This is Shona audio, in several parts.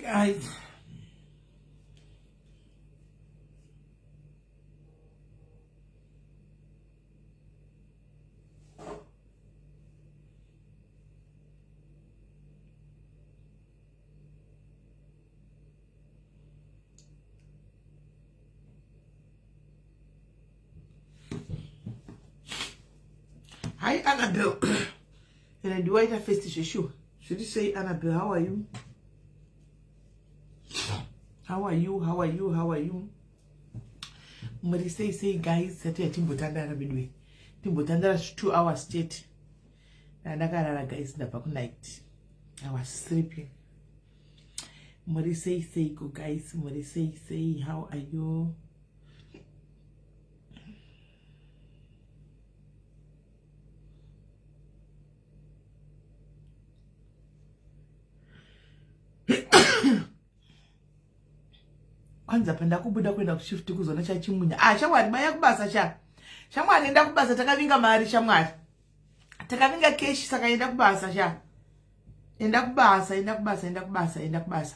guys. Hi, Annabelle. And I do I have face to show. Should you say, Annabelle, how are you? How are you? How are you? How are you? Mari say guys, set a timbotanda na bidwe. Timbotanda 2 hours straight. And I got guys in the back night. I was sleeping. Mari say go guys. Mari say how are you? Kwanza penda kubuda kwenda kushift kuzona cha chimunya. Shamwari baya kubasa sha. Shamwari enda kubasa takavinga mari shamwari. Takavinga keshi saka enda kubasa sha. Enda kubasa.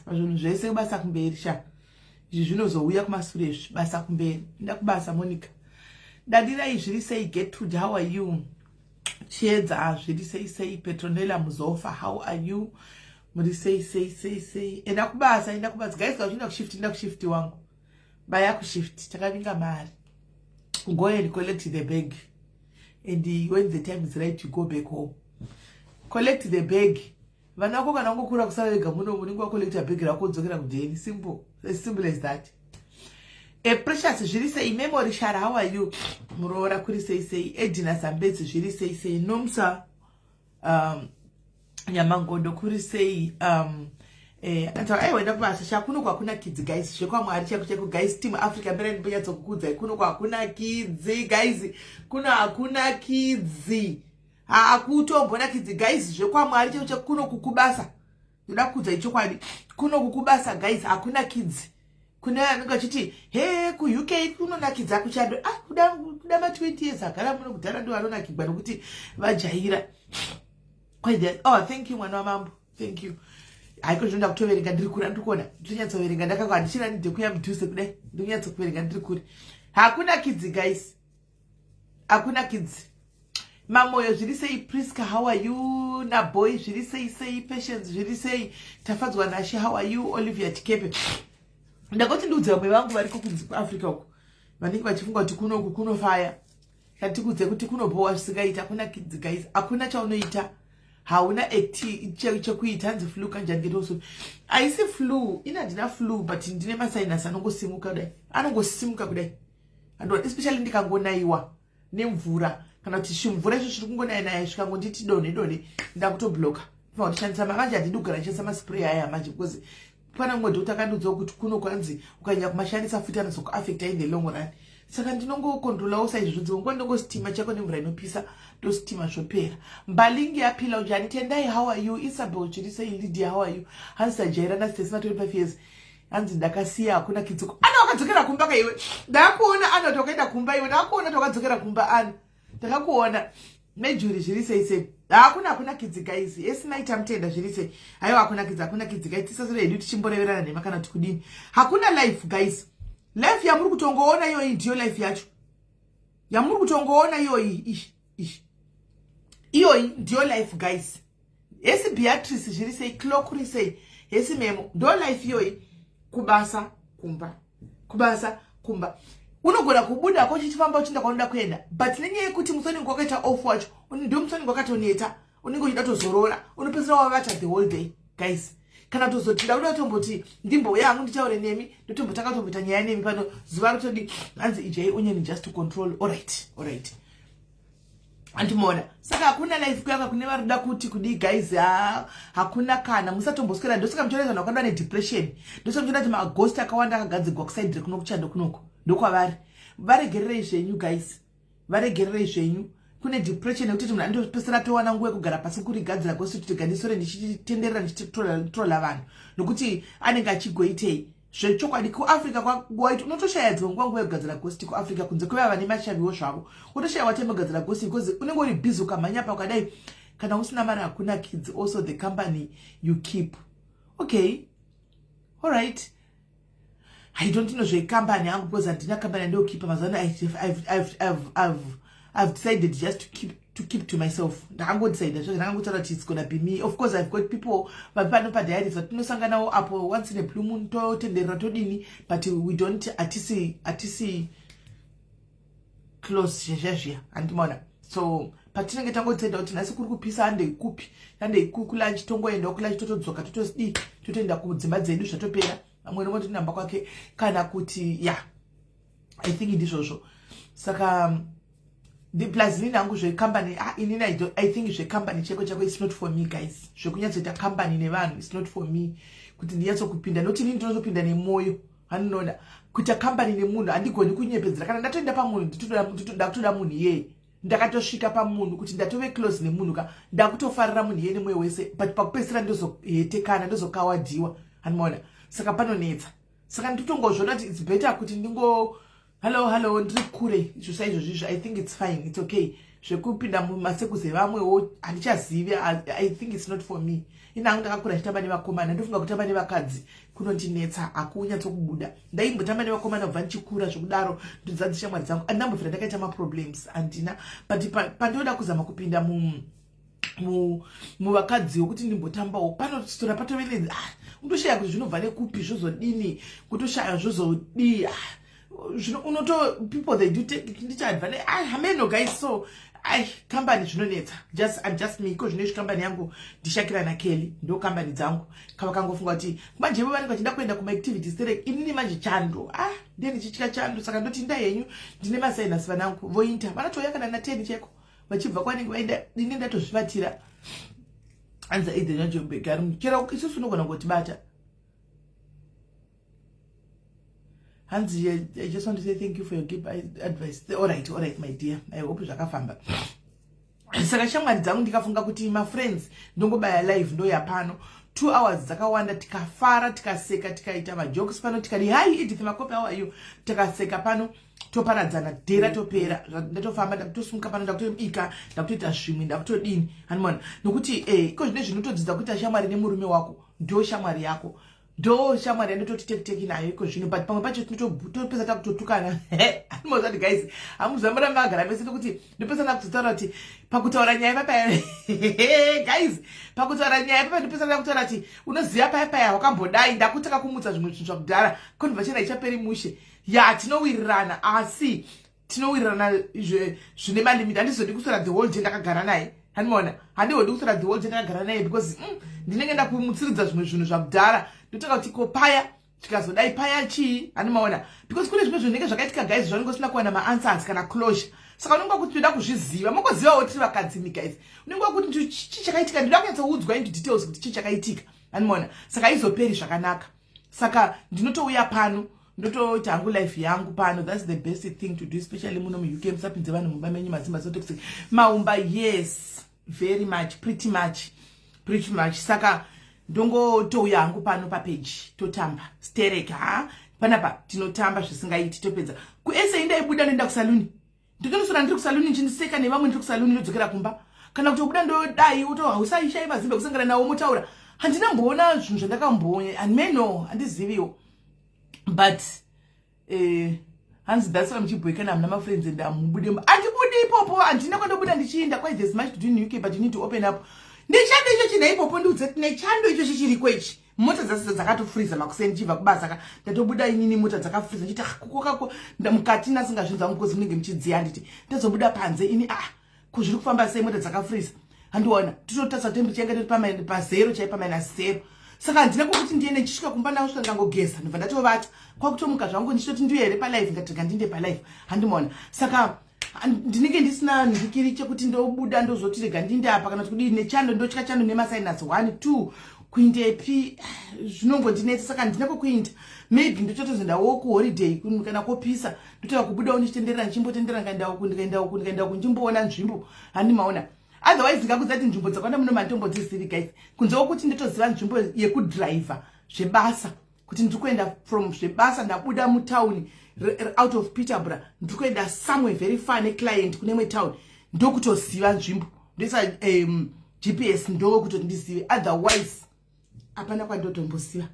Pazvunhu zvese kubasa kumberi sha. Zvinozouya kumasure basa kumberi. Enda kubasa Monica. Dadira izviri sei Gertrude, how are you? Chiedza zviri sei Petronella Muzofa, how are you? Muri say. Enda kubasa. Guys, enda kushift wangu. Baya kushift. Takavinga mari. Go and collect the bag. And when the time is right, you go back home. Collect the bag. Vanako kana ngokura kusala vega muno muningo collect a bag rako dzokera kudeni. Simple. As simple as that. A precious zviri sei memory share, how are you? Murora kuri say Edina Sambetsi zviri say Nomsa Nyamangondo kuri sei anta wenda kubasa shakuno kwa kuna kids guys shekwa mwari cheko guys team Africa mbere ndiponya tsokukudza kuno kwa kuna kids guys kuna hakuna kids akutombona kids guys zvekwa mwari cheko kuno kukubasa ndoda kudza icho kwadi kuno kukubasa guys hakuna kids kuna anga chiti he ku UK kuno na kids akuchado kuda ma 20 years agara muno kudhara ndo vanona kigwa nokuti vajaira. Oh, thank you mwana mambo. Thank you. Aiko zvonda kutoverenga ndiri kuri andikona. Ndonyatsoverenga ndakanga handichina nide kuya mudhuse kudai. Ndonyatsokuverenga ndiri kuri. Hakuna kids guys. Hakuna kids. Mamoyo zviri sei Priska, how are you? Na boy zviri sei Patience zviri sei Tafadzwa Nashi, how are you? Olivia Tikepe. Ndakoti ndudza vamwe vangu variko kunzi kuAfrica uko. Vanenge vachifunga kuti kuno fire. Katikudze kuti kuno bowa zvisingaita. Hakuna kids guys. Hakuna chaunoita. Hauna chekuita hanzi flu kanjani ngetoso. Aisi flu, ndina flu but ndine masinus anongosimuka kudai. And especially ndikangonaiwa nemvura kana kuti shimvura izvo zviri kungonaya zvikangonditi done ndakutobloka. Ndinoda kushandisa manje handidugara ndichishandisa maspray aya manje because pana mumwe dhota akandiudzawo kuti kuno kwanzi ukanyanya kumashandisa futi anozokuaffecta in the long run. Saka ndinongokontrolawo saizvozvo dzimwe ndongositima chako nemvura inopisa ndositima zvopera. Mbalingi yapila unjani tendai, how are you? Isabel chiri sei Lydia, how are you? Hansa Jairana Stacey 25 years. Hanzi ndakasiya hakuna kidziko. Ana wakadzokera kumba ka iwe. Ndakuona ana tokaenda kumba iwe. Ndakuona tokadzokera kumba ana. Ndakakuona. Nejuri zviri sei. Hakuna kids guys. Esinaita mtenda zviri sei. Hayo hakuna kids guys. Tisazore edu tichimboreverana nema kana tikudini. Hakuna life guys. Life ya muri kutongoona iyoyi ndiyo life yacho. Ya muri kutongoona iyoyi iyoyi ndiyo life guys. Esi Beatrice zviri sei, Clokuri sei, esi Memo ndo life iyoyi. Kubasa kumba. Unogona kubuda ko chichifamba uchinda kwanoda kuenda. But nenyaya yekuti musoni ngokaita off wacho, ndio musoni ngokatoneta, unenge uchida tozorora, unopesera wavata the whole day guys. Kana tozotinda uda tomboti ndimbo yangu ndichaure nemi ndotombotakatomboita nyaya nemi pano zuva rotodi hanzi ijai onion just to control. Alright. Antimona saka hakuna life kuyaka kune varuda kuti kudi guys hakuna kana musatomboswera ndosaka mchoreza nakanda ne depression ndosaka mchoreza kuti maghost akawanda akagadzirwa kuside kuno kuchando kunoko ndokwavari varegerere zvenyu guys varegerere zvenyu. Kune depression nekuti munhu andopesera towana nguva yekugara pasi kurigadzira ghost kuti ganisore ndichitenderera ndichitrola vanhu nokuti anenge achigoitei zvechokwadi kuAfrica kwawaiti unotoshaya dzongo nguva yekugadzira ghost kuAfrica kunze kuva vane mashaviwo zvavo unoshaya watemegadzira ghost because unenge uri busy ukamhanya pa ukadai kana usina mari hakuna kids also the company you keep. Okay, all right. I don't know company yangu because andina company ndo keep mazana. I've decided just to keep to myself. Ndango decide so ndango that it's gonna be me. Of course I've got people pano pa diaries that tinosangana nawo apo once in a blue moon to tendera to dini, but we don't atisi close shashia and mona. So patinenge tango decide kuti nasi kuri kupisa ande ikukula chitongoenda kula chitotodzoka totosdi totoenda kudzimba dzedu zvatopera. Amwene moti namba kwake kana kuti yeah, I think ndizvozvo. Saka the plus nangu zve company I think zve company cheko it's not for me guys. Zvekunyatsoita company nevanhu it's not for me. Kuti ndiyatso kupinda noti nini ndinozopinda nemoyo. Hanona kuita company nemunhu andigoni kunyepedzera kana ndatoenda pamunhu ndakutoda munhu yeye. Ndakatosvika pamunhu kuti ndatove close nemunhu ka ndakutofarira munhu yeye nemoyo wese, but pakupedzisira ndozotekana ndozokawadiwa. Hanona saka panonetsa. Saka nditongozvona kuti it's better kuti ndingo hello ndiri kure izvo izvo. I think it's fine, it's okay. Zvekupinda mumasekuze vamwewo handichazivi. I think it's not for me. Inangu ndakakura nditamba nevakomana, ndofunga kutamba nevakadzi kunondinetsa, akunyatsokubuda. Ndaimbotamba nevakomana kubva ndichikura zvokudaro ndodzadzisha shamwari dzangu. Andinambofira ndakaita maproblems andina, but pandoda kuzama kupinda muvakadzi wokuti ndimbotambawo panostora patovene undoshaya kuti zvinobva nekupi zvozodini kutoshaya zvozodii. People they do take advantage. Hameno guys, so company zvinonetsa. I'm just me because zvinoizvi company yangu ndishakira na Kelly ndo company dzangu. Kava kangofunga kuti manje vanenge vachida kuenda kuma activities tere inini manje chando. Ndeni chichika chando saka ndoti nda yenyu ndine masainasi vanangu vointa. Vanatouya kana na 10 cheko. Vachibva kwanenge vaenda ndine ndatozvivatira. Anza either nyanjobhegari chero isusu unogona kutibata. Hanzi, I just want to say thank you for your good advice. All right, my dear. I hope zvakafamba. Saka shamwari dzangu ndikafunga kuti my friends ndongobaya live ndo yapano 2 hours dzakawanda tikafara tikaseka tikaita majokes pano tikadi hi Edith Makope how are you tikaseka pano toparadzana dhera topera ndatofamba ndakutosumuka pano ndakutoika ndakutoita zvimwe ndakutodini hanimona nokuti iko zvine zvinotodzidza kuti shamwari nemurume wako ndo shamwari yako. Do shamwari andototi teki nayo iko zvino, but pamwe pacho tinotopesa takutotukana. Animozati guys, amuzambara magara mese kuti ndopesa nakutotaura kuti pakutaura nyaya papa guys, pakutaura nyaya papa ndopesa nakutotaura kuti unoziva paya wakambodai ndakutaka kumutsa zvimwe zvinhu zvakudhara conversation ichaperi mushe. Ya tinowirirana asi tinowirirana zvine malimit. Handizodi kusora the whole day ndakagara naye. Hanimona handihodi kusora the whole day ndakagara naye because ndinenge ndakumutsiridza zvimwe zvinhu zvakudhara ndotaka kuti ko paya tikazodai paya chii handimaona because kune zvimwe zvinenge zvakaitika guys zvanongosina kuwana maanswers kana closure. Saka unenge kuti ndoda kuzviziva mokozivawo tiri vakadzimi guys. Unenge kuti chii chakaitika ndoda kunyatsoudzwa into details kuti chii chakaitika handimaona. Saka haizoperi zvakanaka. Saka ndinotouya pano ndotoita hangu life yangu pano. That's the best thing to do, especially muno mu-UK musapinze vanhu mumba menyu madzimba sotokuti maumba. Yes, very much, pretty much. Saka ndongotouya hangu pano papage totamba stereka panapa tinotamba zvisingaiti topedza kuese indaibuda ndoenda kusaluni nditonosora ndiri kusaluni nchendiseka nevamwe ndiri kusaluni ndodzokera kumba kana kuti buda ndodai utohausaishai mazimbe kusangana nawo mutaura handina mboona zvinhu zvandakambonye ameno handiziviwo but hanzi that's why muchibhoikana muna mafriends and amubude andibudi ipopo handina kwandobuda ndichiinda quite there's much to do in UK but you need to open up. Nechando icho china ipopo ndiudze nechando icho chichiriko ichi. Mota dzase dzakatofreeza makuseni chibva kubasa saka ndatobuda inini mota dzakafreeza ndichiti kokako ndamukati nasingazvinza mukozi munenge muchidziya nditi ndazobuda panze ini kuzviri kufamba sei mota dzakafreeza handiona tototasa temperature yanga tiri pazero chaipa -0. Saka ndina kuti ndiene ndichisvika kumba ndasvika ndangogeza ndibva ndatovata kwakutomuka zvangu ndichitoti ndiyo here palive ngatika ndinde palive handimona. Saka ndinenge ndisina ndikiri chekuti ndobuda ndozoti rega ndindapa kana kuti nechando ndochika chando nemasinus 1 2 kuindepi zvinongondinetsa. Saka ndina kokuinda maybe ndochotozendawo kuholiday kana kopisa ndotaka kubudawo ndichitenderera nchimbotendera ngaenda kunjimboona nzvimbo handimaona. Otherwise ndingakudzati nzvimbo dzakawanda muno matombo dzisiri guys kunzewo kuti nditoziva nzvimbo yekudriver zvebasa kuti ndikuenda from zvebasa ndabuda mutown out of Peterborough ndikuenda somewhere very far neclient kunemwe town ndokutoziva nzvimbo ndoisa GPS ndokutoti ndizive. Otherwise hapana kwandotombosiva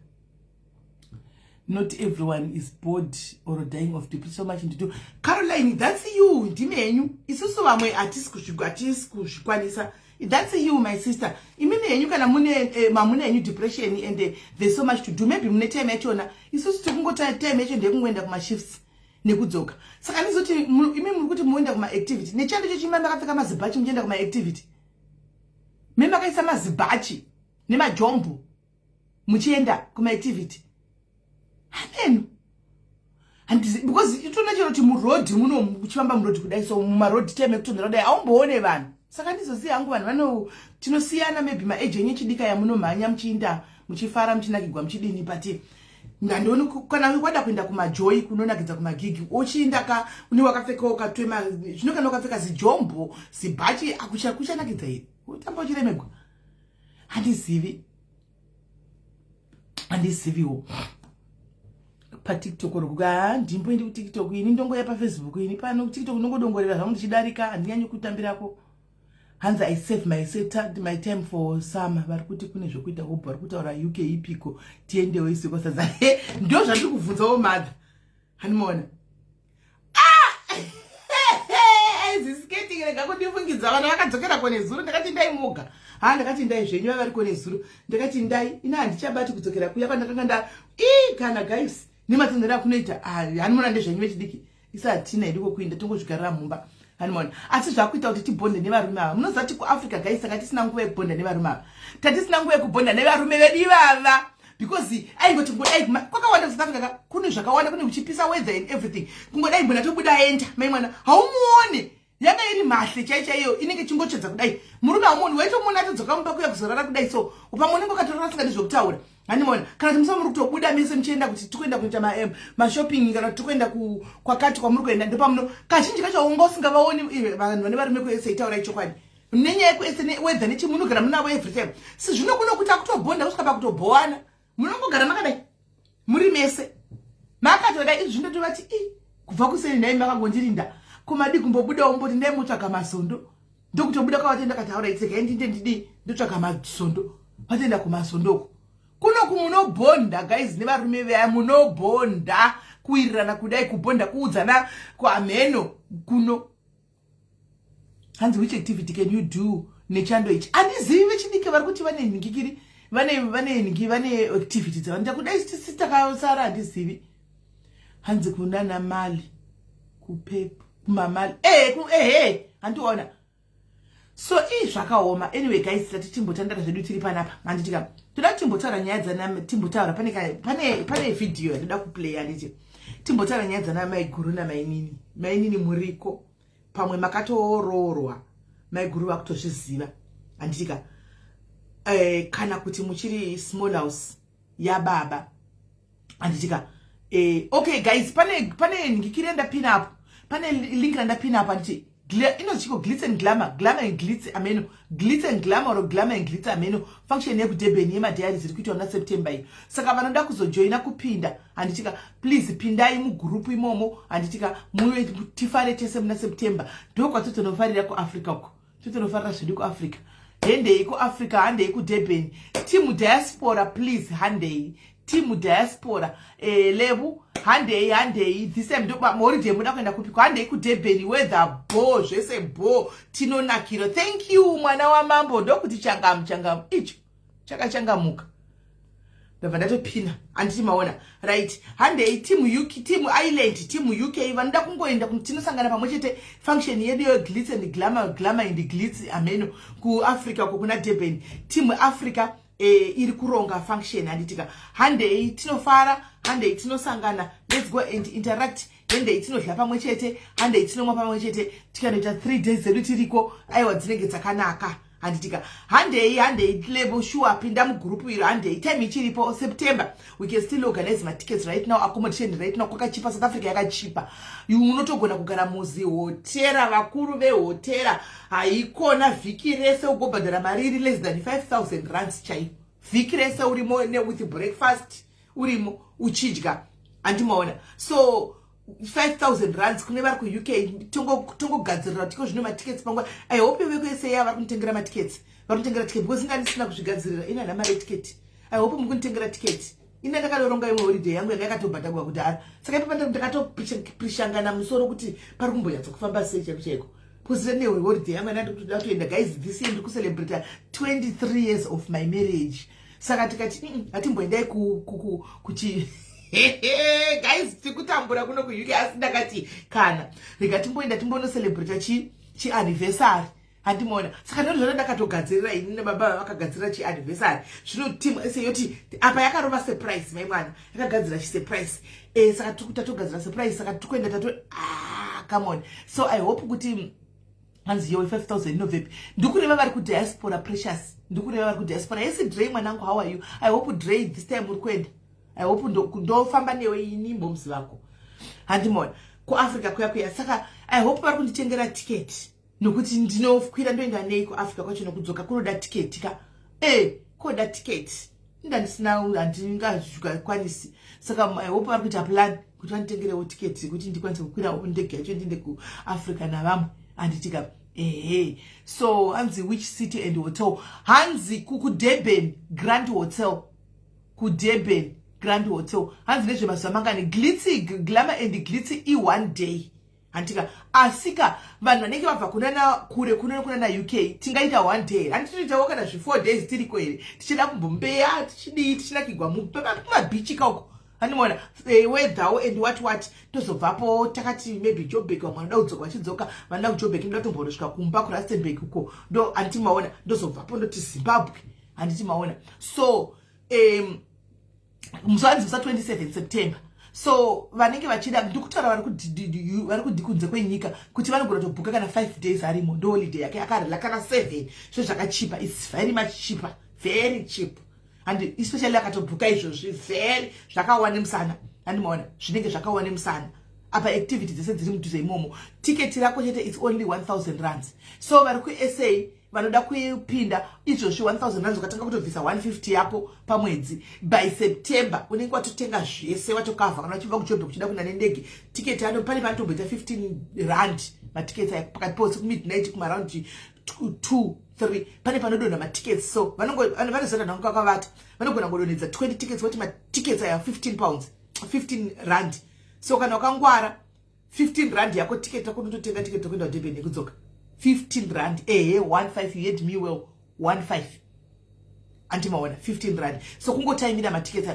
not everyone is bored or dying of depression so much into do. Caroline, that's you. Ndimenyu. Isusu vamwe atisi kuzvikwanisa. That's you, my sister. Imene yenyu kana mamune yenyu depression and there's so much to do. Maybe mune time yachona. Isusu tikungota time yacho ndekungwenda kuma shifts nekudzoka. Saka nizoti imi muri kuti muenda kuma activity. Nechando chechimamba kapfeka mazibhachi muchienda kuma activity. Memba kaisa mazibhachi nemajombo muchienda kuma activity. Amen. And because you don't know to road muno muchifamba murodi kudai so mumarodi time ekutonhera dai aumboone vanhu. Saka ndizoziva hangu vanhu vano tinosiyana maybe maage enye chidika yamunomhanya muchiinda muchifara muchinakigwa muchidini pati ndandooni kana wada kuenda kumajoy kunonakidza kumagigi ochiinda ka une wakapfeka ukatwema zvino kana wakapfeka zijombo zibhachi akuchanakidza here utamba uchiremegwa handisiviwo patiktok rokuka ndimboendi kutiktok ini ndongoya pafacebook ini pano tiktok nongodongorera zvangu ndichidarika handinyanyi kutambirako hanzi I save my time for summer vari kuti kune zvokuita hobho vari kutaura UK ipiko tiendewo isiko sadza ndo zvandiri kubvunzawo madha handimaona zisiketi rega kundifungidza vana vakadzokera kone zuro ndakati ndaimuga ndakati ndai zvenyu vari kone zuro ndakati ndai ina handichabati kudzokera kuya pandakanga kana guys nematonzera kunoita hanimona ndezvenyu vechidiki isa hatina idiko kuinda tongozvigarira mumba hanimona asi zvakuita kuti tibhonde nevarume ava munoziva kuti kuafrica guys saka tisina nguva yekubhonda nevarume ava tatisina nguva yekubhonda nevarume vedu ivava because aingoti kwakawanda South Africa kune zvakawanda kune kuchipisa weather and everything kungodai mbona tobuda enda mai mwana haumuoni yanga iri mahle chaichaiyo inenge chingochedza kudai murume haumuoni waitomuna atodzoka mumba kuya kuzorara kudai so upamunenge ukatorora singadi zvokutaura hanimona kana kuti musa muri kutobuda mese muchienda kuti tikuenda kuita mashopping kana kuti tikuenda kwakati kwamuri kuenda ndopamuno kazhinji kacho unga usingavaoni vanhu vane varume kuese itaura ichokwadi nenyaya yekuese weather nechimunogara munavo every time si zvino kuno kuti akutobhonda kusvika pakutobhowana munongogara makadai muri mese makatodai izvi zvindotovati kubva kuseni nhai makangondirinda kumadi kumbobuda umboti ndai mutsvaga masondo ndokutobuda kwavatoenda kataura itseka ndidii ndotsvaga masondo vatoenda kumasondoko kuno kumunobhonda guys nevarume veya munobhonda kuwirirana kudai kubhonda kuudzana kwamheno kuno hanzi which activity can you do nechando ichi handizivi vechidiki vari kuti vane nhingikiri vane activity dzavanoita kudai sitakasara handizivi hanzi kunana mali kupepu kumamali handiona so zvakaoma anyway guys tati timbotandara zvedu tiri panapa handitika toda timbotaura nyaya dzana timbotaura pane video yandoda kuplaya handiti timbotaura nyaya dzana maiguru namainini muriko pamwe makatoroorwa maiguru vakutozviziva handitika kana kuti muchiri small house yababa handitika okay guys pane nhingikiri ndapina apo pane link randapina apo handiti inochiko glitz and glamour and glitz ameno glitz and glamour or glamour and glitz ameno function yekudebheni yemadhayari ziri kuitwa na September iyo saka vanoda kuzojoina kupinda handitika please pindai mugurupu imomo handitika muwe tifare tese muna September ndokwatotonofarira kuafrica uko totonofarira zvedu kuafrica handei kuafrica handei kudebheni timu diaspora please handei timu diaspora levu handei holiday muda kuenda kupika handei kudebheni weather bo zvese bo tinonakira thank you mwana wamambo ndokuti changamu icho chakachangamuka ndabva ndatopina handiti maona right handei timu island timu UK vanoda kungoenda tinosangana pamwe chete function yedu yeglitz and glamour and glitz ameno kuafrica uko kuna Durban timu Africa iri kuronga function handitika handei tinofara handei tinosangana let's go and interact handei tinodla pamwe chete handei tinomwa pamwe chete tikanoita 3 days zedu tiriko aiwa dzinenge dzakanaka handitika handei level sure pinda mugroup iro handei time ichiripo September we can still organize my tickets right now accommodation right now kwakachipa South Africa yakachipa unotogona kugara muzi hotera vakuru vehotera haikona vhiki rese ugobhadhara mari iri less than 5,000 rands chai vhiki rese urimo with breakfast urimo uchidya handimaona so 5,000 rands kune vari kuUK tongogadzirira tiko zvino matickets pangwa I hope vekuSA vari kunitengera matickets vari kutengera ticket because inga ndisina kuzvigadzirira ina mari ticket I hope muri kunitengera ticket ina ndakadoronga imwe holiday yangu yanga yakatobhadhagwa kudhara saka ipapo ndakatopishangana musoro kuti pari kumbonyatsa kufamba sei chaiko kuzire neholiday yangu yandandoda kutoenda guys this year ndiri kucelebrate 23 years of my marriage saka tikati hatimboendai kuchi guys tikutambura kuno kuuk asi ndakati kana rega timboenda timbonocelebrate chianniversary handimona saka ndozvona ndakatogadzirira ini nebaba vakagadzirira chianniversary zvino timu ese yoti apa yakarova surprise mai mwana yakagadzira chisurprise saka tatogadzira surprise saka tikuenda tato come on so I hope kuti hanzi yo 5000 inobvepi ndikureva vari kudiaspora precious ndikureva vari kudiaspora yesi Dre mwanangu how are you I hope Dre this time uri kuenda I hope ndofamba newe inimbo muzi vako handimona kuafrica kuya saka I hope vari kunditengera tiketi nokuti ndinokwira ndoenda nei kuafrica kwacho nokudzoka kunoda tiketi ka koda tiketi ndandisina handingazvikwanisi saka I hope vari kuita plan kuti vanditengerewo tiketi kuti ndikwanise kukwirawo ndege yacho ndiende kuafrica navamwe anditika so hanzi which city and hotel hanzi kudurban grand hotel kudurban grand hotel hanzi nezvemazuva mangani glitzy glamour and glitzy i1 day handika asika vanhu vanenge vabva kunana kure kuna UK tingaita 1 day handitoitawo kana 4 days tiriko here tichida kumbombeya tichidii tichidakigwa mumabichi kauko handimona weatherwo and what tozobvapo takati maybe Joburg vamwe vanoda kudzoka vachidzoka vanoda kuJoburg ndoda tombonosvika kumba kuRustenburg uko ndo handitimaona ndozobvapo ndoti Zimbabwe handitimaona so musanzi musa 27 September so vanenge vachida ndikutaura vari kunze kwenyika kuti vanogona tobhuka kana 5 days arimo ndo holiday yake akarela kana 7 so zvakachipa it's very much cheaper very cheap and especially akatobhuka izvozvi very zvakawane musana handimaona zvinenge zvakawane musana apa activities dzese dziri mudhuze imomo tiketi rako chete it's only 1000 rands so vari kuSA vanoda kupinda izvozvi 1000 rands ukatanga kutobvisa 150 yako pamwedzi by September unenge watotenga zvese watokavha kana uchibva kuJoburg uchida kuna nendege tiketi yano pane panotomboita 15 rand matiketi pakati pose midnight kumaround 2-3 pane panodonha matickets so vanozana nangu kakavata vanogona kudonhedza 20 tickets voti matickets aya 15 pounds 15 rand so kana wakangwara 15 rand yako ticket yako unototenga ticket yokuenda kuDurban nekudzoka 15 rand 15 you heard me well 15 antimaona 15 rand so kungotaimira matickets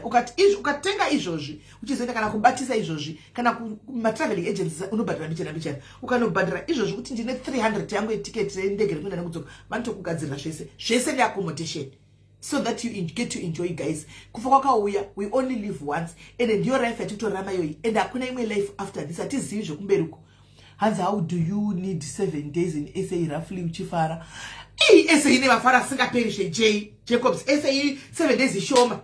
ukatenga izvozvi uchizoenda kana kubatisa izvozvi kana kumatraveling agencies unobhadhara bichana ukanobhadhara izvozvi kuti ndine 300 yangu yeticket rendege rekuenda nekudzoka vanotokugadzirira zvese neaccommodation so that you get to enjoy guys kufa kwakauya we only live once and ndiyo life yatitorama yoyi and hakuna imwe life after this hatizivi zvokumberuko hanzi how do you need 7 days in SA roughly uchifara SA ine mafara singaperi Jacobs SA 7 days ishoma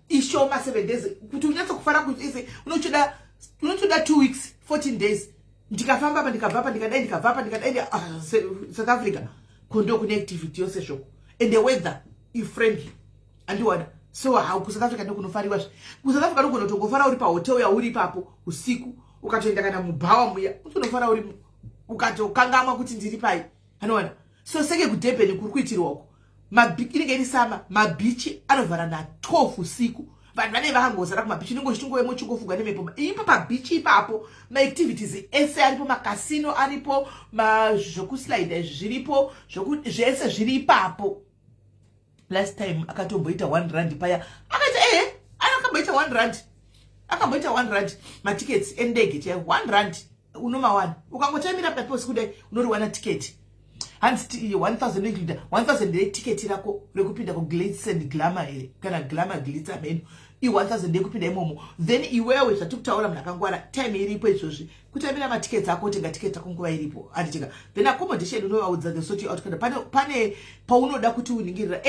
7 days kuti unyatso kufara kuti SA unochoda 2 weeks 14 days ndikafamba apa ndikabva ndikadai South Africa kondo kune activity yose shoko and the weather is friendly andiwana so how ku South Africa ndokunofariwa ku South Africa ndokunotongofara uri pa hotel ya uri papo usiku ukatoenda kana mubhawa muya utonofara uri ukatokangamwa kuti ndiri pai andiwana so senge ku Durban kuri kuitirwako inenge iri sama mabichi anovhara na 12 usiku vanhu vanenge vakangozara kumabichi ningo chitongoemo chingofungwa nemepo ipo pabichi ipapo maactivities ese aripo makasino aripo zvokuslide zviripo zvese zviri ipapo last time akatomboita 1 rand paya akati akamboita 1 rand akamboita 1 rand matickets endege che 1 rand unomawana ukangotamira paposi kudai unoriwana ticket hanzi 1000 include 1000 reticket rako rekupinda ku Glitz and Glamour here kana Glamour Glitz ameno i1000 rekupinda imomo then iwewe zvatikutaura munhu akangwara time iripo izvozvi kutamira matickets ako tenga ticket ako nguva iripo anditika then accommodation unovaudza the sort out kana pane paunoda kuti uningirira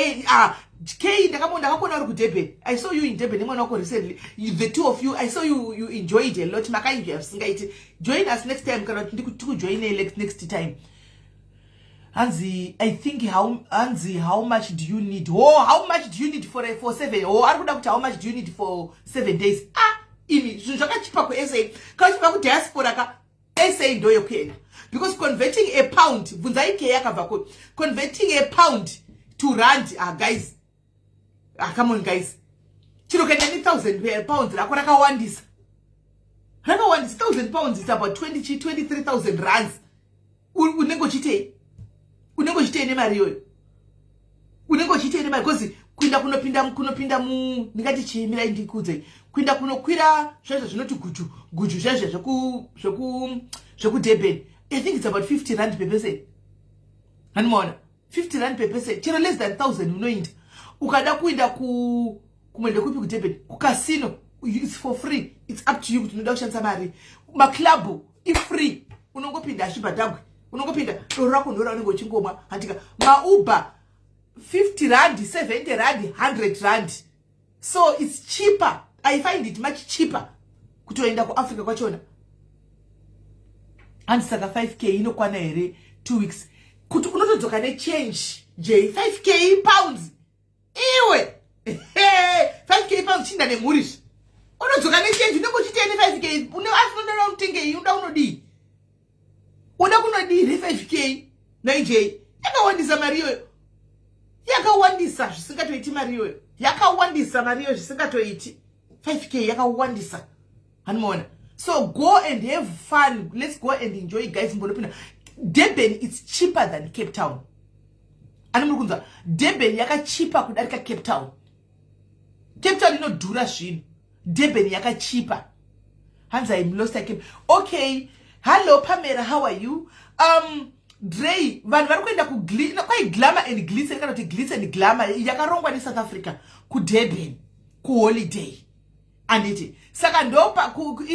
K ndakakona uri ku Durban I saw you in Durban nemwana wako recently the two of you I saw you enjoyed a lot makaenjoy singaiti join us next time kana tikujoin next time Hanzi, I think how much do you need? How much do you need for 7? How much do you need for 7 days? Imi, zvakachipa ku SA. Kachipa ku diaspora ka SA ndo yokena. Because converting a pound, vunzai ke yakabva ko. Converting a pound to rand, guys. Come on guys. chiro kaenda ni 1000 pounds rako rakawandisa 1000 pounds is about 23,000 rands. Unengo chitei nemari yoyo. Unengo chitei nemari because kuinda kunopinda mu ndingati chimira indikudze. Kuinda kunokwira zvazvo zvinoti guju zvazvo zvoku Durban. I think it's about 50 rand per person. Hanimona 50 rand per person. Chero less than 1,000 unoinda. Ukada kuinda kumwende kupi ku Durban ku casino. It's for free. It's up to you to know mari. Maklabu is free. Unongopinda ashibadagwe. Unongopinda rako ndora unengo chingoma handika ma Uber 50 rand, 70 rand, 100 rand. So it's cheaper. I find it much cheaper kutoenda ku Africa kwachona. And saka 5k inokwana here 2 weeks. Kuti unotodzoka ne change J 5k pounds. Iwe 5k pounds chinda nemurishi. Unodzoka ne change unengo chiteni 5k unoafuna utenge unda unodi. Unoda kunodi 5k na J. Yakawandisa Mario. Yakawandisa zvisingatoiti Mario. Yakawandisa Mario zvisingatoiti. 5k yakawandisa. Hanimona. So go and have fun. Let's go and enjoy, guys. Durban is cheaper than Cape Town. Animukunza. Durban yaka cheaper kudarika Cape Town. Cape Town inodhura zvinhu. Durban yaka cheaper. Hanza I'm lost like okay. Hello Pamela, how are you? Dre, vanhu vari kuenda ku Glamour and Glitz kana kuti Glitz and Glamour yakarongwa ni South Africa ku Durban ku holiday. Anditi saka ndopa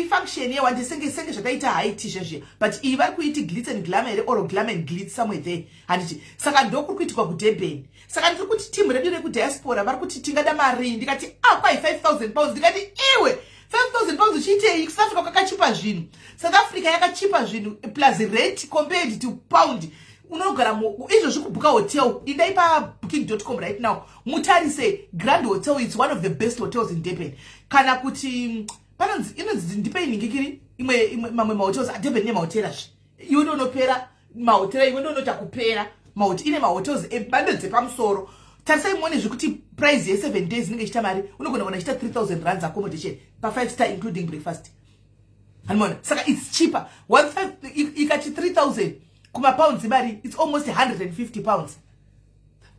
function ye wande senge zvakaita Haiti zvezve but ivari kuiti Glitz and Glamour or Glamour and Glitz somewhere there. Anditi saka ndokuri kuitwa ku Durban. Saka ndiri kuti team redu reku diaspora vari kuti tingada mari ndikati kwai 5,000 pounds ndikati iwe 5,000 pounds chitei South Africa kwakachipa zvinhu. South Africa yakachipa zvinhu plus rate compared to pound. Unogara izvo zvikubuka hotel idai pa booking.com right now mutarise Grand Hotel is one of the best hotels in Durban. Kana kuti panonzi inonzi ndipe iningikiri imwe mamwe mahotels Durban ne mahotela zvi iwe ndonopera mahotela iwe ndonota kupera mahotela ine mahotels ebando dzepamusoro. Tarisai muone zvikuti price ye 7 days inenge ichita mari unogona kuona ichita 3,000 rands accommodation pa 5 star including breakfast. Hanimona saka it's cheaper 1,500 ikati 3,000 kuma pounds mari it's almost 150 pounds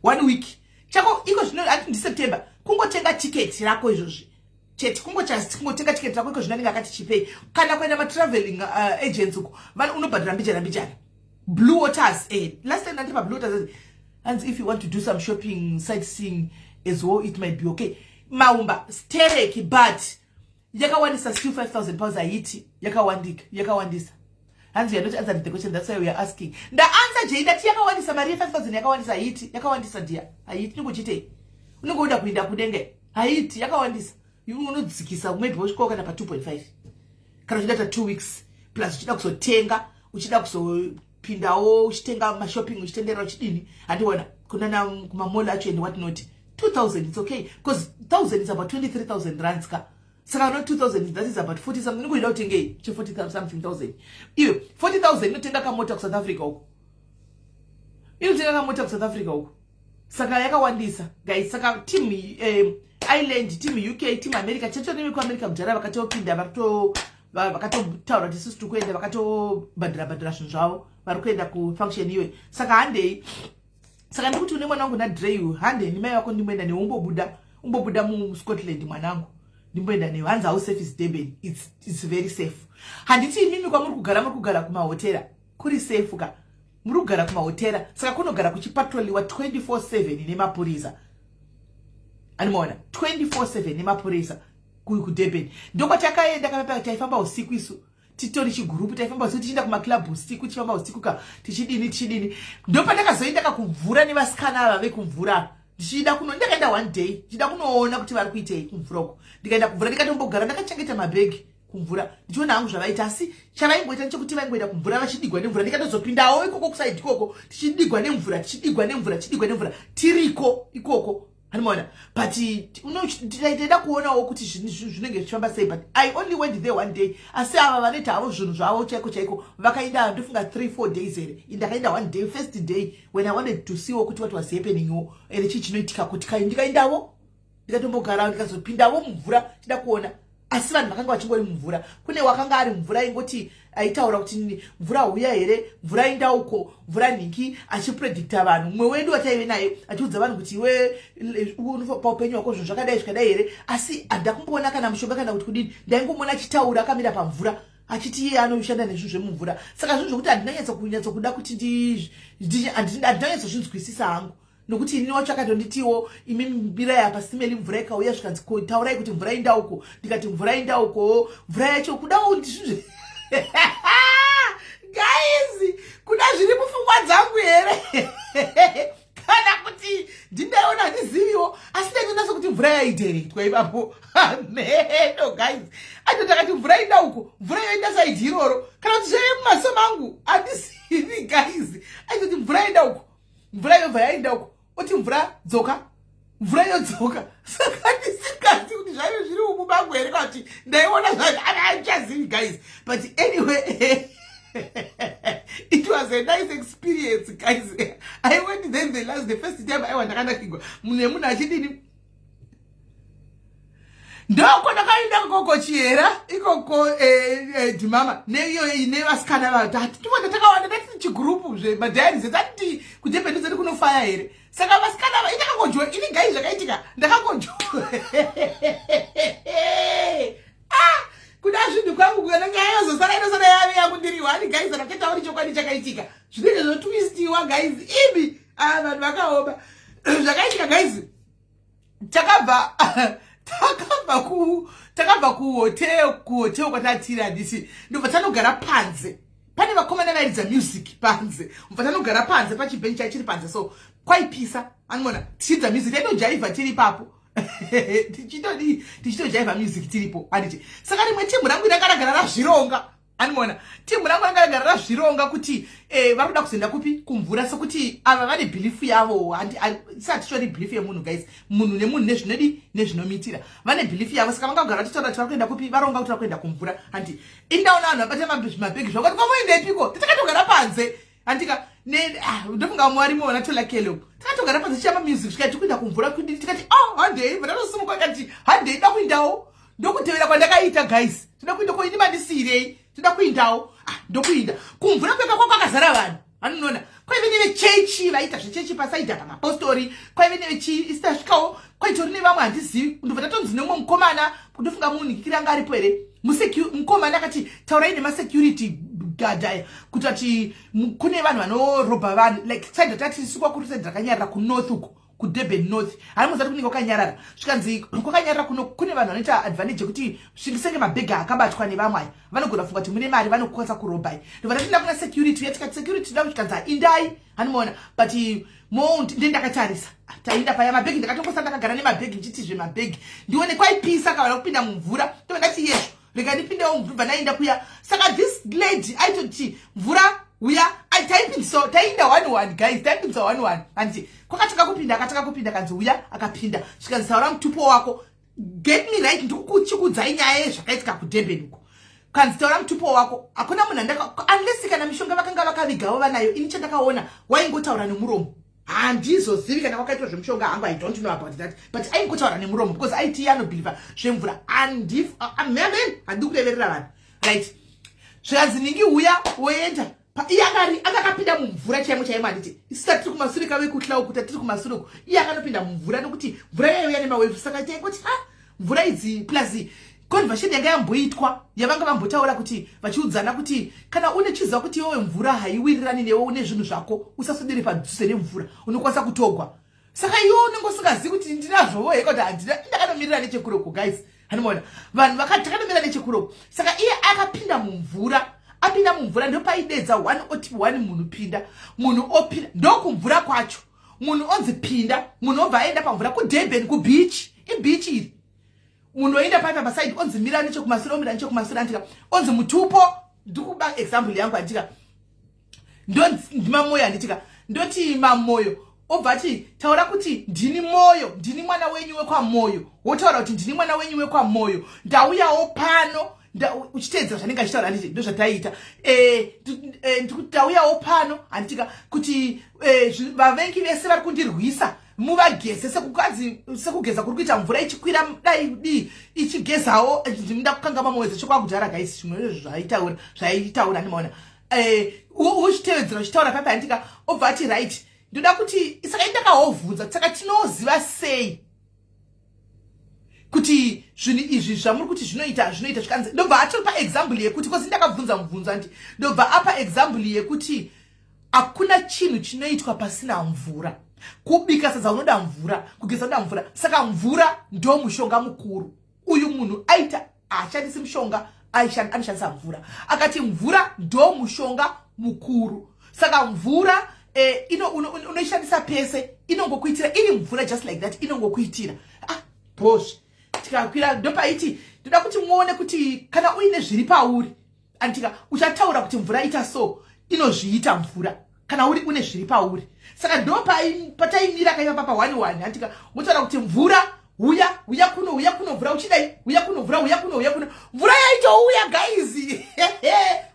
1 week. Chako iko zvino ati September kungotenga ticket rako izvozvi chete kungotenga ticket rako iko zvino ndingakati chipei kana kuenda ma traveling agents uko vanhu unobhadhira mbijana Blue Waters last time ndatipa Blue Waters and if you want to do some shopping sightseeing as well it might be okay. Maumba stereki but yakawandisa still 5,000 pounds aiti yakawandisa. And we are not answering the question, that's why we are asking. The answer Jay that yakawandisa Maria 5,000 yakawandisa aiti yakawandisa dia aiti nikuchite unongoda kuinda kudenge aiti yakawandisa unodzikisa maybe woshikoka kana pa 2.5 kana uchida 2 weeks plus uchida kuzotenga uchida kuzopindawo uchitenga ma shopping uchitendera uchidini andiona kuna na kuma mall acho and what not 2,000 it's okay because 1,000 is about 23,000 rands ka. Saka not 2,000 that is about 40 something nikuida utenge 40 something thousand. Iyo 40,000 inotenga ka mota ku South Africa uko. Inotenga ka mota ku South Africa uko. Saka yakawandisa guys saka team Ireland team UK team America chacho nemi ku America mujara vakatopinda vakatotaura kuti sisi tikuenda vakatobhadhira zvinhu zvavo vari kuenda ku function iwe saka handei saka ndikuti une mwana wangu na Dreyu handei ni mai wako ndimboenda umbobuda mu Scotland mwanangu ndimboenda newe hanzi au safe is Durban it's very safe. Handiti mimi kwa muri kugara kuma hotela kuri safe ka muri kugara kuma hotela saka kunogara kuchipatroliwa 24/7 nemapurisa. Animona 24/7 nemapurisa ku Durban ndoko takaenda kapa taifamba usiku isu titori chigroup taifamba usiku tichienda kuma club usiku tichifamba usiku ka tichidini ndopa ndakazoenda kakuvhura nevasikana ava vekumvura ndichida ndakaenda 1 day ndichida kunoona kuti vari kuitei kumvura uko ndikaenda kumvura ndikatombogara ndakachengeta mabhegi kumvura ndichiona hangu zvavaita asi chavaimboita ndechekuti vaingoenda kumvura vachidigwa nemvura ndikatozopindawo ikoko kusaidi ikoko tichidigwa nemvura tiriko ikoko. Hanimona but ndida kuonawo kuti zvinenge zvichifamba sei but I only went there 1 day asi ava vanoita havo zvinhu zvavo chaiko vakaenda ndofunga 3-4 days here ndakaenda 1 day first day when I wanted to see kuti what was happening ere chii chinoitika kuti ndikaendawo ndikatombogara ndikazopindawo mumvura tida kuona. Asi vanhu vakanga vachingori mumvura. Kune wakanga ari mumvura ingoti aitaura kuti mvura huya here, mvura inda uko, mvura nhingi, achipredicta vanhu. Mumwe wedu wataive naye achiudza vanhu kuti iwe paupenyu hwako zvinhu zvakadai here. Asi handakumboona kana mushonga kana kuti kudini. Ndaingomona achitaura akamira pamvura achiti iye anoshanda nezvinhu zvemumvura. Saka zvinhu zvokuti handinanyatso kuda kuti handinanyatsozvinzwisisa hangu. Nokuti ini wacho akatonditiwo imi mirai apa simeli mvura ikauya zvikanzi taurai kuti mvura inda uko. Ndikati mvura inda uko, mvura yacho kudawo ndizvo. Guys, kuna zviri mupfungwa dzangu here? Kana kuti ndindaona ndiziviwo asi ndainonasa kuti mvura yaidhirektwa ipapo. No guys, aitotakati mvura inda uko, mvura yoinda saidi iroro. Kana kuti zveve mumaso mangu handisivi guys. Aitoti mvura inda uko, mvura yobva yainda uko. Oti mvura dzoka, mvura yodzoka. Saka ndisingazi kuti zvaive zviri umu mangu here kana kuti ndaiona zvacho haichazivi guys. But anyway, it was a nice experience guys. I went then the first time I went ndakanakirwa. Munhu achidini? Ndoko ndakaenda koko Chiera, ikoko Dimama, neyo nevasikana vatatu. Ndivona takawanda ndati chigroup zvemadhayari zetati kudependedza kuti kunofaya here. Saka vasikana ndakangojoa ini guys zvakaitika ndakangojoa. Kuda zvinhu kwangu kuona ngayazosara inosara yave yakundiriwa ani guys ndakataura uri chokwadi chakaitika. Zvinenge zvotwistiwa guys ibi vanhu vakaoma. Zvakaitika guys. Takabva kuhotel kwatatira handisi. Ndobva tanogara panze. Pane vakomana vairidza music panze. Mbva tanogara panze pachibhenchi chiri panze. So kwaipisa. Anmona tichidza music taitojaivha tiri papo. Tichitojaivha music tiripo. Handiti. Saka rimwe timu rangu rakaragara razvironga. Anmona timu rangu rakaragara razvironga kuti vakuda kuzoenda kupi kumvura sokuti ava vane belief yavo. Isati chori belief yemunhu guys. Munhu nemunhu nezvinodi nezvinomitira. Vane belief yavo saka vangagara tichitaura kuti vakuenda kupi varonga kuti vakuenda kumvura. Handiti. Indaona vanhu vabata mabhegi zvakati kwamoendepiko. Takatogara panze. Handika ndofunga mwari mona tolakelo. Takatogara panze tichamba music zvikati kuenda kumvura kuti tikati handei vanotosimuka kati handei da kuindawo. Ndokutevera kwandakaita guys. Tinoda kuinda ko ini mandisirei. Tinoda kuindawo. Ndokuinda. Kumvura kweka kwakazara vanhu. Anoona. Kwaive nevechechi vaita zvechechi pasaita pamapostori. Kwaive nevechi istasvikawo kwaitori nevamwe handizivi. Ndobva tatonzi nemumwe mukomana ndofunga munhu kiranga aripo here. Mukomana akati taurai nemasecurity guard aya kuti ati kune vanhu vanorobha vanhu like side tati sukwa kuri side rakanyarara kunorth uko kuDurban North. Hari muzati kunenge kwakanyarara. Zvikanzi kwakanyarara kune vanhu vanoita advantage kuti senge mabhegi akabatwa nevamwe vanogona kufunga kuti mune mari vanokwanisa kurobha. Ndobva tinda kuna security yatikati security nda zvikanzi indai hanimuona but ndakatarisa tainda paya mabhegi ndakatongosa ndakagara nemabhegi ndichiti zvemabhegi ndione kwaipisa kana kupinda mumvura ndoti yesho rega ndipindewo mumvura nainda kuya. Saka this lady aitoti mvura uya taipindiso tainda 1-1 guys taipindisa 1-1 anti kwakataka kupinda kanzi uya akapinda zvikanzi taura mutupo wako get me right ndikuchikudzai nyaya yezvakaitika kuDurban uko kanzi taura mutupo wako hakuna munhu unless kana mishonga vakanga vakavigawo vanayo ini chandakaona waingotaura nemuromo handizozivi kana kwakaitwa zvemushonga hangu I don't know about that but aingotaura nemuromo because aiti anobhiliva zvemvura handi kureverera vanhu right zvikanzi ningi uya woenda iye akapinda mumvura chaimo handiti isati tiri kumashure kave kuhlau kuti tiri kumashure uko iye akanopinda mumvura nokuti mvura yaiuya nemawaves saka taingoti mvura idzi plus conversion yanga yamboitwa yavanga vambotaura kuti vachiudzana kuti kana une chiziva kuti iwewe mvura haiwirirani newe une zvinhu zvako usaswedere padhuze nemvura unokwanisa kutogwa. Saka iwe unenge usingazivi kuti ndinazvowo heka kuti handina ndakanomirira nechekuroko guys hanimona vanhu vakati takanomira nechekuroko. Saka iye akapinda mumvura apinda mumvura ndopaidedza 1 munhu pinda munhu opinda ndokumvura kwacho munhu onzi pinda munhu obva aenda pamvura kuDurban kubeach ibeach iri munhu oenda paipa paside onzi mira nechekumashure omira nechekumashure andika onzi mutupo ndikuba example yangu andika ndima moyo anditika ndoti mamoyo obva ati taura kuti ndini moyo ndini mwana wenyu wekwamoyo wotaura kuti ndini mwana wenyu wekwamoyo ndauyawo pano uchitedza zvanenge achitaura handiti ndozvataita ndauyawo pano handitika kuti vavengi vese vari kundirwisa muvageze sekugeza kuri kuita mvura ichikwira dai ichigezawo ndinda kukangama mwedzi chokwakudhara guys zvimwe zvaitaura ndimaona uchitevedzera uchitaura papa andika obva ati right ndoda kuti saka ndakahovhunza saka tinoziva sei kuti zvinhu izvi zvamuri kuti zvinoita zvikanzi ndobva atopa example yekuti kozi ndakabvunza mubvunzo andi ndobva apa example yekuti hakuna chinhu chinoitwa pasina mvura. Kubika sadza unoda mvura, kugeza unoda mvura. Saka mvura ndo mushonga mukuru. Uyu munhu aita ashandisi mushonga anoshandisa mvura. Akati mvura ndo mushonga mukuru. Saka mvura unoishandisa pese inongokuitira iri mvura just like that inongokuitira. Bosh. Tikakwira ndopa iti ndoda kuti muone kuti kana uine zviri pauri antika uchataura kuti mvura ita so inozviita mvura kana uri une zviri pauri. Saka ndopa pataimira kaiva papa 1 antika motaura kuti mvura uya kuno mvura uchidai uya kuno mvura mvura yaitouya guys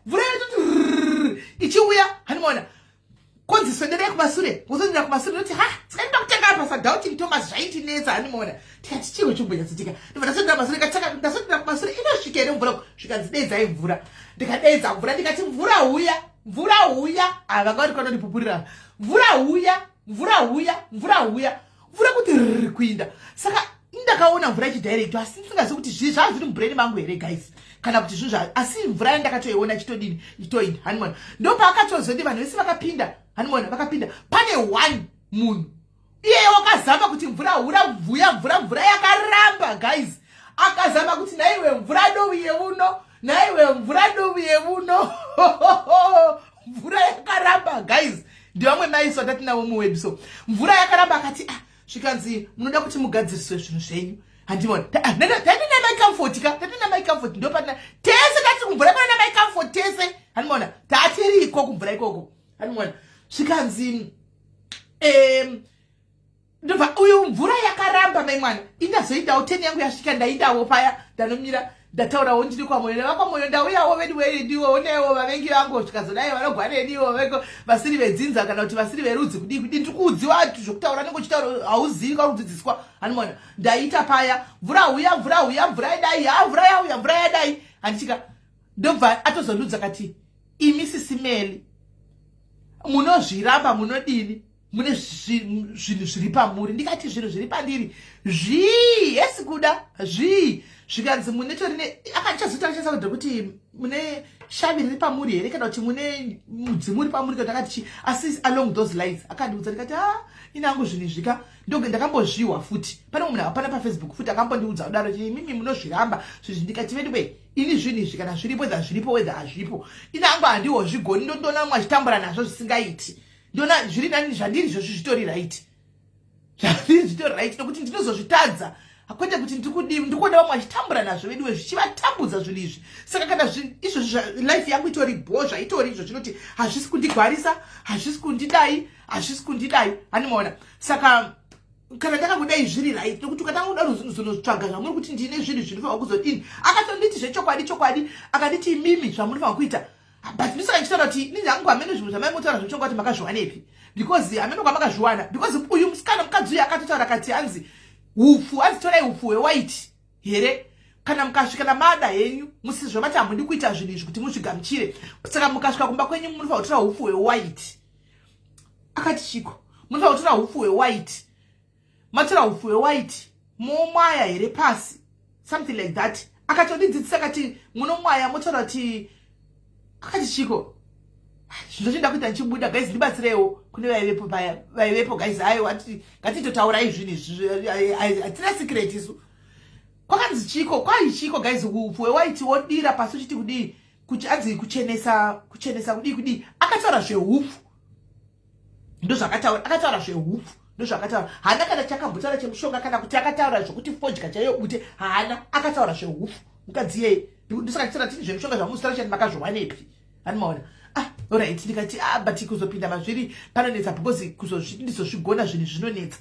mvura yaitoti ichiuya hanimona konzi swendere kumasure uzondira kumasure noti sikaenda kutenga apa sadauti Thomas zvaitinetsa hanimona tikati chiwe chimbonya tsitika ndasondira kumasure kataka ndasondira kumasure inosvika mvura zvikanzidedza mvura ndikadedza mvura ndikati mvura uya avangati kana ndipupurira mvura kuti kuinda. Saka ndakaona mvura ichidirect asi singazi kuti zviri mubrain mangu here guys kana kuti zvinhu asi mvura ndakatoiona chitodini chitoinda hanimona ndopa akatozoti vanhu vese vakapinda hanimona vakapinda pane one munhu iye wakazama kuti mvura mvura yakaramba guys akazama kuti naiwe mvura dovi yeuno mvura yakaramba guys ndivamwe maiswa tatinawo muweb so mvura yakaramba akati zvikanzi munoda kuti mugadziriswe zvinhu zvenyu handimona tatina my comfort ndopana tese tati kumvura kana my comfort tese handimona tatiriko kumvura ikoko handimona zvikanzi ndobva uyu mvura yakaramba mai mwana indazoidawo 10 yangu yasvika ndaidawo paya ndanomira ndataurawo ndiri kwamoyo vapamoyo ndauyawo vedu ndiwo newo vavengi vangu zvikazodai vanogwaneniwo veko vasiri vedzinza kana kuti vasiri verudzi kudi ndikuudziwa zvokutaura nenge uchitaura hauzivi kwakudzidziswa hanimona ndaita paya mvura idai mvura yadai handitika ndobva atozondudza kati imi sisimeli munozviramba munodini mune zvinhu zviri pamuri ndikati zvinhu zviri pandiri yesi kuda zvikanzi mune torine akachazotaachasa kudza kuti mune shavi riri pamuri here kana kuti mune mudzimu uri pamuri kana akati asi along those lines akandiudza ndikati inangu zvinhu zvika ndoge ndakambozviwa futi pane munhu apana pafacebook futi akambondiudza kudaro kuti mimi munozviramba zvizvi ndikati veduwe ini zvinhu izvi kana zviripo wedha zviripo wedha hazvipo inangu handiwo zvigoni ndondoona mwachitambura nazvo zvisingaiti ndona zviri nani zvandiri izvo zvitori right nokuti ndinozozvitadza akwete kuti ndikuona vamwe vachitambura nazvo veduwe zvichivatambudza zvinhu izvi. Saka kana izvo life yangu itori bhozva itori izvo chinoti hazvisi kundigwarisa hazvisi kundidai handimaona. Saka kana ndakangudai zviri right nokuti ukatanga kudaro zvinozvitsvaga zvamuri kuti ndine zvinhu zvinofanwa kuzodini akatonditi zvechokwadi akanditi imimi zvamunofanwa kuita but ndisaka ndichitaura kuti ndinhangu hamene zvinhu zvamaimotaura zvinochonga kuti makazviwanepi because hamene kwamakazviwana because uyu musikana mukadzi uyu akatotaura kati hanzi upfu torai upfu hwewhite here kana mukasvika namada henyu musizvomati hamudi kuita zvinhu izvi kuti muzvigamuchire saka mukasvika kumba kwenyu munofanwa kutora upfu hwewhite. Akati chiko munofanwa kutora upfu hwewhite matora upfu hwewhite momwaya here pasi something like that akatondidzidzisa kati munomwaya motaura kuti akati chiko zvino chinda kuita ndichibuda guys ndibatsirewo kune vaivepo guys aiwa ngatitotaurai zvinhu izvi hatina secret isu kwakanzi chiko kwai chiko guys upfu hwewhite wodira pasi uchiti kudii kuti anzi kuchenesa kudii akataura zveupfu akataura zveupfu ndozvakataura haana kana chakambotaura chemushonga kana kuti akataura zvokuti fodya chaiyo bute haana akataura zveupfu mukadzi iyeye ndosaka titora tini zvemushonga zvamusitaura chani makazviwanepi handimaona alright ndikati but kuzopinda mazviri panonetsa because kuzozvigona zvinhu zvinonetsa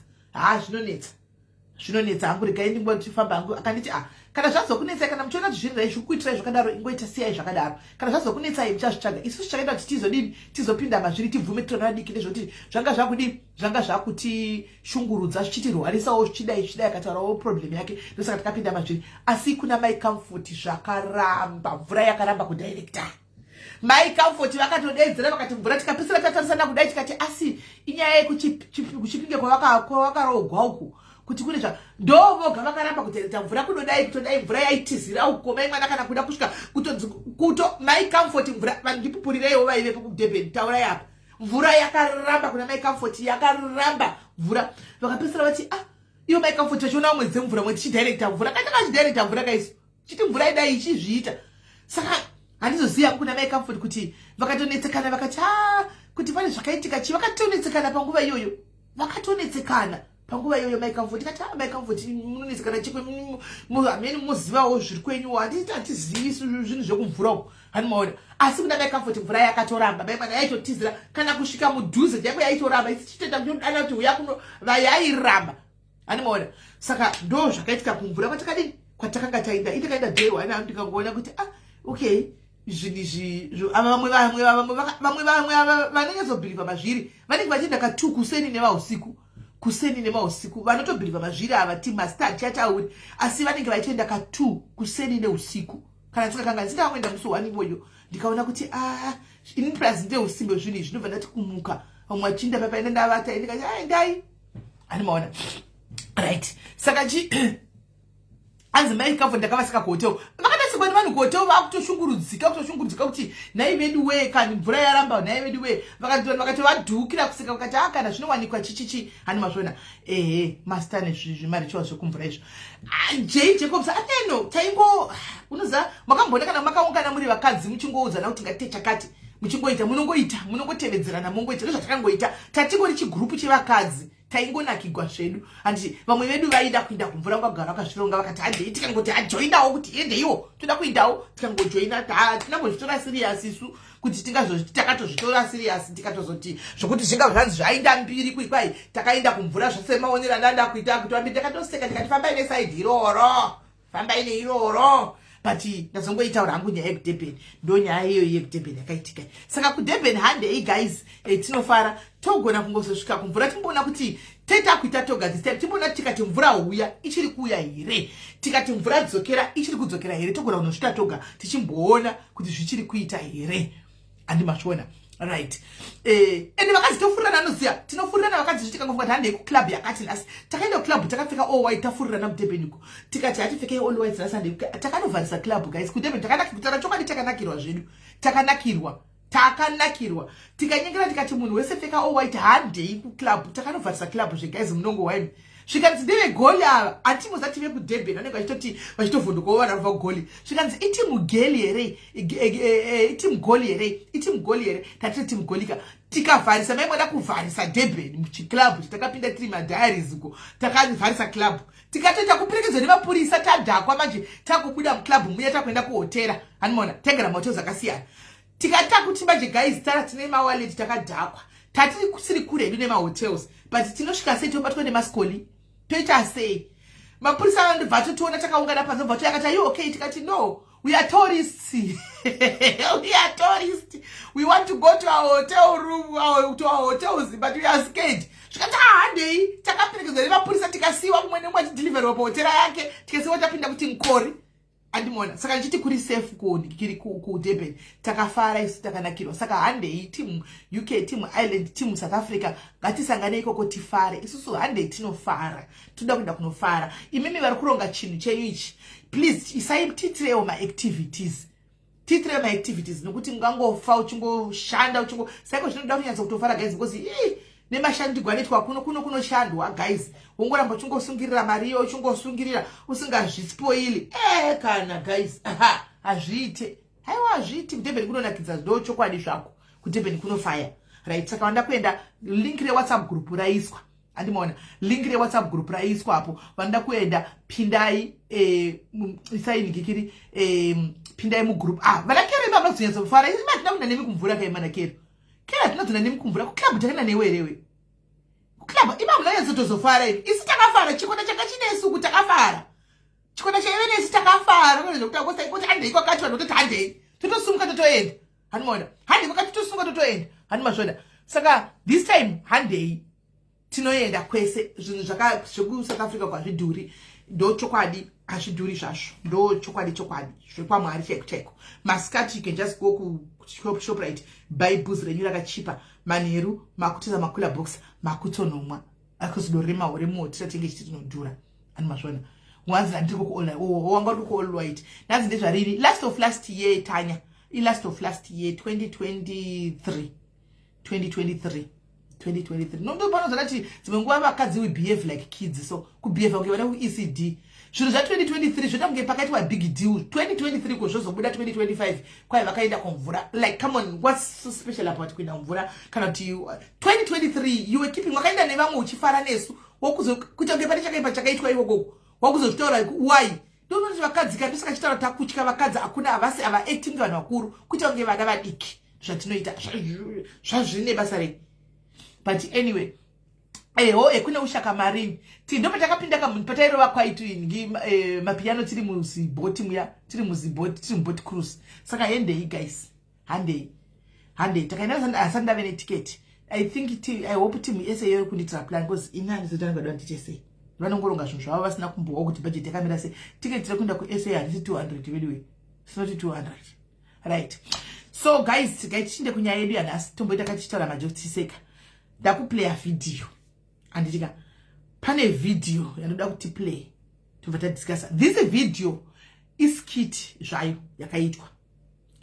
zvinonetsa hangu regai ndingotifamba hangu akanditi kana zvazokunetsai kana muchiona kuti zvirai zvikuitirai zvakadaro ingoita siyai zvakadaro kana zvazokunetsai muchazvitsvaga isusu tichakaita kuti tizodini tizopinda mazviri tibvume tiona diki nezvoti zvanga zvakudini zvanga zvakuti shungurudza zvichitirwarisawo zvichidai akataurawo problem yake ndosaka takapinda mazviri asi kuna Mai Comfort zvakaramba mvura yakaramba kudirector Mai Comfort vakatodedzera vakati mvura tikapesera tatarisana kudai tikati asi inyaya yekuchipinge kwavakarogwa uku kuti kune ndovoga vakaramba kuteredza mvura kudodai kutodai mvura yaitizira ukoma imwana kana kuda kusvika kuto Mai Comfort mvura vandipupurireiwo vaive kudurban taura yapa mvura yakaramba kuna Mai Comfort yakaramba mvura vakapesera vati iyo Mai Comfort vachiona mwedzi mvura mwetichidirector mvura katakachidirector mvura kaisu chiti mvura idai ichizviita saka handizoziva kuna Mai Comfort kuti vakatonetsekana vakati kuti pane zvakaitika chi vakatonetsekana panguva iyoyo vakatonetsekana panguva iyoyo Mai Comfort kati Mai Comfort munonetsekana chikwe amene muzivawo zviri kwenyu hatizivi zvinhu zvekumvura uko hanimaona asi kuna Mai Comfort mvura yakatoramba mai mwana yaitotizira kana kusvika mudhuze chaipo yaitoramba isichitoita muchidana kuti uya kuno yairamba hanimaona saka ndo zvakaitika kumvura kwatakadini kwatakanga taenda itakaenda day one ndikangoona kuti okay zvinhu vamwe vanonyatsobhirivha mazviri vanenge vachienda ka2 kuseni nemausiku vanotobhirivha mazviri ava timasta hatichatauri asi vanenge vachienda ka2 kuseni neusiku kana tikakanga ndisingakuenda musi 1 iwoyo ndikaona kuti ini plus ndeusimbe zvinhu izvi ndobva ndati kumuka vamwe vachinda papaine ndavata ndikati ndai hanimaona right saka anzi Mai Comfort ndakavasika kuhoteo vakadasikwa nevanhu kuhoteo vakutoshungurudzika kuti nhai vedu we kani mvura yaramba nhai vedu we vakati vadhukira kusika vakati kana zvinowanikwa chichichi hani mazvona master nezvimari chiwa zvekumvura izvo J Jacobs aneno taingo unoza makamboona kana makaungana muri vakadzi muchingoudzana kuti ngatiite chakati muchingoita munongotevedzerana mongoita nezvatakangoita tatingori chigrupu chevakadzi taingonakigwa zvedu handiti vamwe vedu vaida kuinda kumvura ngagara vakazvironga vakati handei tikangoti ajoinawo kuti endeiwo toda kuindawo tikangojoina tinambozvitora serious isu kuti takatozvitora serious tikatozoti zvokuti zvinga zvanzi zvainda mbiri kuikwai takaenda kumvura zvose maonera ndanda kuita kuti vambiri takatoseka tikati fambai nesaidi iroro but ndazongoitaura hangu nyaya yekudurban ndo nyaya iyo yekudurban yakaitika saka kudurban handei guys tinofara togona kungozosvika kumvura timboona kuti tetakuita toga this time timboona tikati mvura uya ichiri kuuya here tikati mvura dzokera ichiri kudzokera here togona kunosvika toga tichimboona kuti zvichiri kuita here andimazviona right ende vakadzi tofurirana anoziva tinofurirana vakadzi tikangofunga kuti handei kuclub yakati nhasi takaenda kuclub takapfeka all white tafurirana kudurban uko tikati hatipfekei all white nhasi handei takanovharisa club guys kudurban takanakirwa chokwadi takanakirwa zvedu takanakirwa tikanyengera tikati munhu wese pfeka all white handei kuclub takanovharisa club zveguys munongo waini zvikanzi ndevegoli ava hatimuza tive kudurban vanenge vachitoti vachitovhundukawo vanhu vabva kugoli zvikanzi itimu goli here tatiti timu golika tikavharisa maimoda kuvharisa durban muchiclub takapinda tiri madiaries uko takavharisa club tikatoita kuperekedzwa nemapurisa tadhakwa manje takubuda muclub muya takuenda kuhotera hanimona tengera mahotels akasiyana tikata kuti manje guys tara tine mawallet takadhakwa tatiri kusiri kure hedu nemahotels but tinosvika sei tobatwa nemaskoli toita sei mapurisa vanobva totoona takaungana panze bva toyakati are you okay tikati no we are tourists we want to go to our hotel room to our hotels but we are scared zvikati handei takaperekedzwa nemapurisa tikasiyiwa mumwe nemwe achidhiliverwa pahotera yake tikasiyiwa tapinda kuti mkori andimona saka ndichiti kuri safe kiri kudurban takafara isu takanakirwa saka handei timu UK timu Ireland timu South Africa ngatisangane ikoko tifare isusu handei tinofara toda kuenda kunofara imimi vari kuronga chinhu chenyu ichi please isaititirewo maactivities nokuti ungangofa uchingoshanda saiko zvinoda kunyatsa kutofara guys because nemashandirwo anoitwa kunoshandwa guys wongoramba uchingosungirira mariyo uchingosungirira usingazvispoili kana guys hazviite haiwa hazviiti kudurban kunonakidza ndo chokwadi zvako kudurban kunofaya right saka vanda kuenda link rewhatsapp group raiswa andimona link rewhatsapp group raiswa hapo vanda kuenda pindai isainigikiri pindai mugroup vanakere vamazonyatsa isi matina kuna nemi kumvura kaimana kere tinozona nemi kumvura kuclub takaenda newerewe kuclub ima munanyatsa tozofara ivi isi takafara chikona chaka chine suku takafara chikona chaevenesi takafara kuti handei kwakati vanhu kutoti handei totosumuka totoenda hanimona handei kwakati totosumuka totoenda hanimazvona saka this time handei tinoenda kwese zvinhu zvekusouth africa kwazvidhuri ndo chokwadi hazvidhuri zvazvo ndo chokwadi zvekwamwari chaiko chaiko masikati you can just go kuShoprite buy booze renyu rakachipa manheru makutisa makula box makutonomwa akuzidorema hore moti tatenge chiti tinodhura hanimazvona wanzi ndiko kuonline wanga uri kuall white nanzi ndezvariri last year tanya last of last year 2023 ndombopanozva kuti dzimwe nguva vakadzi we behave like kids so kubehave kunge vana kuECD zvinhu zva2023 zvoda kunge pakati wa big deal 2023 kuzvozobuda 2025 kwai vakaenda kumvura like come on what's so special about kuenda kumvura kana kuti 2023 you were keeping wakaenda nevamwe uchifara nesu wokuzokuita kunge pane chakaipa chakaitwa ikoko wakuzozvitaura why ndonoti vakadzi kana tisakachitaura takutya vakadzi hakuna havasi acting vanhu vakuru kuita kunge vana vadiki zvatinoita zvazvine basa rei but anyway kune ushaka marini ndo patakapinda kamunhu patairova kwaitu ingi mapiano tiri muzibhoti muya tiri mubhoti cruise saka hendei guys handei takaenda asati ndave netiketi I hope timu yese yori kunditira plan because inani zotanga badwa ndichese vanongoronga zvinhu zvavo vasina kumbowa kuti budget yakamira sei tiketi rekuenda kuSA handisi 200 anyway it's not 200 right so guys tichinde kunyaya yedu yanhasi tomboita katichitaura majokutiseka ndakuplaya video anditika pane video yanoda kuti play tobva tadiscussa this video iskit zvayo yakaitwa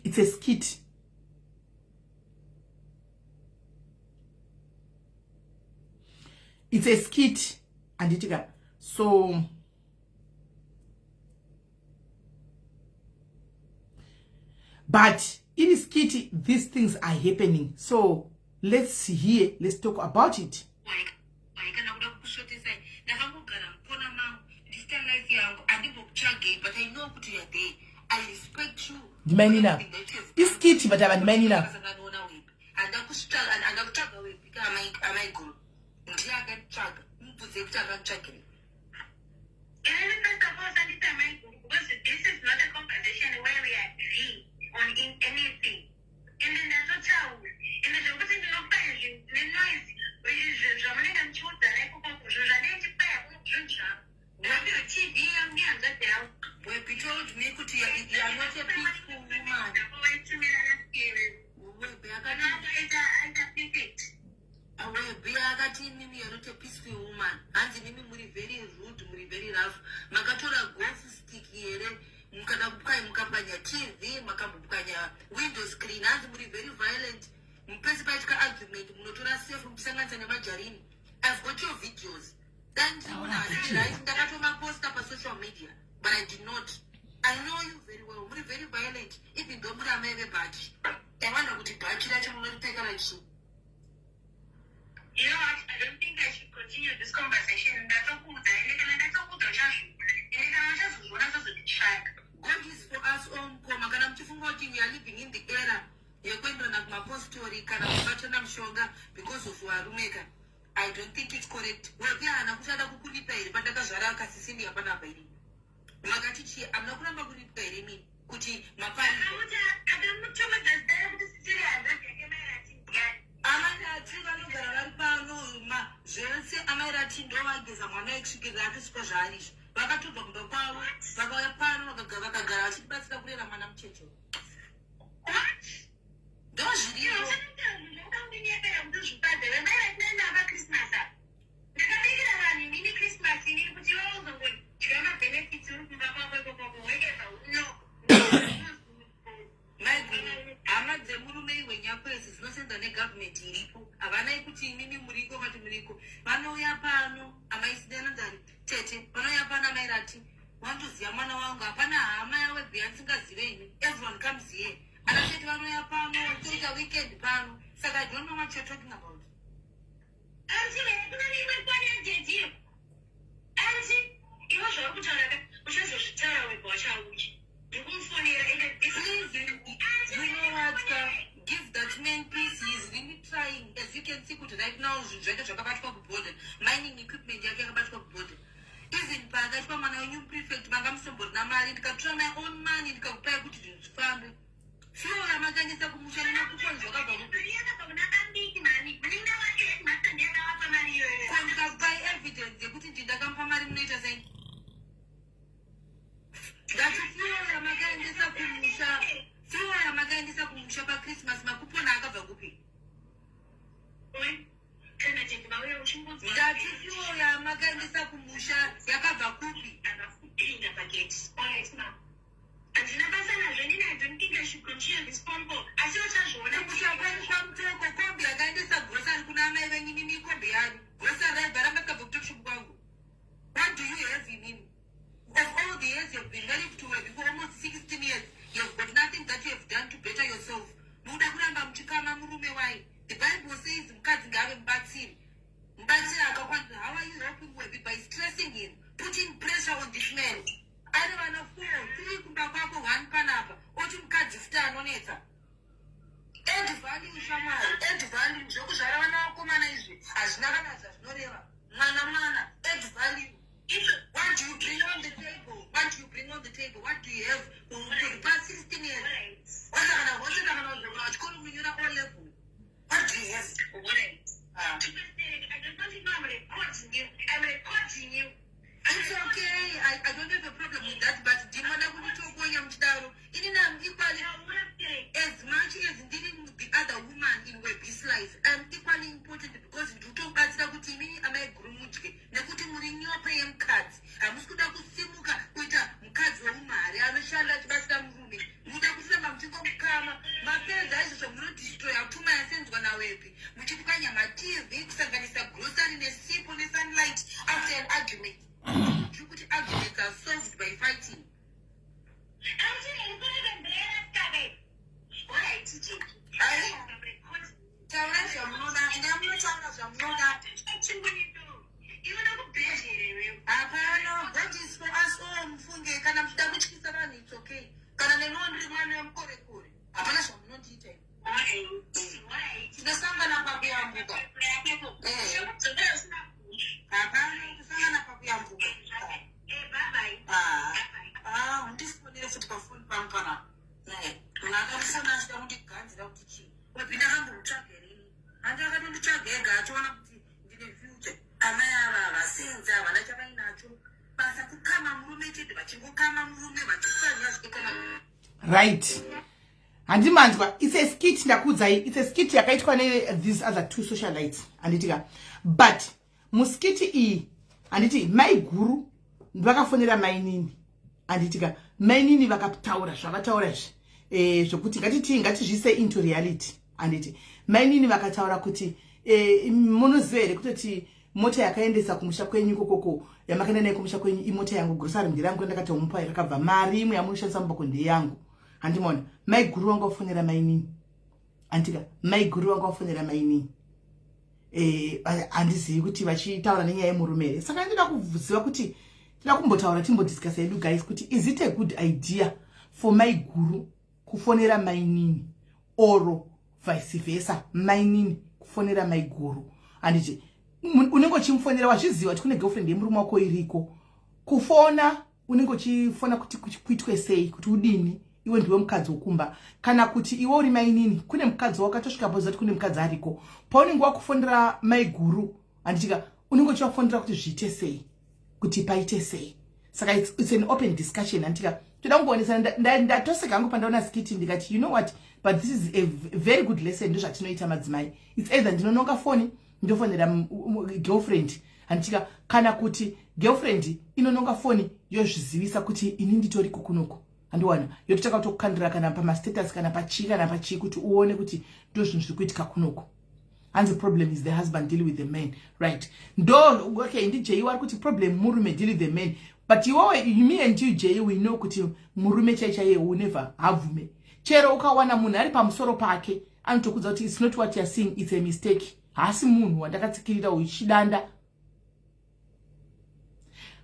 it's a skit anditika so but in skit these things are happening so let's hear, let's talk about it. But I know you are there. I respect you. Dimanina. This kid, but I'm dimanina. This is not a conversation where we agree on anything. And then that's what I would. And then what's in the noise, which is Germany and children, I could go to Janet, maybe a TV and me and that down. Where we told me to you are not a peaceful woman. Mimi are not a peaceful woman. And the Mimi very rude, very rough. Makatora golf stick here. Mukabukanya TV, makabukanya window screen, and very violent. Mpesipatika argument, munotora safe mkusangana na majarini. I've got your videos. Then I post up on social media, but I did not. I know you very well. You're very violent. Even though I'm very bad. I want to take a you know what? I don't think I should continue this conversation. God is for us all. We are living in the era. You're going to have my story because of our rumeka. I don't think it's correct. Well, yeah, I'm not going to pay, but that's what I'm going to pay. I'm not going to pay me. Kuti, my parents. I'm not sure what that's there. Everyone comes here. And I said, take a weekend, so I don't know what you're talking about. Give that man peace. He's really trying. As you can see, right now, mining equipment. Even Paga, from a new prefect, Magamsumbo, Namari, Katrona, my own money, the compare with his family. So I'm against the commission of the country. By evidence, they put it in the Gampamari later saying that if you are against the commission, so I am against the commission for Christmas, Makupona Gavagupi. That if you are against the commission, Yakabakupi and a foot in the packets. All right now. And I don't think I should continue this phone call. I saw such one. I was going to come to a copy against a person who now made any mimic behind. What do you have in him? Of all the years you've been married to her, before almost 16 years, you've got nothing that you have done to better yourself. The Bible says, how are you helping with by stressing him, putting pressure on this man? I don't want to fall. One panapa. What you can't stand on it. Add value, add value. Jokusarana, Comanizi, as Naganas, no never. Mana, add value. What do you bring on the table? What do you bring on the table? What do you have for the past 16 years? What do you have? I don't know. I'm recording you. It's okay. I don't have a problem with that, but do you want to talk when I'm down? Equally, as much as dealing with the other woman in Webby's life, I'm equally important because you talk about the me, I'm a grumuji. Nakuti Murinho paying cards. I'm Muskuda Simuka with a cards of Mari. I'm a Charlotte Bastam Rumi. Mudakusam to come. My parents are some root destroy. I'm 2 months when I will be. Muchikanya, my tears, the Sanganisa grocery in a simple sunlight after an argument. Arguments are solved by fighting. That is for us all. It's okay. Right. Handimanzwa, it's a skit ndakudzai, it's a skit yakaitwa these other 2 socialites anditika. But muskiti iyi anditi mai guru vakafonera mainini anditika mainini vakataura zvavataura zvokuti ngatizvise into reality anditi mainini vakataura kuti munoziva here kutoti mota yakaendesa kumusha kwenyu kokoko yamakenda nayo kumusha kwenyu imota yangu grocery ndirangu ndakatomupa yakabva mari imwe yamunoshandisa mubako ndeyangu. Handimona mai guru wangu wafonera mainini antika mai guru wangu wafonera mainini handizivi kuti vachitaura nenyaya yemurumere. Saka ndinoda kuziva kuti tinoda kumbotaura timbodiscussa hedu guys kuti is it a good idea for mai guru kufonera mainini oro vice versa mainini kufonera mai guru. Handiti unenge uchimufonera wazviziva kuti kune girlfriend yemurume wako iriko kufona unenge uchifona kuti kuitwe sei kuti udini iwe ndiwe mukadzi wokumba kana kuti iwe uri mainini kune mukadzi wakatosvika poza kuti kune mukadzi ariko paunenge wakufonera mai guru anditika unenge uchivafonera kuti zviite sei kuti paite sei. Saka it's an open discussion anditika toda kungoonesa ndatoseka hangu pandaona skiti ndikati you know what but this is a very good lesson ndozvatinoita madzimai. It's either ndinononga foni ndofonera girlfriend anditika kana kuti girlfriend inononga foni yozvizivisa kuti ini nditoriko kunoko andiwana yototaka kutokukandira kana pamastatus kana pachii kana pachii kuti uone kuti ndo zvinhu zviri kuitika kunoko. And the problem is the husband deal with the man, right? Ndo okay ndi Jay wari kuti problem murume deal with the man, but me and you Jay we know kuti murume chaichaye will never havume. Chero ukawana munhu ari pamusoro pake anotokudza kuti it's not what you are seeing, it's a mistake. Hasi munhu wandakatsikirira uchidanda.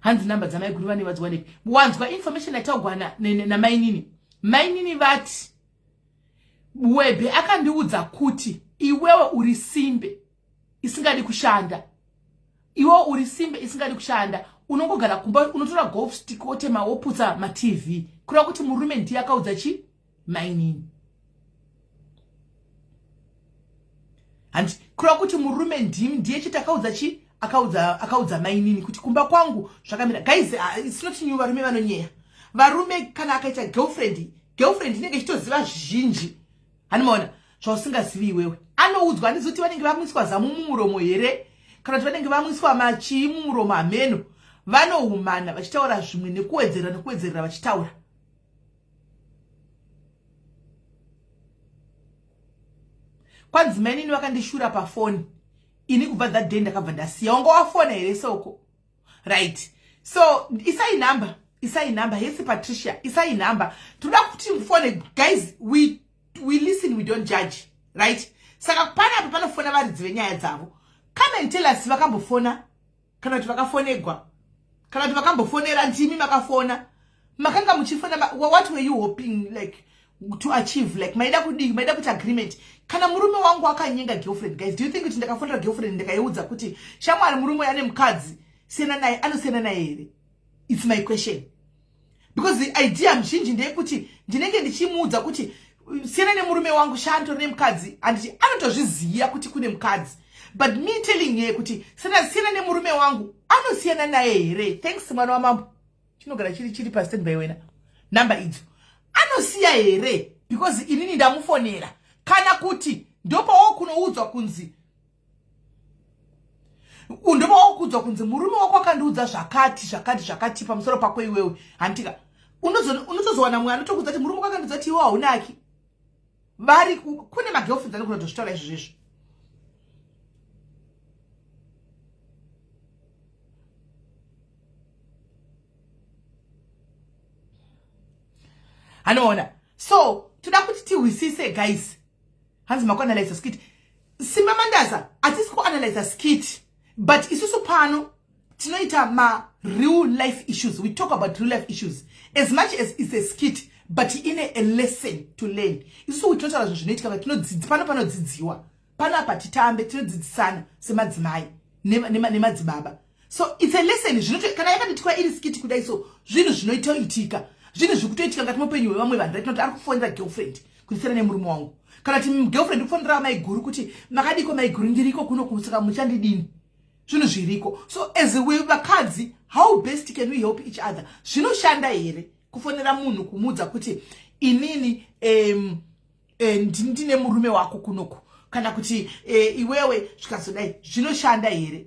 Hands number dzamai guru vane vadziwaneke. Wanzwa information yataugwana na mainini vati Webe akandiudza kuti iwewe uri simbe isingadi kushanda. Iwo uri simbe isingadi kushanda unongogara kumba unotora golf stick wotema woputsa ma TV kureva kuti murume ndiye akaudza chi mainini. And kureva kuti murume ndiye chiti akaudza chi akaudza mainini kuti kumba kwangu zvakamira. Guys, it's not new. Varume vanonyeya. Varume kana akaita girlfriend inenge ichitoziva zvizhinji. Hanimaona zvausingazivi iwewe. Anoudzwa ndizoti vanenge vamwiswa zamu mumuromo here kana kuti vanenge vamwiswa machi mumuromo ameno. Vanohumana vachitaura zvimwe nekuwedzerera vachitaura. Kwanzi mainini vakandishura pafoni. Ini kubva that day ndakabva ndasiya. Wanga wafona here soko. Right. So isai number. Yes, Patricia. Isai number. Toda kuti mfone. Guys, we listen, we don't judge. Right? Saka pana panofona varidzi venyaya dzavo. Come and tell us vakambofona kana kuti vakafonegwa. Kana kuti vakambofonera ndimi makafona. Makanga muchifona, what were you hoping like to achieve? Like maida kuti agreement. Kana murume wangu akanyenga girlfriend, guys, do you think kuti ndakafonera girlfriend ndakaiudza kuti shamwari murume ane mukadzi siyana naye anosiyana naye here? It's my question. Because the idea mzhinji ndeyekuti ndinenge ndichimuudza kuti siyana nemurume wangu shanto nemukadzi and anotozviziva kuti kune mukadzi. But me telling ye kuti siyana nemurume wangu anosiyana naye here. Thanks mwana wamambo. Chinogara chiri pa standby wena. Number idzo. Anosiya here because inini ndamufonera. Kana kuti ndopa wakunoudzwa kunzi murume wako akandiudza zvakati pamusoro pako iwewe. Handika unozowana mwe anotokudza kuti murume wako akandiudza kuti iwe haunaki. Vari kune magirlfriends anogona kutozvitaura izvozvo. Hanoona. So toda kuti tiwisise guys. Hanzi makuanalyze skit. Simba Mandaza atisi kuanalyze skit. But isusu pano tinoita ma real life issues. We talk about real life issues. As much as it's a skit, but in a lesson to learn. Isusu we tinotaura zvinoitika but panodzidziwa. Pano apa titambe tinodzidzisana semadzimai nemadzibaba. So it's a lesson. Kana yakanditwa iri skit kudai so zvinhu zvinoitika. Zvinhu zvikutoitika ngati mupenyu wevamwe vanhu kuti arikufonera girlfriend kutisana nemurume wangu. Kana kuti girlfriend kufonera maiguru kuti makadiko maiguru ndiriko kuno kusaka muchandidini. Zvinhu zviriko. So as we vakadzi, how best can we help each other? Zvinoshanda here kufonera munhu kumudza kuti inini ndine murume wako kunoko. Kana kuti iwewe zvikazodai zvinoshanda here.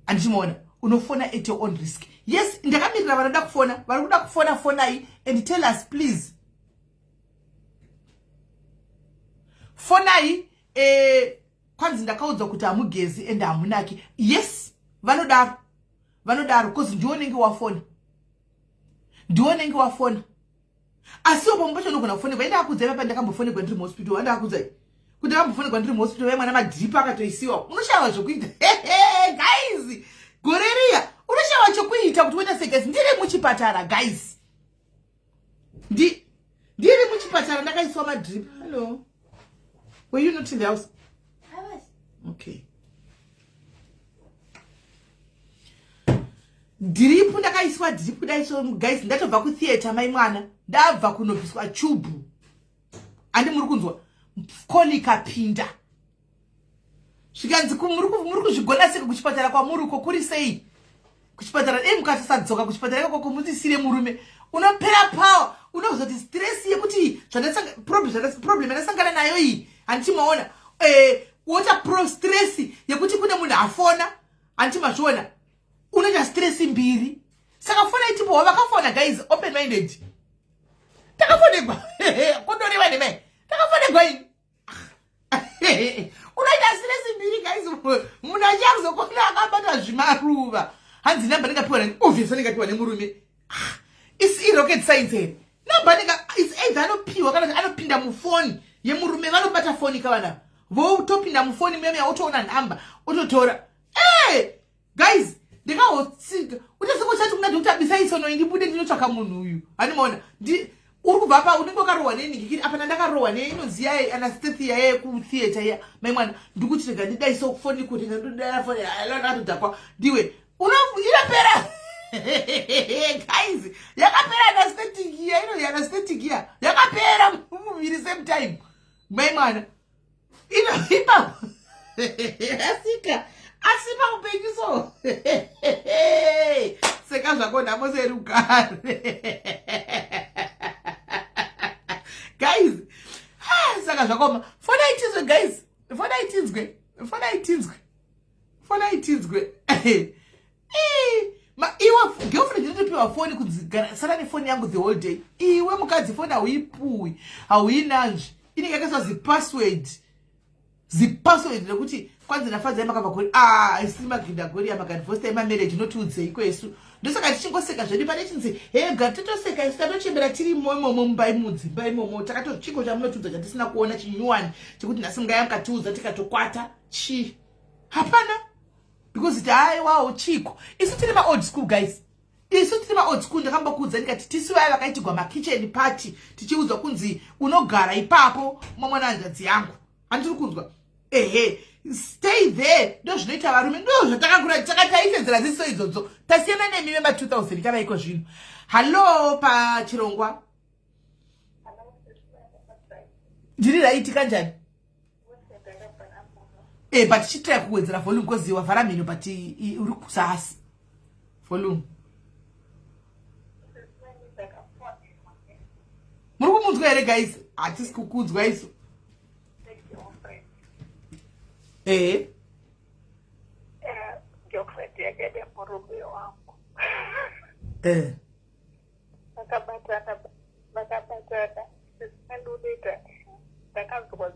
Andimona unofona at your own risk. Yes, ndakamirira vanoda kufona, varikuda kufona fonai and tell us please. Fonai kwanzi ndakaudzwa kuti amugezi and amunaki. Yes, vanodaro because ndionenge wafona. Asiwo pombacho nogona kufona vaenda akudza papa ndakambofonegwa ndiri hospital wanda akudza kuti ndakambofonegwa ndiri hospital vemwana madrip akatoisiwa. Unoshava zvokuita. Guys, goreria unoshava chokuita kuti uenda segasi ndiri muchipatara guys. Ndiri muchipatara ndakaiswa madrip. Hello. Were you not in the house? I was. Okay. Drip ndakaiswa drip daiso guys ndatobva ku theater mai mwana ndabva kunobviswa tube. Andi muri kunzwa koli kapinda. Zvikanzi muri kuzvigona seka kuchipatara kwa muri uko kuri sei? Kuchipatara mukasadzoka kuchipatara ikoko mutisire murume unopera power unozoti stress yekuti problem yanasangana nayo iyi antimaona water pro stress yekuti kune munhu afona antimazviona unoita stress mbiri saka fona itipo wakafona guys open minded takafonegwa kondoreva neme takafonegwa ini unoita stress mbiri guys munhu achazokona akabata zvimaruva hanzi namba ndingapiwa obviously ndingapiwa nemurume it's rocket science here namba it's either anopiwa kana anopinda mufoni yemurume vanobata foni kavana votopinda mufoni meme autoona namba ototora guys ndikahotsika utazikochati kuna Dr. Bisaisono indibude ndinotsvaka munhu uyu animaona uri kubva pa unenge wakarohwa neningikiri apa ndakarohwa neinoziya anesthesia yeku theater ya mai mwana ndikuti rega ndidaiso foni kuti ndodara foni alona atodhakwa ndiwe inopera guys, yakapera anesthetic here, anesthetic here, yakapera muviri same time. Maimana ipa asipa upengiso seka zvako nhamo serugare guys. Saka zvakoma fona itinzwe iwe girlfriend inotopiwa foni kudzigara sara nefoni yangu the whole day. Iwe mukadzi foni hauipuwi, hauinanzvi, inenge yakaiswa zipassword nekuti kwanzi nafadzi yamakabva kuri isiri magindagori yamagadivhosta emamarriage inotiudzei kwesu. Ndosaka tichingoseka zvedu pane chinzi hega totoseka isu tatochembera tiri imomo mumba mudzimba imomo takatochingo chamunotudza chatisina kuona chinyuwani chekuti nhasi munga yamukatiudza tikatokwata chi hapana, because iti aiwawo chiko. Isu tiri ma old school guys, isu tiri ma old school. Ndakambokuudza ndikati tisu vaya vakaitigwa makitchen party tichiudzwa kunzi unogara ipapo mwana hanzvadzi yangu. Handiri kunzwa stay there. Ndo zvinoita varume, ndo zvatakakura takataitedzera ziso idzodzo. Tasiyana nemiwe ma 2000 tavaiko zvino. Hallo pachirongwa, ndiri raitika njani? But tichitira kuwedzera volume because wavhara mhino but uri kusasi volume. Muri kumunzwa here guys? Hatisi kukudzwa isu. Girlfriend yake murume wangu. Vakabatana. Ndudita. Ndakanzwa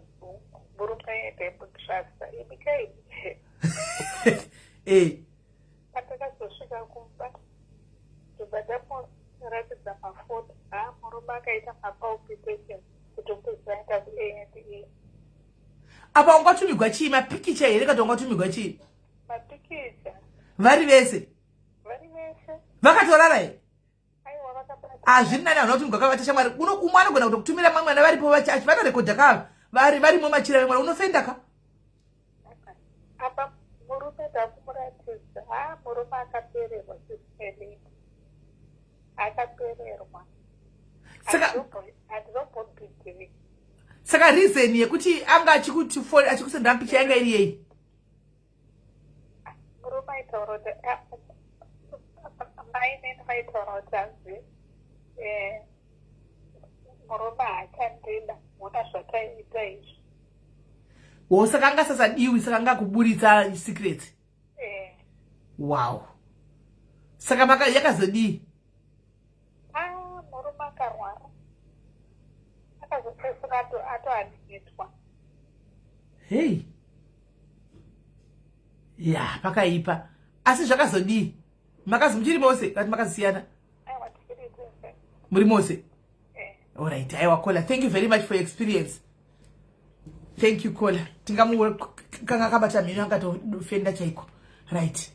murume yake mutrasta. Ibikaidi. Patakazosvika kumba. Ndobadapo ratidza mafoto. Murume akaita mapalpitation kuti mbuzaenda ku-A&E. Apa ungatumigwa chii? Mapikicha here kana ungatumigwa chii? Mapikicha. Vari vese vakatorara here? Aiwa vakabata. Hazviri nani anotumigwa kavata shamwari. Umwe anogona kutokutumira mamwe ana varipo vachachi vanorekodha kava varimo machira vemwana unofenda ka? Apa murume ndakumuratidza. Murume akapererwa chipenini. Akapererwa. Handinombobhidhiri. Saka reason yekuti anga achikusendera picha yanga iri yei? Murume aitaura kuti mainini vaitaura kuti hanzi murume haachandida, muna zvataita izvi. Saka anga sasadiwi, saka anga kuburitsa secret. Wow. Saka yakazodii? Murume akarwara. Akazopesera atoadmitwa. Hey. Ya, pakaipa. Asi zvakazodii? Makazi muchiri mose kana makasiyana? Aiwa tikiri tese. Muri mose? All right, aiwa Kola. Thank you very much for your experience. Thank you Kola. Tingamu kanga kabata mino angatofenda chaiko. Right.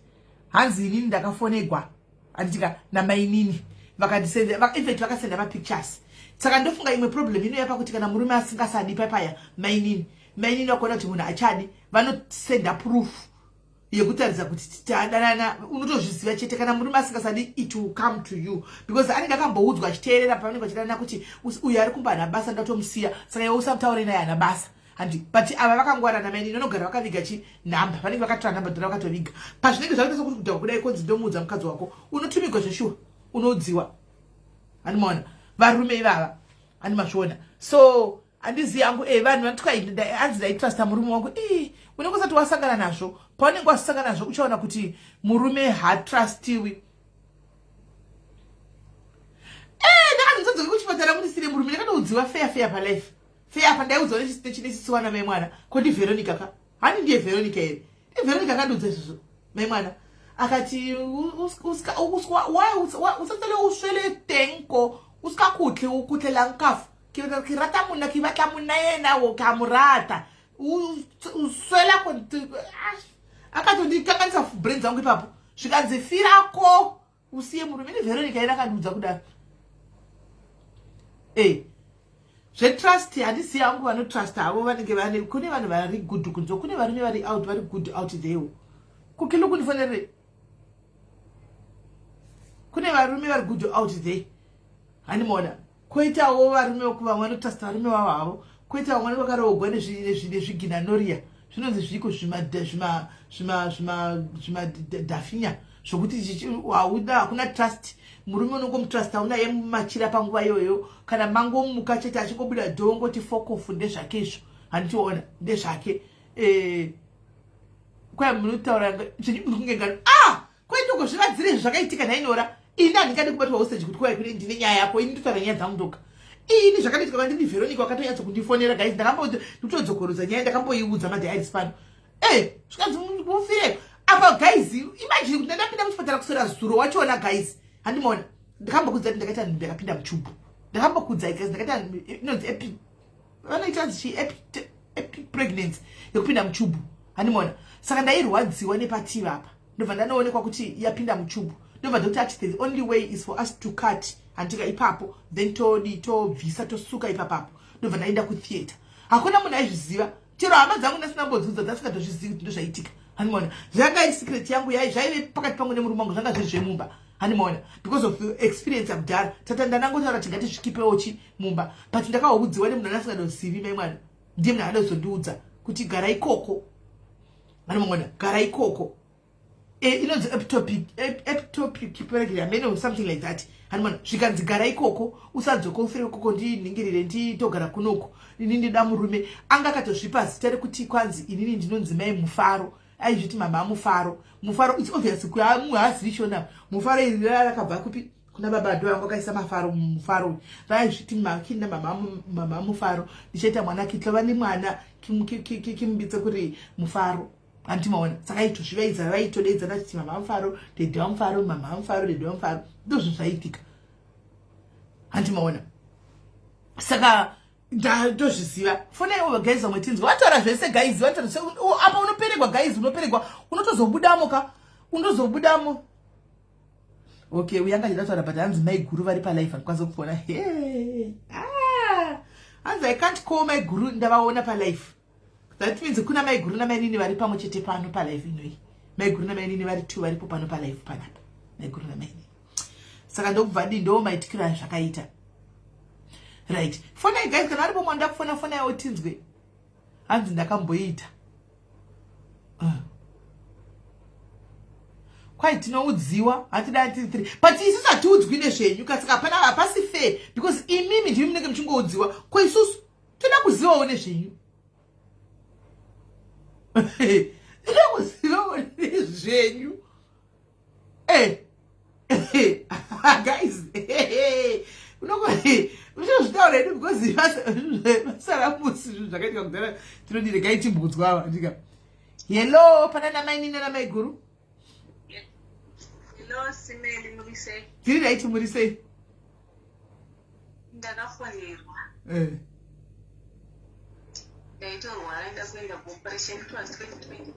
Hanzi inini ndakafonegwa. Anditika na mainini. Vakandisenda, in fact vakasenda ma pictures. Saka ndofunga imwe problem ino yapa kuti kana murume asingasadi papaya mainini wakona kuti munhu achadi vanosenda proof yekutaridza kuti tadanana. Unotozviziva chete kana murume asingasadi it will come to you because anenge akamboudzwa achiteerera pavanenge vachidanana kuti uyu ari kumba ana basa ndatomusiya saka iwe usamutaure naye ana basa. But ava vakangwara na mainini vanogara vakaviga namba vanenge vakatora namba dzara vakatoviga pazvinenge zvakuita sokuti kudhakwa kudai konzi ndomuudza mukadzi wako unotumigwa zveshuwa unodziwa. Animaona varume ivava animazviona. So handizi yangu vanhu vanotwa hanzi ndaitrasta murume wangu. Unenge usati wasangana nazvo, paunenge wasangana nazvo uchaona kuti murume hatrustiwi. Ndakazodzoka kuchipatara munisire murume ndakatoudziwa fair palife. Fair pandaiudzwa nechinesiwana mai mwana kodi Veronica ka. Hani ndiye Veronica here. Veronica kandiudza izvozvo mai mwana. Akati usatele uswele tenko usikakuhle ukutlela nkafu kirata muna kivatla muna yena wokamurata uswela konti akatondikakanisa brain dzangu ipapo zvikadzifirako usiye murume. Ni Veronica ina kandiudza kudaro. Zvetrust handisi yangu vanotrust avo vanenge vane kune vanhu vari good kunzo kune varume vari out good out there. Kukilo kunifonere kune varume vari good out there hanimona koitawo varume vekuva vanotrasta varume vavo havo koita vamwe vakarogwa nezviginanoria zvinonzi zviko zvimadhafinya zvokuti hakuna trust murume unongomutrasta unaye machira panguva iyoyo kana mangomuka chete achingobuda dhoo ngoti fokofu ndezvake izvo handichiona ndezvake kwai munotaura zvichingengano kwaitoko zvivadzire zvakaitika nainora ini handingadi kubatwa hostage kuti kwai kune ndine nyaya yako ini ndotaura nyaya dzangu ndoga ini zvakaitika kwandini Veronica wakatonyatsa kundifonera guys ndakambotodzokorudza nyaya ndakamboiudza madhairis pano zvikanzi mufire apa guys imagine kuti ndapinda muchipatara kusora zuro wachona guys handimona ndakambokudza kuti ndakaita ndakapinda muchubhu ndakambokudza guys ndakaita inonzi vanoita pregnancy yekupinda muchubhu handimona saka ndairwadziwa nepativa apa ndobva ndanoonekwa kuti yapinda muchubhu ndobva ndoti ati the only way is for us to cut andika ipapo then tobvisa tosuka ipapapo ndobva ndaenda kutheatre hakuna munhu aizviziva chero hama dzangu ndasina mbodzudza dzasingatozvizivi kuti ndozvaitika handimona zvanga secret yangu zvaive pakati pangu nemurume wangu zvanga zviri zvemumba handimona because of experience yakudhara tata ndanangotaura kuti ngatisvikipewochi mumba but ndakaudziwa nemunhu anasingadozivi mai mwana ndiye munhu anozondiudza kuti gara ikoko handimona gara ikoko inonzi ectopic pregnancy or something like that handimona zvikanzi gara ikoko usadzoka ufire ikoko ndiningirire nditogara kunoko ini ndida murume anga akatozvipa zita rekuti kwanzi inini ndinonzi mai Mufaro aizviti mama Mufaro it's obvious muhazivi shona Mufaro iri rakabva kupi kuna baba ndo yangu akaisa Mufaro vaizviti makinda mama Mufaro ndichaita mwana kitlova nemwana kimbitse kuri Mufaro antimaona saka itozvivaidza vaitodedza vachiti mama Mufaro dedhe waMufaro mama Mufaro dedhe waMufaro ndozvo zvaitika antimaona saka ndozviziva fonaiwo guys vamwe tinzwa wataura zvese guys wataura apa unoperegwa guys unoperegwa unotozobudamo ka unotozobudamo okay uyanga ndataura but hanzi mai guru vari palife andikwanisa kupona hanzi I can't call my guru ndavaona palife that means kuna mai guru namai nini vari pamwe chete pano palife inoi mai guru namai nini vari 2 varipo pano palife panapa mai guru namai nini saka ndokubva ndo maitikira zvakaita right fonai guys kana aripo mwanda kufona fona yawo tinzwe hanzi ndakamboita kwai tinoudziwa hatida 3 but isusu hatiudzwi nezvenyu kasika hapana hapasi fair because imimi ndimi munenge muchingoudziwa ko isusu toda kuzivawo nezvenyu toda kuzivawo nezvenyu guys unozvitaura hedu because vasaramusi zvinhu zvakaitika kudhara tinodire gaitimbodzwa ava ndika hello pana namai nini namai guru Hello, Simeli Murise. tiri raiti murisei Ndakafonerwa. Ndaitorwara ndakuenda kuoperation it was 2020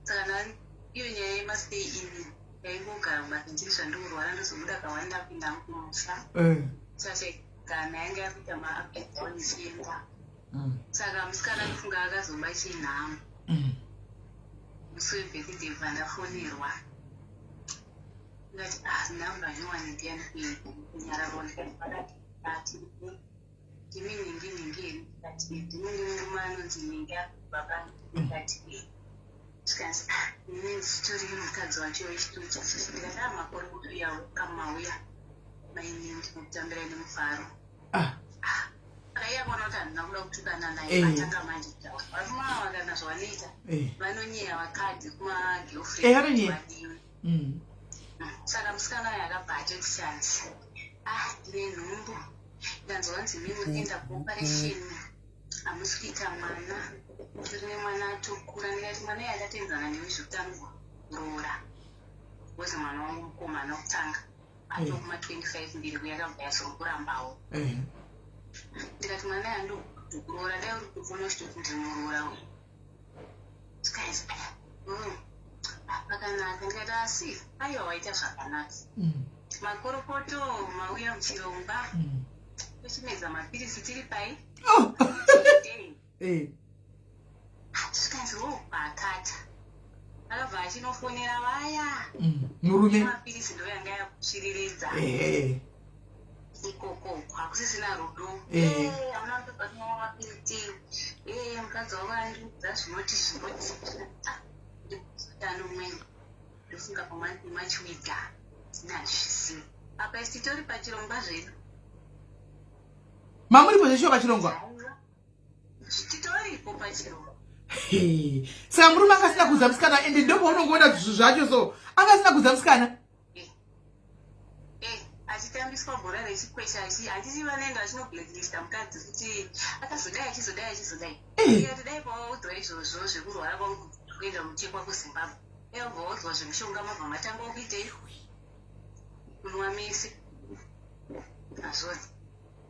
saka iyo nyaya yemastay in yaingogara basi ndiri zvandorwara ndozobuda kawanda ndapinda mumusha kana yanga yakuita maapetoni chienda saka musikana ndofunga akazoba chinhamo musi webirthday vandafonerwa ngati namba nyowani ndiani kunyararoti ndimininginingeni kati ndinenge murume anonzi ninge akubaba kati zvikanzi ini nditori mukadzi wacho wechitoro chacho ndikati makore kutoyawo kamauya maini ndinokutambira neMufaro akaiyabona kuti handina kuda kutukana naye vatanga manje kutaura varume ava kana zvavanoita vanonyeya vakadzi kumagirlfriend vadiwe saka musikana wayo akabva atoti chanzi ndine nhumbu ndanzwanzi mimi enda kuoperation hamusi kuita mwana tiri nemwana atokura ndikati mwana iye akatenzana newe zvekutanga kuroora kozi mwana wangu mukomana wokutanga atokuma 25 mbiri kuya akabva yazokurambawo ndikati mwana iye andokuroora dai uri kufona uchitoti ndimuroora we zikaisi pakanaka ndikati asi aiwa waita zvakanaka makorokoto mauya muchirongwa tochimedza mapirisi tiri pai zvikanzi wo pakata akabva achinofonera vaya murume mapirisi ndo yanga yakushiriridza ikoko hakusisina rudo amuna mutokatimawa mapiriti mukadzi wavo andiudza zvinoti utano umweni ndofunga pamachiwiga sinazvisi apa isi titori pachirongwa zvedu mamuripo zveshuwa pachirongwa titoripo pachirongwa saka murume angasina kuudza musikana ende ndopaunongoona zvinhu zvacho so angasina kuudza musikana achitambiswa bhora rechikwesha handisi vanoenda vachinoblacklista mukadzi kuti akazodai achizodai dai pavaudwa izvozvo zvekurwara kwangu kuenda muchekwa kuzimbabwe vaudzwa zvemushonga mabva matanga okuitei kunwa mese nazvodzi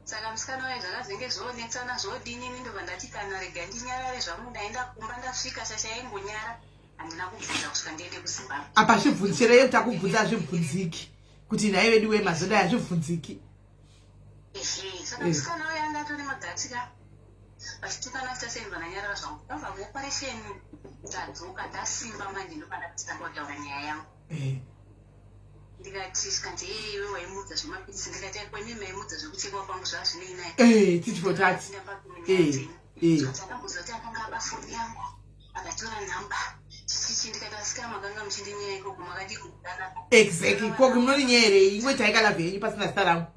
saka musikana waye zvakazenge zvoonetsana zvodini ndobva ndati kana rega ndinyarare zvangu ndaenda kumba ndasvika shasha yaingonyara handina kubvunza kusvika ndiende kuzimbabwe apa zvibvunzire yekuti akubvunza hazvibvunziki kuti nhaye vedu wemazodai hazvibvunziki saka musikana waye anga atore magatsika vachitukana titasendwa nanyarara zvangu kabva kuoparesheni tadzoka tasimba manje ndopanda kuti tangotaura nyaya yangu ndikati kanzi iwe waimudza zvemapirisi ndikati kwene maimudza zvekuchekwa kwangu zvazvinei naye tichipotati takambuza kuti akanga abafundi yangu akatora nhamba chichichi ndikati asikana makanga muchindinyaya ikoko makadi kudana exactly koko munoni nyerei imwe taikalavha yenyu pasina zita rangu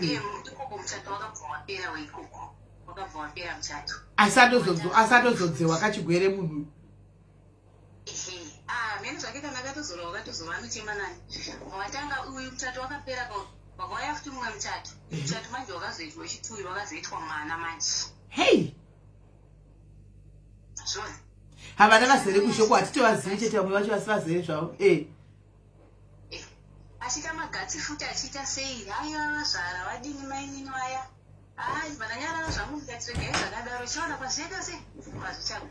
ikoko muchato wakabva wapera weikoko wakabva wapera muchato asatozodzewa kachigwere munhu mene zvake kana akatozorwa wakatozorwa anochema nani watanga uyu muchato wakapera wakauya futi mumwe muchato muchato manje wakazoitwa wechituwi wakazoitwa mwana manje hei zvoni havana vazere kushoko hatitovazivi chete vamwe vacho vasi vazere zvavo achiita magatsi futi achiita sei haiva vazvara vadini mainini vaya vananyarara zvangu ndikatiregai zvakadaro chiona kwazvienda sei kwazvichako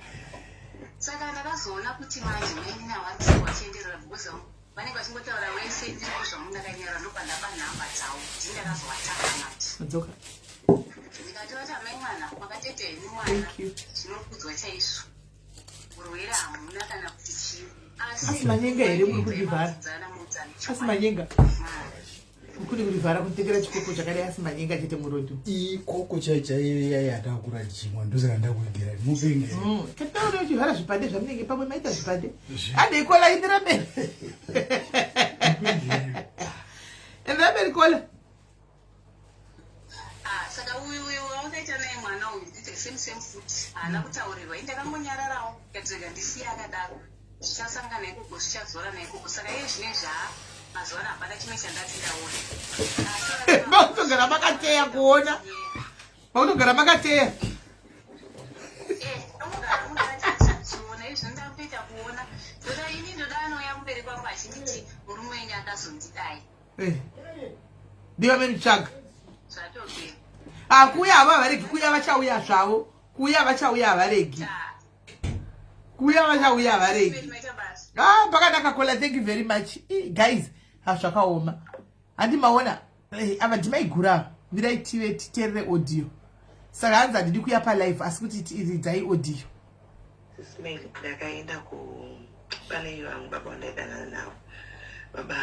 saka ndakazoona kuti manje mainini havarisi vachienderera because vanenge vachingotaura wese ndiripo zvangu ndakanyara ndopandapa nhamba dzavo kuti ndakazowataka manje ndikati vati amai mwana makatete heni mwana zvinokudzwa chaizvo urwere hamuna kana kuti chii asi manyenga here muri kurivhara asi manyenga kuri kurivhara kutekera chikoko chakadai asi manyenga chete muroto ikoko chaichaiye yatakura chimwa ndosaka ndakuigera mupenge kataura uchivhara zvipande zvamunenge pamwe maita zvipande adeikola indiramberi indiramberi kola saka uyu wakaita naye mwana uyu ite same futi haana kutaurirwa indakangonyararawo katirega ndisiya akadaro zvichasangana ikoko zvichazora naikoko saka iye zvine mazuva ano hapana chimwe chandati ndaona maunogara makateya kuona maunogara makateya chiona izvo ndakutoita kuona ndoda ini ndoda anouya kumberi kwangu achinditi murume wenyu akazondidai ndiva menutsvaga zvatopera kuya hava havaregi kuya vachauya zvavo kuya vachauya havaregi kuya vachauya havaregi pakanaka kola thank you very much guys hazvakaoma handimaona ava ndimaigura mirai tive titerere audio saka hanzi handidi kuya palive asi kuti iridzai audio sisimeli ndakaenda pane vangu baba vandaidana navo baba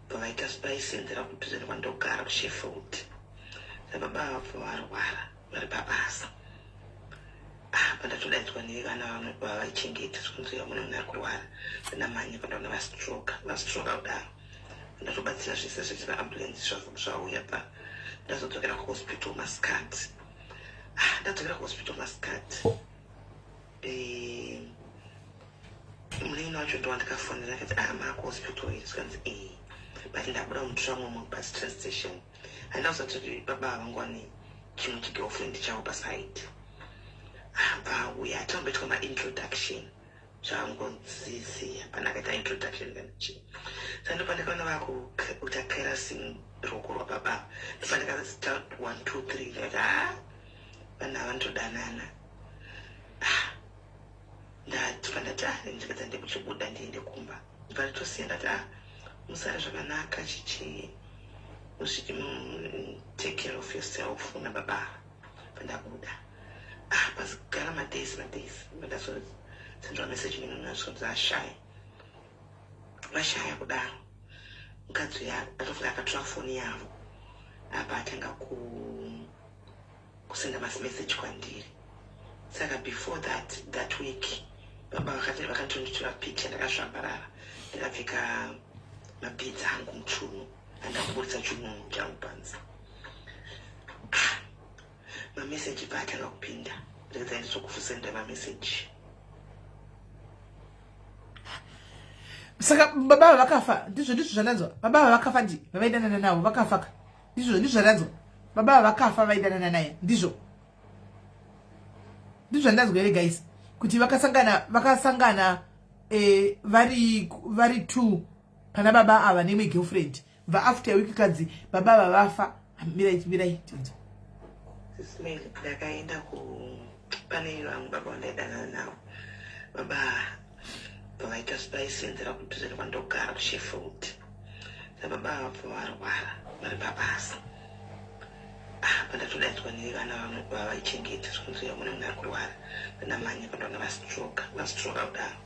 pavaita vaisenzera kudhuze nekwandogara kusheffield sababa vabva varwara vari pabasa pandatodaidzwa nevana vamwe vavaichengeta zvikunziva mune munhu ari kurwara ndinamhanya pandaona vastroka kudaro ndatobatsira zvese zvese vaambulensi zvauya pa ndazodzokera kuhospital maskati ndadzokera kuhospital maskati munini wacho ndowandikafonera akati maakuhospital iri zikanzi but ndabuda mumusha mumwe bus train station handauziva kuti baba havangwani chimwe chigirlfriend chavo paside pauya hatamboitwa maintroduction zvangonziziya panakaita introduction kanachi sandopandikaona vakuita kerasing ruoko rwababa ndopandikazita 1 2 3 ndikati vanhu ava ndodanana ndati ndikati ndikuchibuda ndiende kumba ndipanditosiya ndati musare zvakanaka chichi take care of yourself nababa pandabuda pasigara madays sendwa message nginonasonza ashaya vashaya kudaro mukadzi uya atofika akatora foni yavo apa atanga kusenda message kwandiri. Saka before that week baba vakanditora picture ndakasvambarara ndakapfeka mabhidzi angu muchiuno andakuburitsa chiuno changu panze. Mameseji paatanga kupinda ndikadza ndizokusenda mameseji. Saka baba vakafa ndizvo zvananzwa. Baba vakafa ndi vaidanana navo vakafa. Ndizvo zvananzwa. Baba vakafa vaidanana naye ndizvo ndanzwa here guys kuti vakasangana vari two pana baba ava nemwe girlfriend va after week kadzi baba ava vafa. Mirai tinzo Sismeli ndakaenda pane vanhu baba vandaidana navo baba vaita vaisenzera kudhuze kwandogara kuSheffield. Baba vapo varwara vari pabasa pandatodaitswa nevana vavaichengeta zvikunziya mune munhu ari kurwara vanamanya pandaona vastroka kudaro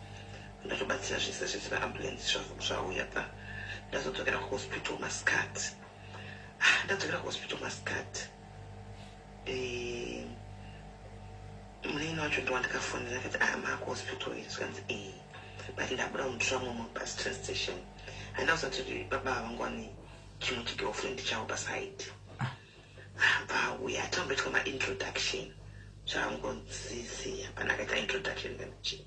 ndatobatsira zvese vaambulensi zvauya pa ndazodzokera kuhospital Muscat. Ndadzokera kuhospital Muscat munini wacho ndowandikafonera akati makuhospital zvikanzi but ndabuda mutora mumwe bus train station handauziva kuti baba havangwani chimwe chigirlfriend chavo paside. Vauya atamboitwa maintroduction zvangonziziya panakaita introduction kanichi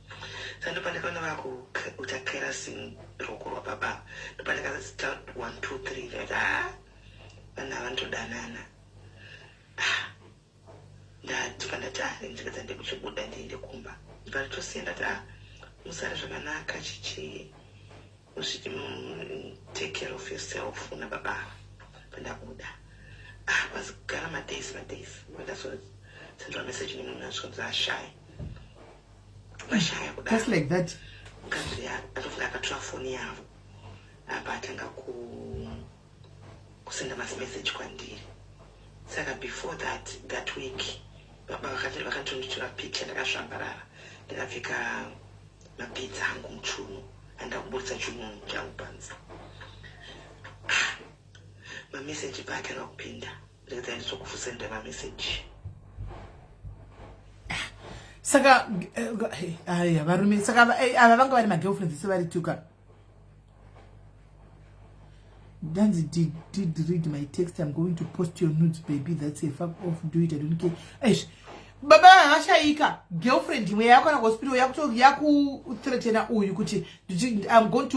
saka ndopandakaona vakuita kerosene ruoko rwababa ndopandakazita 1 2 3 ndakati vanhu ava ndodanana ndati ndikadza ndikuchibuda ndiende kumba ndipanditosiya ndati musare zvakanaka chichi musviti take care of yourself nababa pandabuda vazigara madays vandasendwa message nemunasonza ashaya vashaya kudaro just like that. mukadzi uya atofika akatora foni yavo apa atanga kusenda message kwandiri. Saka before that week baba vakanditora picture ndakasvambarara ndakapfeka mabhidzi angu muchiuno andakuburitsa chiuno changu panze. Mameseji paatanga kupinda ndikadza ndizokusenda mameseji. Saka aya varume saka ava vanga vari magirlfriends vari tuka. Danzi did read my text. I'm going to post your nudes, baby. That's a fuck off. Do it. I don't care. Eish. Baba vashaika girlfriend imwe yakona hospital yaku threatena uyu kuti I'm going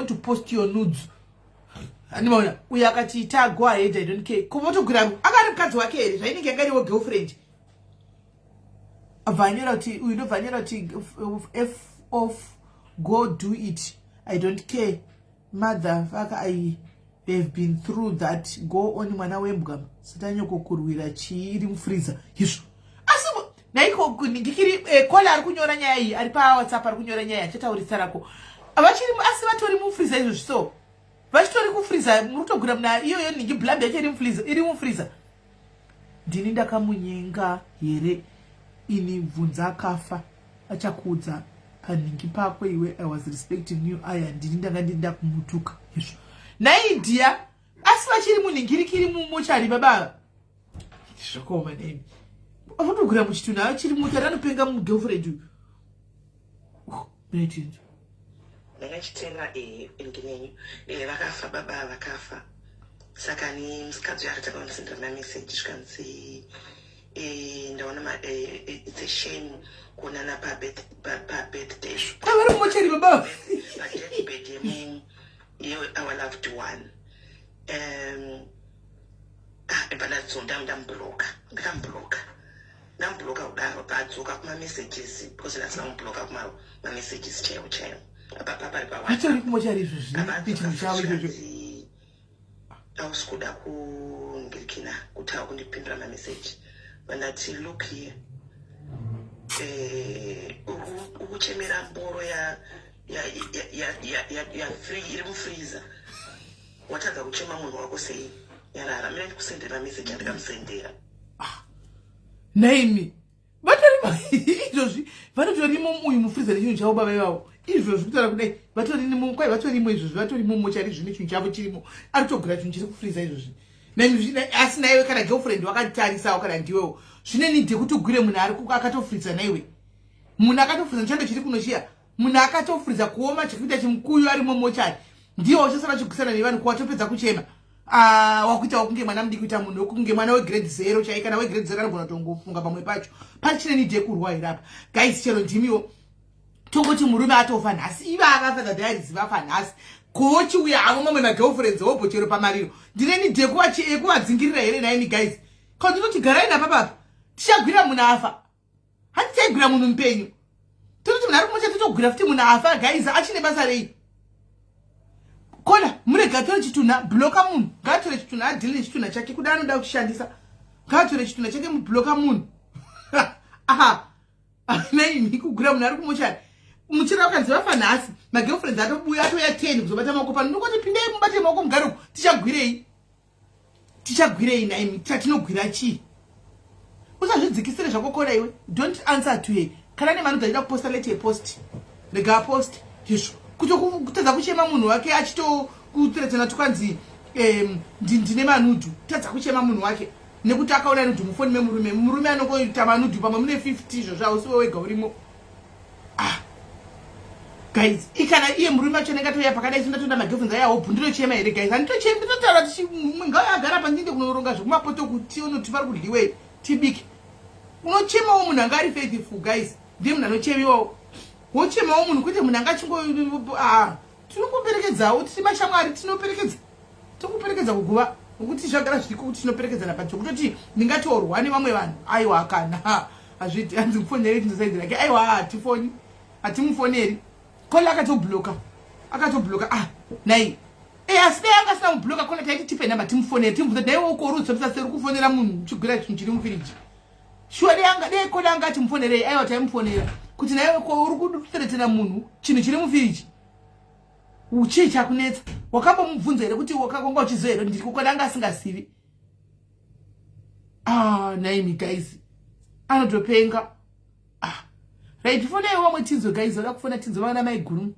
to post your nudes. Animaona uyu akati go ahead, I don't care. Kumotogram akari mukadzi wake here zvainenge ngariwo girlfriend. Vanilla kuti uyu no vanilla kuti f off, go do it. I don't care. Motherfucker, I have been through that. Go on mwana wembwa satanyoko kurwira chiri mufreezer izvo asi naiko ndikiri kola ari kunyora nyaya iyi ari pa WhatsApp ari kunyora nyaya chataurisa rako avachiri asi vatori mufreezer izvo so vachitori kufreezer mutogura muna iyoyo ningi blab yake iri mufreezer. Ndini ndakamunyenga here ini bvunza akafa achakudza paningi pakwe iwe. I was respecting you. Aya ndini ndanga kumutuka izvo naidia asi vachiri munhingirikiri mumochari baba zvakoma neni avotogura muchituna achiri mutari anopenga mugirlfriend uyu maitinzo ndakachitenga ngenyenyu vakafa baba vakafa saka ni musikadzi akataka kundisendera mameseji zvikanzi ndaona it's a shame kuonana pabirthday kwavari mumochari baba padeathbed our loved one. Ndambloka kudaro padzoka kuma-messages because ndasinamubloka kuma-messages chaiwo apapari atori kumochari izvo zvipitini chavo izvozvo ausi kuda kungirikina kuti akundipindura mameseji vandati look here ukuchemera mboro free iri mufreezer watadza kuchema munhu wako sei yarara mina ndikusendera message andikamusendera naimi vatori izvozvi vanotorimo uyu mufriza nechinhu chavo baba ivavo izvozvi kutaura kudai vatorimo kwai vatorimo izvozvi vatorimo mochari zvine chinhu chavo chirimo ari kutogura chinhu chiri kufriza izvozvi asi naiwe kana girlfriend wakatarisawo kana ndiwewo zvine nidhe kuti ugwire munhu ari akatofriza naiwe munhu akatofriza chando chiri kunochiya munhu akatofriza kuoma chekuita chimukuyu arimo mochari ndiwo uchasara chigusana nevanhu kuwatopedza kuchema wakuitawo kunge mwana mudiki kuita munhu kunge mwana wegrade 0 chai kana wegrade 0 anogona kutongofunga pamwe pacho pachine nidhe kurwa hirapa guys chero ndimiwo tongoti murume atofa nhasi ivava fadhadhairis vafa nhasi kochiuya havo mamwe magirlfriends wobho chero pamariro ndine nidhe kuvadzingirira here naimi guys kana ndinoti garai napapapa tichagwira munhu afa hatichaigwira munhu mupenyu tototi munhu ari kumocha totogwira futi munhu afa guys achine basa rei kona murega tore chitunha bloka munhu ngaatore chitunha adhili nechitunha chake kuda anoda kuchishandisa ngaatore chitunha chake mubloka munhu aha naimi kugwira munhu ari kumochari muchira wakanzi vafa nhasi magirlfriends atobuya atoya 10 kuzobata maoko pano nokoti pindai mubate maoko mugare uku tichagwirei naimi tatinogwira chii usazvidzikisire zvako kona iwe don't answer to ye kana nemani udzachida kuposta leti yepost rega apost izvo kutadza kuchema munhu wake achitokutoredzana tukwanzi ndine manudhu tadza kuchema munhu wake nekuti akaona nudhu mufoni memurume anongoita manudhu pamwe mune 50 izvo zvavo siwe wega urimo guys ikana iye murume acho nekatoya pakadai sindatoda magirlfriends ayahopu ndinochema here guys handitochemi ndinotaura ngauya agara pandinde kunoronga zvokumapoto kuti unoti pari kudliwei tibike unochemawo munhu anga ari faithful guys ndiye munhu anochemiwawo wochemawo munhu kwete munhu anga achingo tinokuperekedzawo tiri mashamwari tinokuperekedza kuguva nokuti zvagara zviriko kuti tinoperekedzana pacho kutoti ndingatorwa nevamwe vanhu aiwa kana hazviti hanzi kufoneri tindosaidzi aiwa hatimufoneri kola akatobloka nai asi dai anga asina mubloka kona taiti tipe namba timufoneri timubvunza dai wokorudzopisa seri kufonera munhu chigwira chinhu chiri mufiriji shuwa dai kola anga atimufonerei aiwa taimufonera kuti naiwe ko uri kutoretera munhu chinhu chiri mufiriji uchii chakunetsa wakambomubvunza here kuti wakakonga uchiziva here ndiri kukona anga asingasivi naimi guys anotopenga right fonai wamwe tinzo guys oda kufona tinzo vana maiguru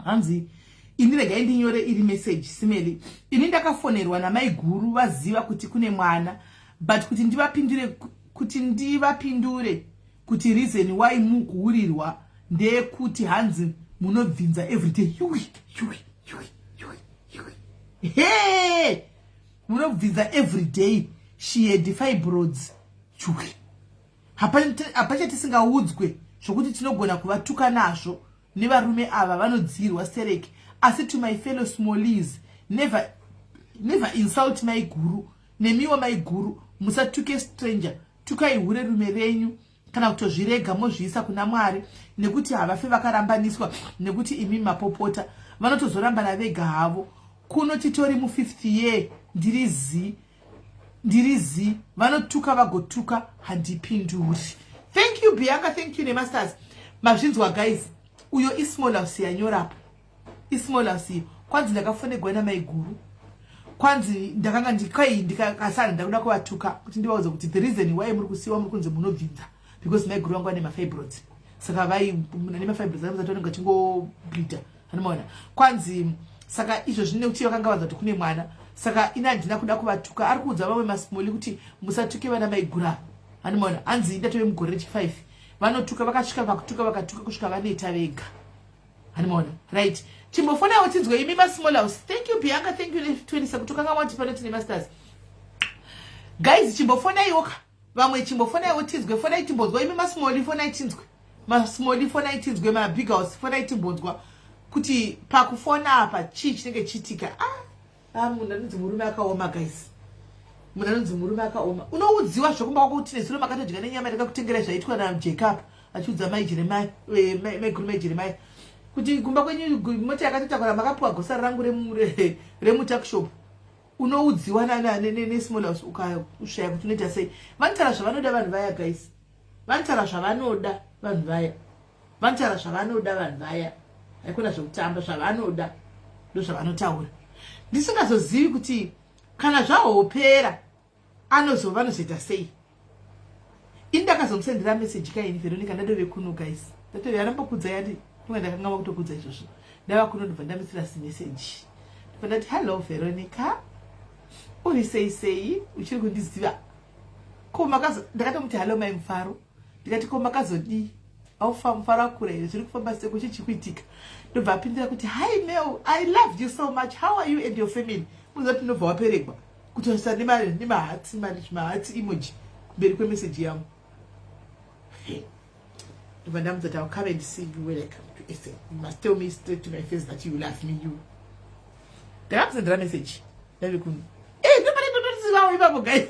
hanzi ini regai ndinyore iri message simeli ini ndakafonerwa namaiguru vaziva kuti kune mwana but kuti ndivapindure kuti reason why mukuurirwa ndeyekuti hanzi munobvinza everyday munobvinza everyday she had fibroids hapacha tisingaudzwe zvokuti tinogona kuvatuka nazvo nevarume ava vanodzirwa stereki asi to my fellow smallies never insult my guru nemiwo my guru musatuke stranger tukai hure rume renyu kana kutozvirega mozviisa kuna Mwari nekuti havafe vakarambaniswa nekuti imi mapopota vanotozorambana vega havo kuno titori mu5th year ndirizi vanotuka vagotuka handipinduri. Thank you Bianca, thank you Nemasters. Mazvinzwa guys, uyo ismolausi yanyorapo ismolausi kwanzi ndakafonegwa namaiguru kwanzi ndakanga ndikasana ndakuda kuvatuka kuti ndivauze kuti the reason why muri kusiwa muri kunze munobvinza because my guru wangu ane mafibroids saka vai nane mafibroids anozatonga chingo bleeder anomaona kwanzi saka izvo zvine kuti vakanga vanza kuti kune mwana saka ina ndina kuda kuvatuka ari kuudza vamwe masmoli kuti musatuke vana maigura anomaona hanzi ndatove mugore rechi5 vanotuka vakasvika vakatuka kusvika vanoita vega anomaona right chimbofonawo tinzwe imi masmall house. Thank you Bianca, thank you 20 kutokanga wati panoti nemasters guys chimbofonaiwo vamwe chimbofonaiwo tinzwe fonai timbonzwa imi masmall fonai tinzwe masmall fonai tinzwe mabig house fonai timbonzwa kuti pakufona apa chii chinenge chitika munhu anonzi murume akaoma guys munhu anonzi murume akaoma unoudziwa zvokumba kwako kuti nezuro makatodya nenyama ndakakutengera zvaitwa naJacob achiudza mai Jeremiah maiguru mai Jeremiah kuti kumba kwenyu moti yakatotakura makapuwa gosa rangu remutakshop unoudziwa nesmall house ukashaya kuti unoita sei. Vanotara zvavanoda vanhu vaya guys, vanotara zvavanoda vanhu vaya, vanotara zvavanoda vanhu vaya, haikona zvekutamba zvavanoda ndo zvavanotaura. Ndisingazozivi kuti kana zvahopera vanozoita sei. indakazomsendera message kaini Veronica ndadove kuno guys ndatove arambokudza yati tumwe ndakanga makutokudza izvozvo ndava kuno ndobva ndamisira message ndati hello Veronica uri sei uchiri kundiziva ko makazo ndakatomuti hello mai Mufaro ndikati ko makazodi aufa Mufaro akura here zviri kufamba sei kuchichikuitika ndobva apindira kuti hi Mel I loved you so much how are you and your family muzoti ndobva waperekwa kutoisa nemahatsi emoji mberi kwemessage yangu Madam, that I'll come and see you when I come to SA. You must tell me straight to my face that you love me, you. Then I send a message. Then we couldn't. Hey, nobody don't see how we have guys.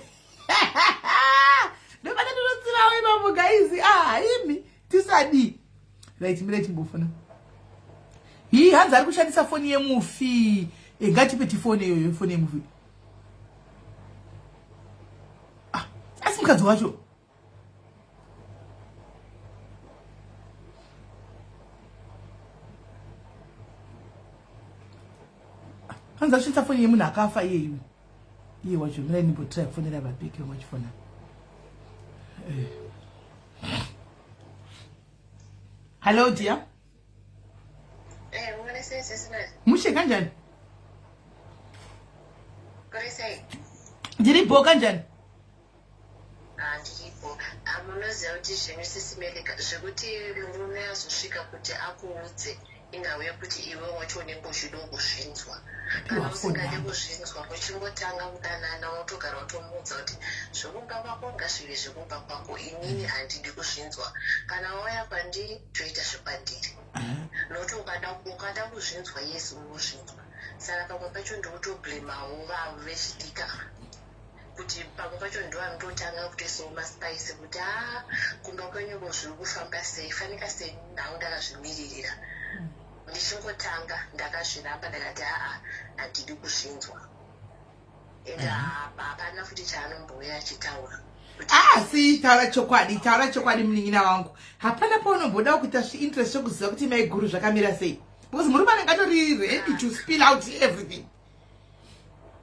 Nobody don't see how we have guys. Ah, me. This ID. Right, me let him go for now. He has a question. This a phone movie. A gati peti phone movie. Ah, ask me kazi wacho. Hanza shita phone yemu nakafa yeyu. Ye wacho mira ni try phone na babeke wacho phone. Hello dear. What is this? Mushe kanjani? What is it? Ndiri bo kanjani? Ndiripo. Amunoziva kuti zvinhu sisimeleka zvekuti murume azosvika kuti akuudze ingauye kuti iwe wacho unenge uchida kuzvinzwa. Kana usingade kuzvinzwa kuchingotanga kudanana wotogara wotomuudza kuti zvokumba kwako ngazvive zvokumba kwako inini handidi kuzvinzwa. Kana wauya kwandiri toita zvekwandiri. Nokuti ukada kuzvinzwa Yesu unozvinzwa. Saka pamwe pacho ndokutobhlemawo vavo vechidika. Kuti pamwe pacho ndoanototanga kutoisawo maspice kuti kumba kwenyuko zviri kufamba sei fanika sei nhau ndakazvimiririra ndichingotanga ndakazviramba ndakati handidi kuzvinzwa ende hapana futi chaanombouya achitaura si taura chokwadi munin'ina wangu hapana paunomboda kuita interest chokuziva kuti mai guru zvakamira sei because murume anenge atori ready to spill out everything.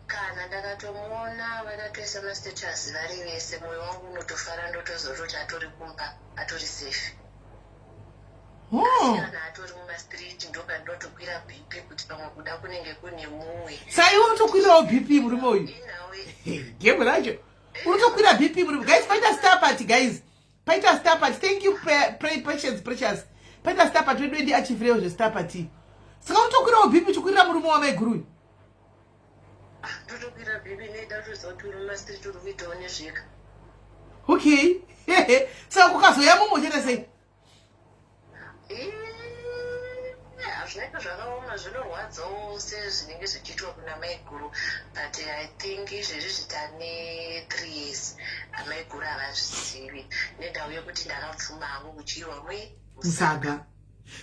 Kana ndakatomuona vakatoisa mastatus vari vese mwoyo wangu unotofara ndotozoroti atori kumba atori safe. Kana atori mumastreet ndokandotokwira bp kuti pamwe kuda kunenge kune mumwe. Sai unotokwirawo bp murume uyu. Gemo racho. Unotokwira bp murume. Guys, paita star party guys. Paita star party. Thank you Patience Precious. Paita star party wedu achievrewo zve star party. Saka unotokwirawo bp chikwirira murume wamai guru. Ndotokwira bp nedatozotori mumastreet uri kuitawo nezveka. Okay. Saka kukazoya mumochera sei? Hazvinenge zvakaoma zvinorwadzawo sezvinenge zvichiitwa kuna mai guru but I think izvezvi zvitane 3 years amai guru havazvizivi nendau yekuti ndakapfuma hangu kuchirwa musaga.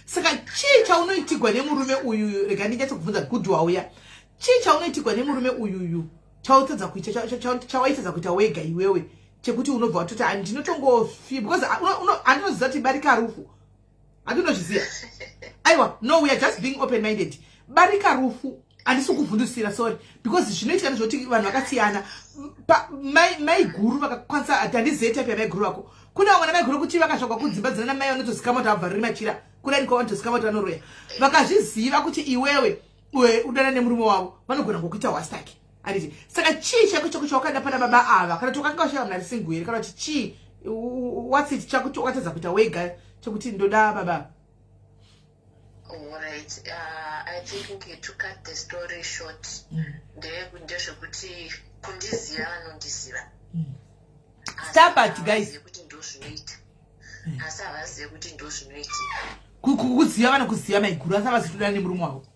Saka chii chaunoitirwa nemurume uyu rega ndinyatsokubvunza good wauya chii chaunoitirwa nemurume uyuyu chawaitadza kuita wega iwewe chekuti unobva watoti handinotongofi because handinoziva kuti barika rufu handinozviziva. Aiwa, no, we are just being open-minded. Barika rufu handisi kuvhundusira sorry because zvinoitika nezvoti vanhu vakasiyana mai guru vakakwanisa handizive type yamai guru vako. Kuna vamwe namai guru kuti vakasvakwa kudzimba dzina namai vanotozikama kuti avhariri machira kudai kwa vanotozikama kuti vanoroya vakazviziva kuti iwewe udana nemurume wavo vanogona ngokuita wastake handiti. Saka chii chako chako chawakanda pana baba ava kana tokanga washava muna risingu here kana kuti chii what's it chakuti wakatadza kuita wega chekuti ndoda baba. Alright, I think to cut the story short, ndezvekuti kundiziva vanondiziva. Star party guys. Kuti ndozvinoita. Asi havazivi kuti ndozvinoita. Kuziva vanokuziva mai guru asi havazi kutodana nemurume wavo.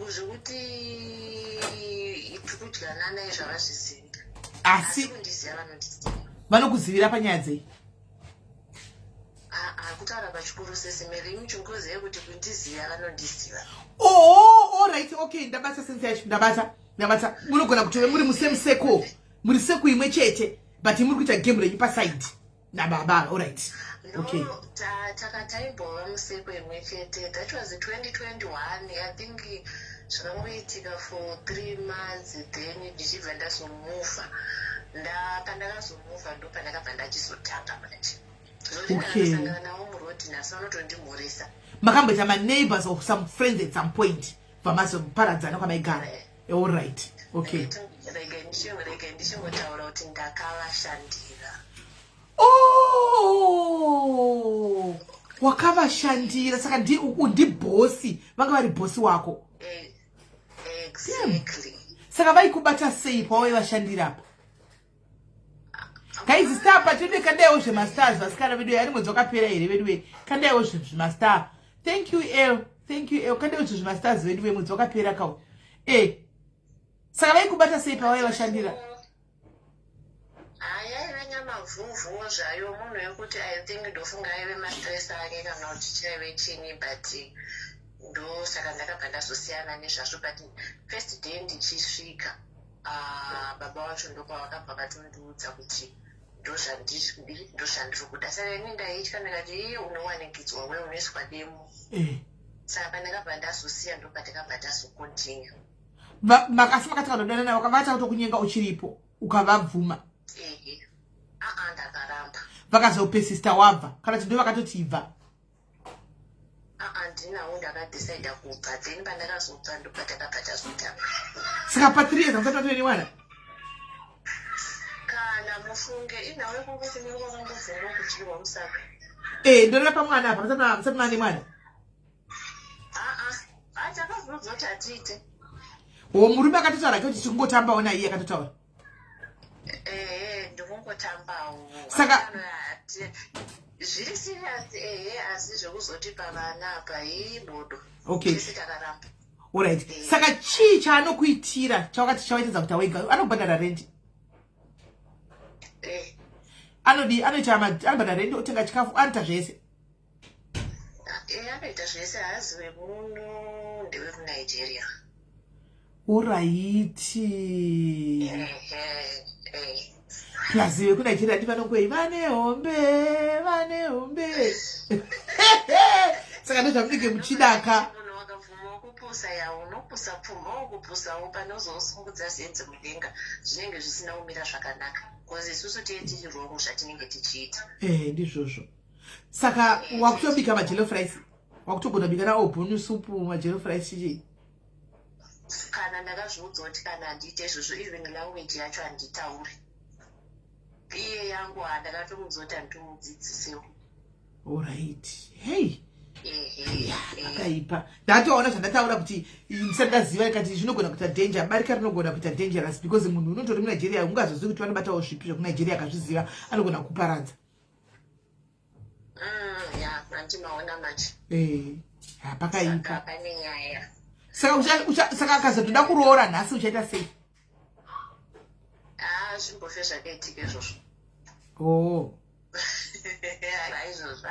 Zvekuti tikudyanana naye zvavazvizivi. Asi kundiziva vanondiziva. Vanokuzivira panyaya dzei? Kutaura pachikuru sese meri muchongoziva kuti kundiziva vanondiziva. All right, okay, ndabata sense yacho ndabata munogona kuti muri musame circle muri circle imwe chete but muri kuita game renyu paside nababa. All right, okay. No, takataimbova muscircle imwe chete. That was 2021. I think zvakangoitika for 3 months then ndichibva ndazomuva ndakandakazomuva ndo pandakabva ndachizotanga manje Okay. zvotikandasangana nawo murodi naso anotondimhurisa Makamboita neighbors of some friends at some point. Vamazoparadzana kwamaigara. All right. Okay. rege ndichingotaura kuti ndakavashandira. Oh, wakavashandira saka ndi bosi, vanga vari bosi wako. Exactly. Saka vaikubata sei pawavashandira apa? Guys, star patende kandayo zvemastars vasikana vedu ari mwedzi wakapera here vedu kandayo zvemastars. Thank you El. Thank you El. Kandayo zvemastars vedu mwedzi wakapera kawo. Saka vaikubata sei pawavashandira? Mavhuvhu zvayo munhu yekuti I think ndofunga aive mastress ake kana kuti chaive chini but ndo saka ndakabva ndazosiyana nezvazvo but first day ndichisvika baba wacho ndopavakabva vatondiudza kuti ndozvandiri kuda saka ini ndaitya ndikati unowanikidzwa we unoiswa demo saka pandakabva ndazosiya ndopatakabva ndazokontinue makasi makati kanodana nayo vakavata kutokunyenga uchiripo ukavabvuma ndakaramba vakazope sister wabva kana kuti ndo vakatoti ibva ndinawo ndakadecide kubva then pandakazobva ndopatakabva tazotanga saka pa 3 years musati watoeniwana kana mufunge inawe kukuti mungu wakambovhuma kudyirwa musaka ndorera pamwana apa musati mane mwana takazozoti atiite murume akatotaura kuti tikungotambawo naiye akatotaura ndokungotambawo saka zviri serious asi zvekuzoti pavana apa bodo okay takaramba alright saka chii chaanokuitira chawakati chawaitedza kuti awega anobhadhara rendi anobhadhara rendi otenga chikafu anoita zvese anoita zvese hazive muno ndewekunigeria oraiti plazi vekunigeria ndi vanokwei vane hombe saka ndozvamunenge muchidaka munhu wakavhuma kupusa unopusa pfuma wokupusawo panozosungudza zenze mudenga zvinenge zvisina kumira zvakanaka bcause isusu tiri rongo zvatinenge tichiita ndizvozvo saka wakutobika majelo fries wakutogona bika naobhunu supu majelo fries chichi kana ndakazviudza kuti kana handiite izvozvo even language yacho handitauri iye yangu handakatomuudza kuti handitomudzidzisewo alright hey akaipa ndatoona zvandataura kuti ndisati ndaziva ikati zvinogona kuita danger barika rinogona kuita dangerous because munhu unotori munigeria ungazozivi kuti vanobatawo zvipi zvekunigeria akazviziva anogona kuparadza handimaona macho pakaipa pane nyaya saka akazotoda kuroora nhasi uchaita sei zvimbofe zvakaitika izvozvo izvozvo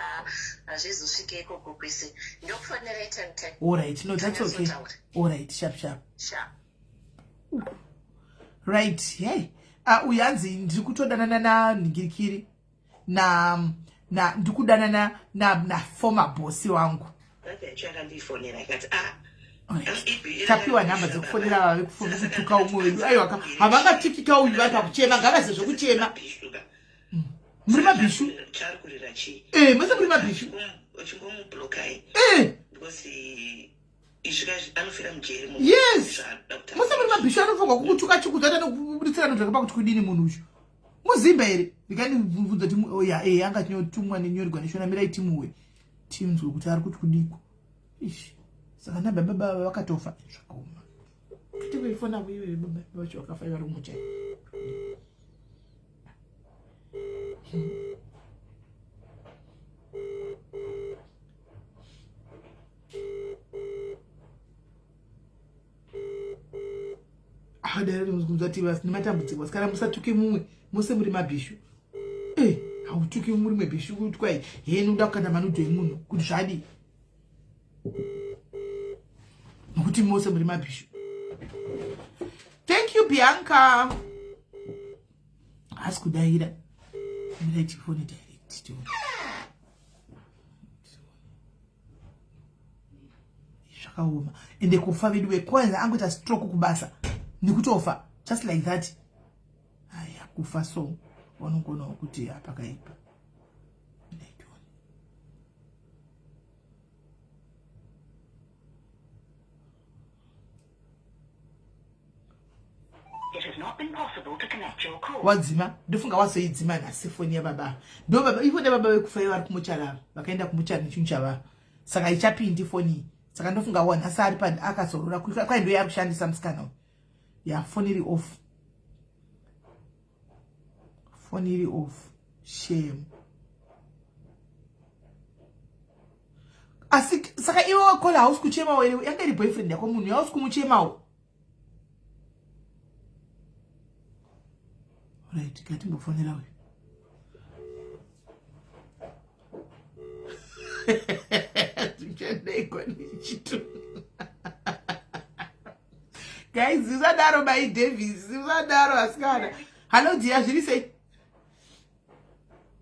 hazvizosvike ikoko kwese ndokufonera itenite alright no that's okay alright sharp right hey uyu hanzi ndiri kutodanana nanhingirikiri ndikudanana na former bosi wangu tapiwa nhamba dzekufonera vave kufuna kutuka umwe wedu aiwa havangatukika uyu vari pakuchema ngavaze zvokuchema muri mabhishu mose muri mabhishu yes mose muri mabhishu anofunga kukutuka chukuza tanokubuditsira nozvake pakuti kudini munhu uyu muzimba here ndikandibvunza kuti anga tinyotumwa nenyorigwa neshonamirai timuwe tinzwe kuti ari kuti kudiko saka nababa vakatofa zvakaoma kuti kuifona muiwe baba vacho vakafa vari muchai adaikunzati nematambudziko vasikana musatuke mumwe mose muri mabhishu hautuki muri mwe bhishu kuti kwai heni uda kukanda manudzo emunhu kuti zvadi nokuti mose muri mabhishu. Thank you Bianca. Hasi kudaira mira chifoni direct to zvakaoma ende kufa vedu vekwanza angoita stroke kubasa nekutofa just like that. Aya chakufa so vanogona kuti apakaipa. It has not been possible to connect your call. Wadzima ndofunga wasoidzima nhasi foni yababa ndo baba ivo nebaba vekufa vari kumuchara vakaenda kumuchara nechinhu chava saka ichapindi foni saka ndofunga wanhasi ari pandi akazorora kwai ndo yari kushandisa musikana ya foni iri off, foni iri off. Shame. Asi saka iwe wakola hausi kuchemawo ere yanga iri boyfriend yako munhu hausi kumuchemawo. Right, kati mbofonera we. Guys, zisadaro by Davis, zisadaro askana. Hello dear, zviri sei?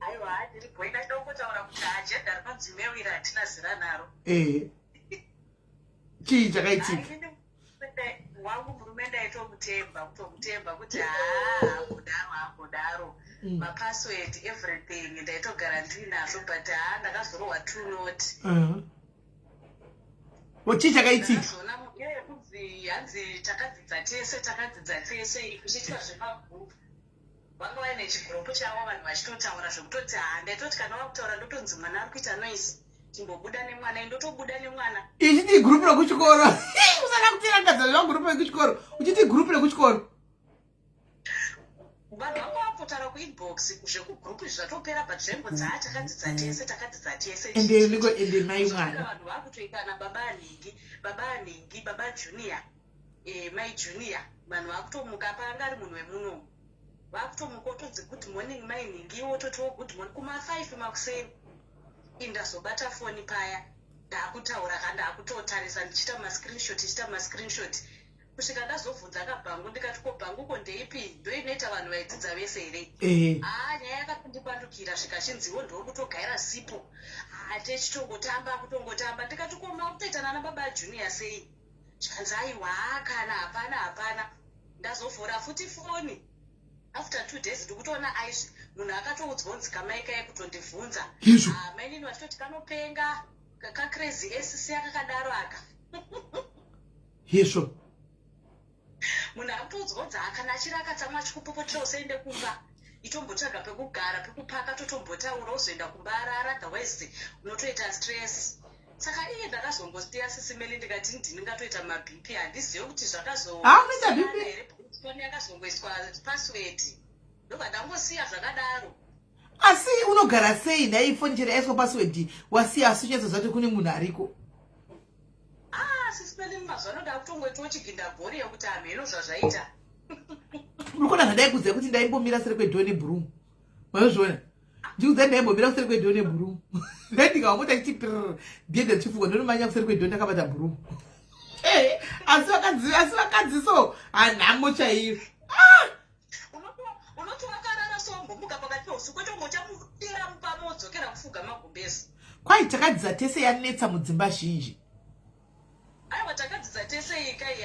Aiwa, ndiri kuenda ndokutaura kuti ajenda rinodzimewira atina zira naro. Chii chakaitika? Wangu murume ndaitomutemba kuti kudaro mapassword everything ndaitogara ndinazvo but ndakazorohwa 2 note. Chii chakaitika? Kunzi hanzi takadzidza tese kuchiitwa zvemagroup vanga vaine chigroup chavo vanhu vachitotaura zvekutoti ndaitoti kana vakutaura ndotonzi mwana ari kuita noise timbobuda nemwana ndotobuda nemwana. Ichiti group rekuchikoro usana kutirangadza zvegroup rekuchikoro uchiti group rekuchikoro vanhu vanga vapotaura kuinbox zvekugroup zvatopera but zvembodzi takadzidza tese ende mai mwana vanhu vakutoitana baba anhingi baba junior mai junior vanhu vakutomuka paanga ari munhu wemuno vakutomuka otonzi good morning mai nhingi wototiwo good morning kuma5 makuseni indazobata foni paya ndakutaura kandakutotarisa ndichita mascreenshot kusvika ndazobvunza kabhangu ndikati ko bhanguko ndeipi ndo inoita vanhu vaidzidza vese here. Nyaya yakatondipandukira zvikachinziwo ndokutogaira sipo techitongotamba ndikati ko makutoitana nababa junior sei zvikanzi aiwa kana hapana ndazovhura futi foni. After 2 days ndikutoona aizvi munhu akatoudzwa kunzi kamai kai kutondibvunza mainini vachitoti kanopenga kakacrazy esisi akakadaro aka yesvo munhu akutoudzwa kunzi kana achiri akatsamwa achikupopotera usaende kumba itombotsvaga pekugara pekupaka totombotaura uzoenda kumba arara otherwise unotoita stress. Saka iye ndakazongosiya sisimeli ndikati ndingatoita mabp handizive kuti zvakazoere foni yakazongoiswa password ndobva ndangosiya zvakadaro. Asi unogara sei nhai foni chero yaiswa password wasiya asi uchazozvati kune munhu ariko? Sisimeli mazuva anoda kutongoitawo chiginda bhori yekuti hamheno zvazvaita. Urikona zvandai kuziva kuti ndaimbomira seri kwedhoni broom maizviona ndikuziva ndaimbomira kuseri kwedhoni broom ndikavamota chiti bhiedha chifuko ndonomanya kuseri kwedhoni ndakabata broom. Asi vakadzi so hanhamo chaiyo. Unoti wakarara sombomuka pakati peusiku kwetongochamudira mupamo wodzokera kufuga magumbezi. Kwai takadzidza tese yanetsa mudzimba zhinji. Aiwa takadzidza tese ikai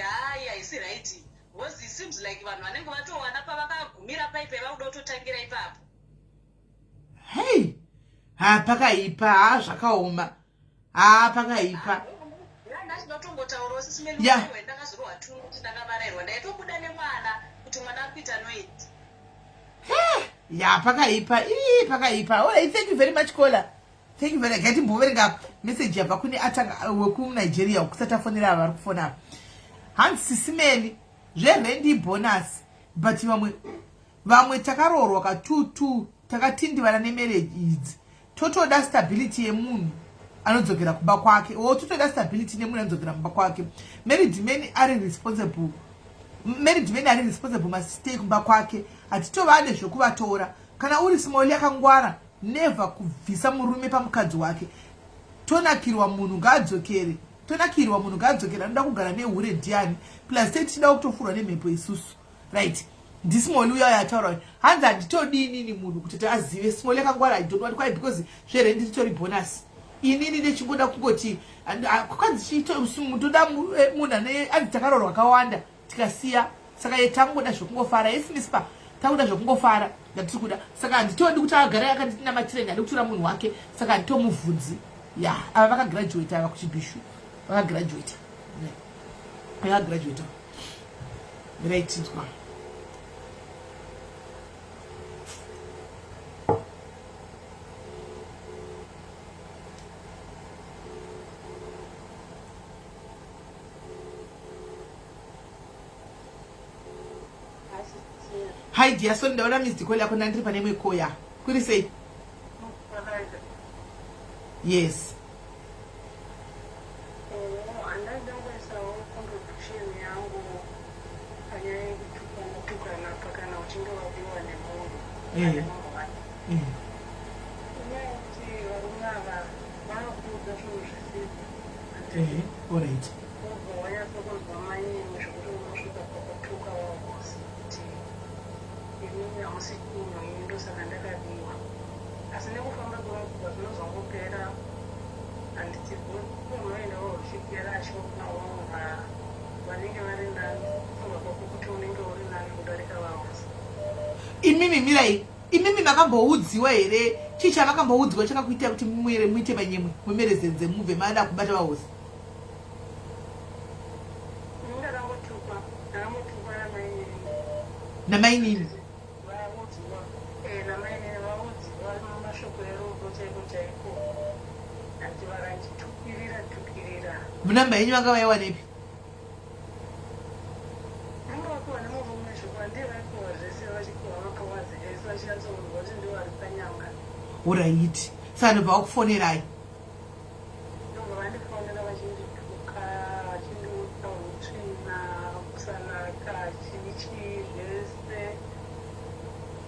haisi right because it seems like vanhu vanenge vatowana pavakagumira paipe vakuda kutotangira ipapo. Hey, pakaipa zvakaoma. Pakaipa. Ndinotongotaurawo sisimeli wewe ndakazorohwa 2 kuti ndakavarairwa ndaitobuda nemwana kuti mwana ari kuita noise. Pakaipa. Pakaipa. Alright, thank you very much caller. Thank you very much. Gati mboverenga message yabva kune atanga weku Nigeria kusatafonera vari kufona. Hansi sisimeli zverendi bonus but vamwe takarorwa katutu takatindivana nemarriage idzi totoda stability yemunhu anodzokera kumba kwake totoda stability nemunhu anodzokera kumba kwake. Married men ari responsible must stay kumba kwake. Hatitova nezvokuvatora kana uri small yakangwara never kubvisa murume pamukadzi wake. Tonakirwa munhu ngaadzokere anoda kugara nehure ndiani plus tida kutofurwa nemhepo isusu right. Ndismall uya yataura hanzi handitodinini munhu kuti azive small yakangwara idonwati kwai because zverendi titori bonus inini ndechingoda kungoti kwanzi toda munhu ane takarorwa akawanda tikasiya saka yetangoda zvokungofara esinispa takuda zvokungofara ndatiri kuda saka handitodi kuti agara akanditinamatira ndade kutora munhu wake saka handitomubvunzi ya ava vakagraduate ava kuchibhishu vakagraduate raitizwa Hi dear, so ndaona Miss Dikoli yako ndandiri pane imwe koya. Kuri sei? Yes. All right. Imimi mirai, imimi makamboudziwa here chicha makamboudziwa chakakuita kuti muite manyemwe mumerezedze mubve maada kubata vahosi. Namainini munamba yenyu vanga vaiwa nepi? Alright. Saka ndobva vakufonerai.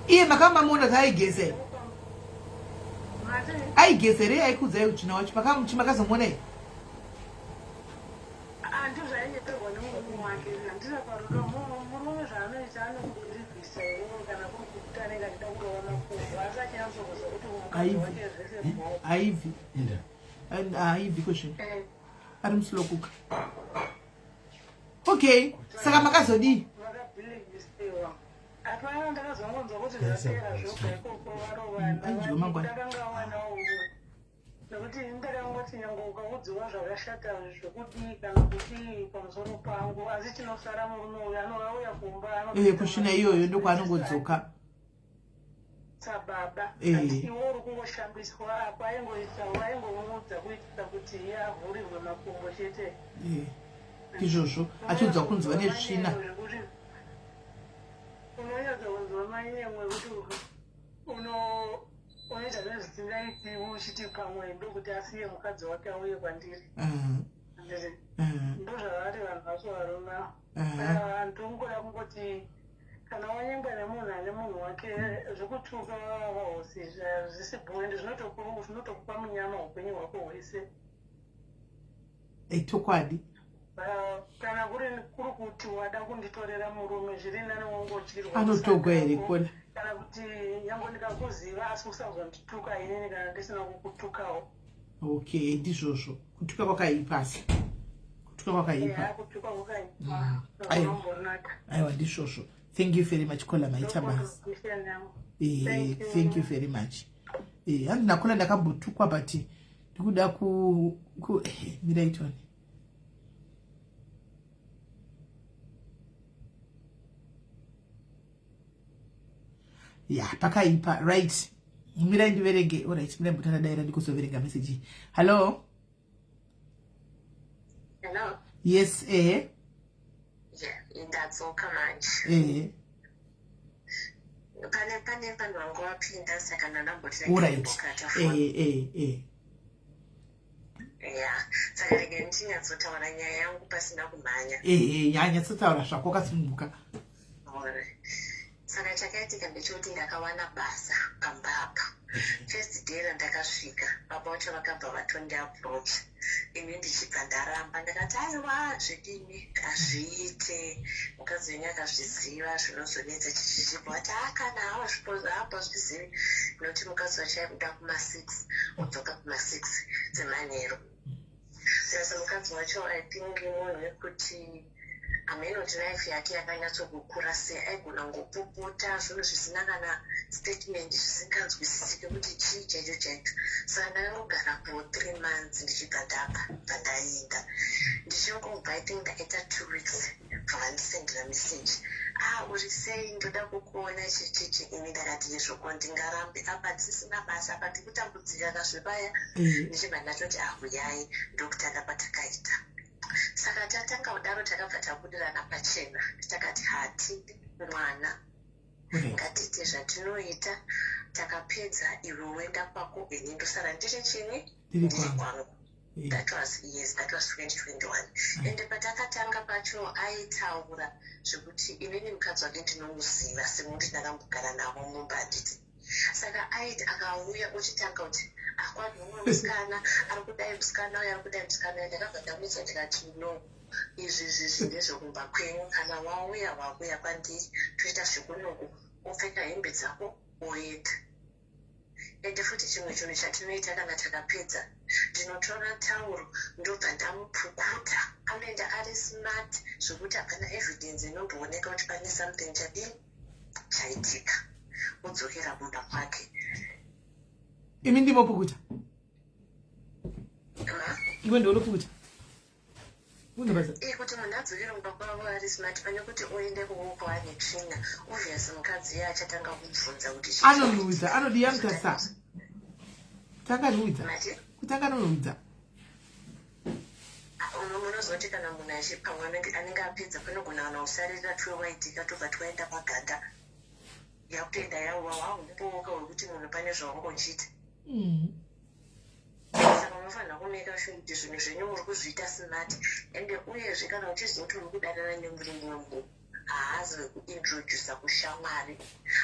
Iye makambamona zaaigezera. Aigezere aikudzai utsvina wacho makazomona here? Aivi. And aivi question. Ari muslokuka. Okay. Saka makazodi. Kushina iyoyo ndokwanongodzoka. Sababa. Iwori kungoshambiswa apa aingomudza kuitira kuti avhurirwe makumbo chete. Izvozvo achiudzwa kunzi vane tsvina. Unoyadza kunzwa manyemwe kuti unoita nezvisingaiti uchiti pamwe ndokuti asiye mukadzi wake auye kwandiri. Ndozvavari vanhu vacho varona. Vantu ungoda kungoti kana wanyengwa nemunhu ane munhu wake zvekutuka vahosi zvisibhuendi zvinotokupa munyama upenyu hwako hwese. Chokwadi. Kana kuri kuti wada kunditorera murume zviri nani wangochirwa anotogwa here kona kana kuti nyange ndikakuziva asi usazondituka inini kana ndisina kukutukawo. Okay, ndizvozvo kutuka kwakaipasi. Kutuka kwakaipa. Aiwa ndizvozvo. Thank you very much Kola Maitabas. Thank you very much. Handina Kola ndakambotukwa but ndikuda miraitoni. Yeah, pakaipa right. Mirai ndiverenge. All right, mirai mbutana daira ndikuzoverenga message. Hello? Hello? Yes, Yeah, that's all kamanje. Pane vanhu vangu vapinda saka ndandamboti yeah, saka rege ndichinatsotaura nyaya yangu pasina kumhanya. Nyanyatsotaura zvako kasununguka. Saka chakaitika ndechoti ndakawana basa pamba apa. First day randakasvika baba vacho vakabva vatondiapproach. Ini ndichibva ndaramba ndakati aiwa zvidini hazviite. Mukadzi wenyu akazviziva zvinozonetsa chichibva ati kana hawa zvipoza apa zvizivi nokuti mukadzi wacho aibuda kuma6 udzoka kuma6 dzemanheru. Sasa mukadzi wacho aipingi munhu wekuti amenoti life yake yakanyatsokukura sei aigona ngopopota zvinhu zvisina kana statement zvisinganzwisisike kuti chii chaicho chaicho. Saka ndakangogara for 3 months ndichibva ndaenda ndichingobva I think ndaita 2 weeks vakandisendera message uri sei ndoda kukuona chichichi. Ini ndakati yezvoko ndingarambe apa tisisina basa apa tikutambudzika kazvepaya ndichibva ndatoti huyai ndokutanga patakaita. Saka tatanga kudaro takabva tabudirana pachena takati hatidi mwana ngatite zvatinoita. Takapedza iwe uenda kwako ini ndosara ndiri chini ndiri kwangu. That was 2021. Ende patakatanga pacho aitaura zvekuti inini mukadzi wake ndinomuziva semuti ndakambogara navo mumbanditi. Saka aiti akauya uchitanga kuti akwadi umwe musikana ari kudai musikana uyo ari kudai musikana uyo. Ndakabva ndamutsa ndikati no, izvi ndezvekumba kwenyu. Kana wauya kwandiri toita zvekunoku upfeka hembe dzako oenda. Ende futi chimwe chinhu chatinoita kana takapedza ndinotora tauro ndobva ndamupukuta. Anoenda ari smart zvekuti hapana evidence inombooneka kuti pane something chaitika. Udzokera kumba kwake. Imi ndimopukuta iwe ndounopukuta kuti munhu adzokere kumba kwavo ari smart pane kuti oende kuoko ane tsvina. Obviously mukadzi iye achatanga kubvunza kuti anonhuhwidza anodiyamutasa takanhuhwidza kuti akanonhuhwidza. Munozoti kana munhu achipamwa anenge apedza panogona kana kusarira twewaitika tobva twaenda paganda yakutoenda yawa wakumbooka wekuti munhu pane zvaungochita. Saka unofanira kumeka sure kuti zvinhu zvenyu muri kuzviita smart. Ende uyezve kana uchizoti uri kudanana nemurume munhu haazi wekuintrodusa kushamwari,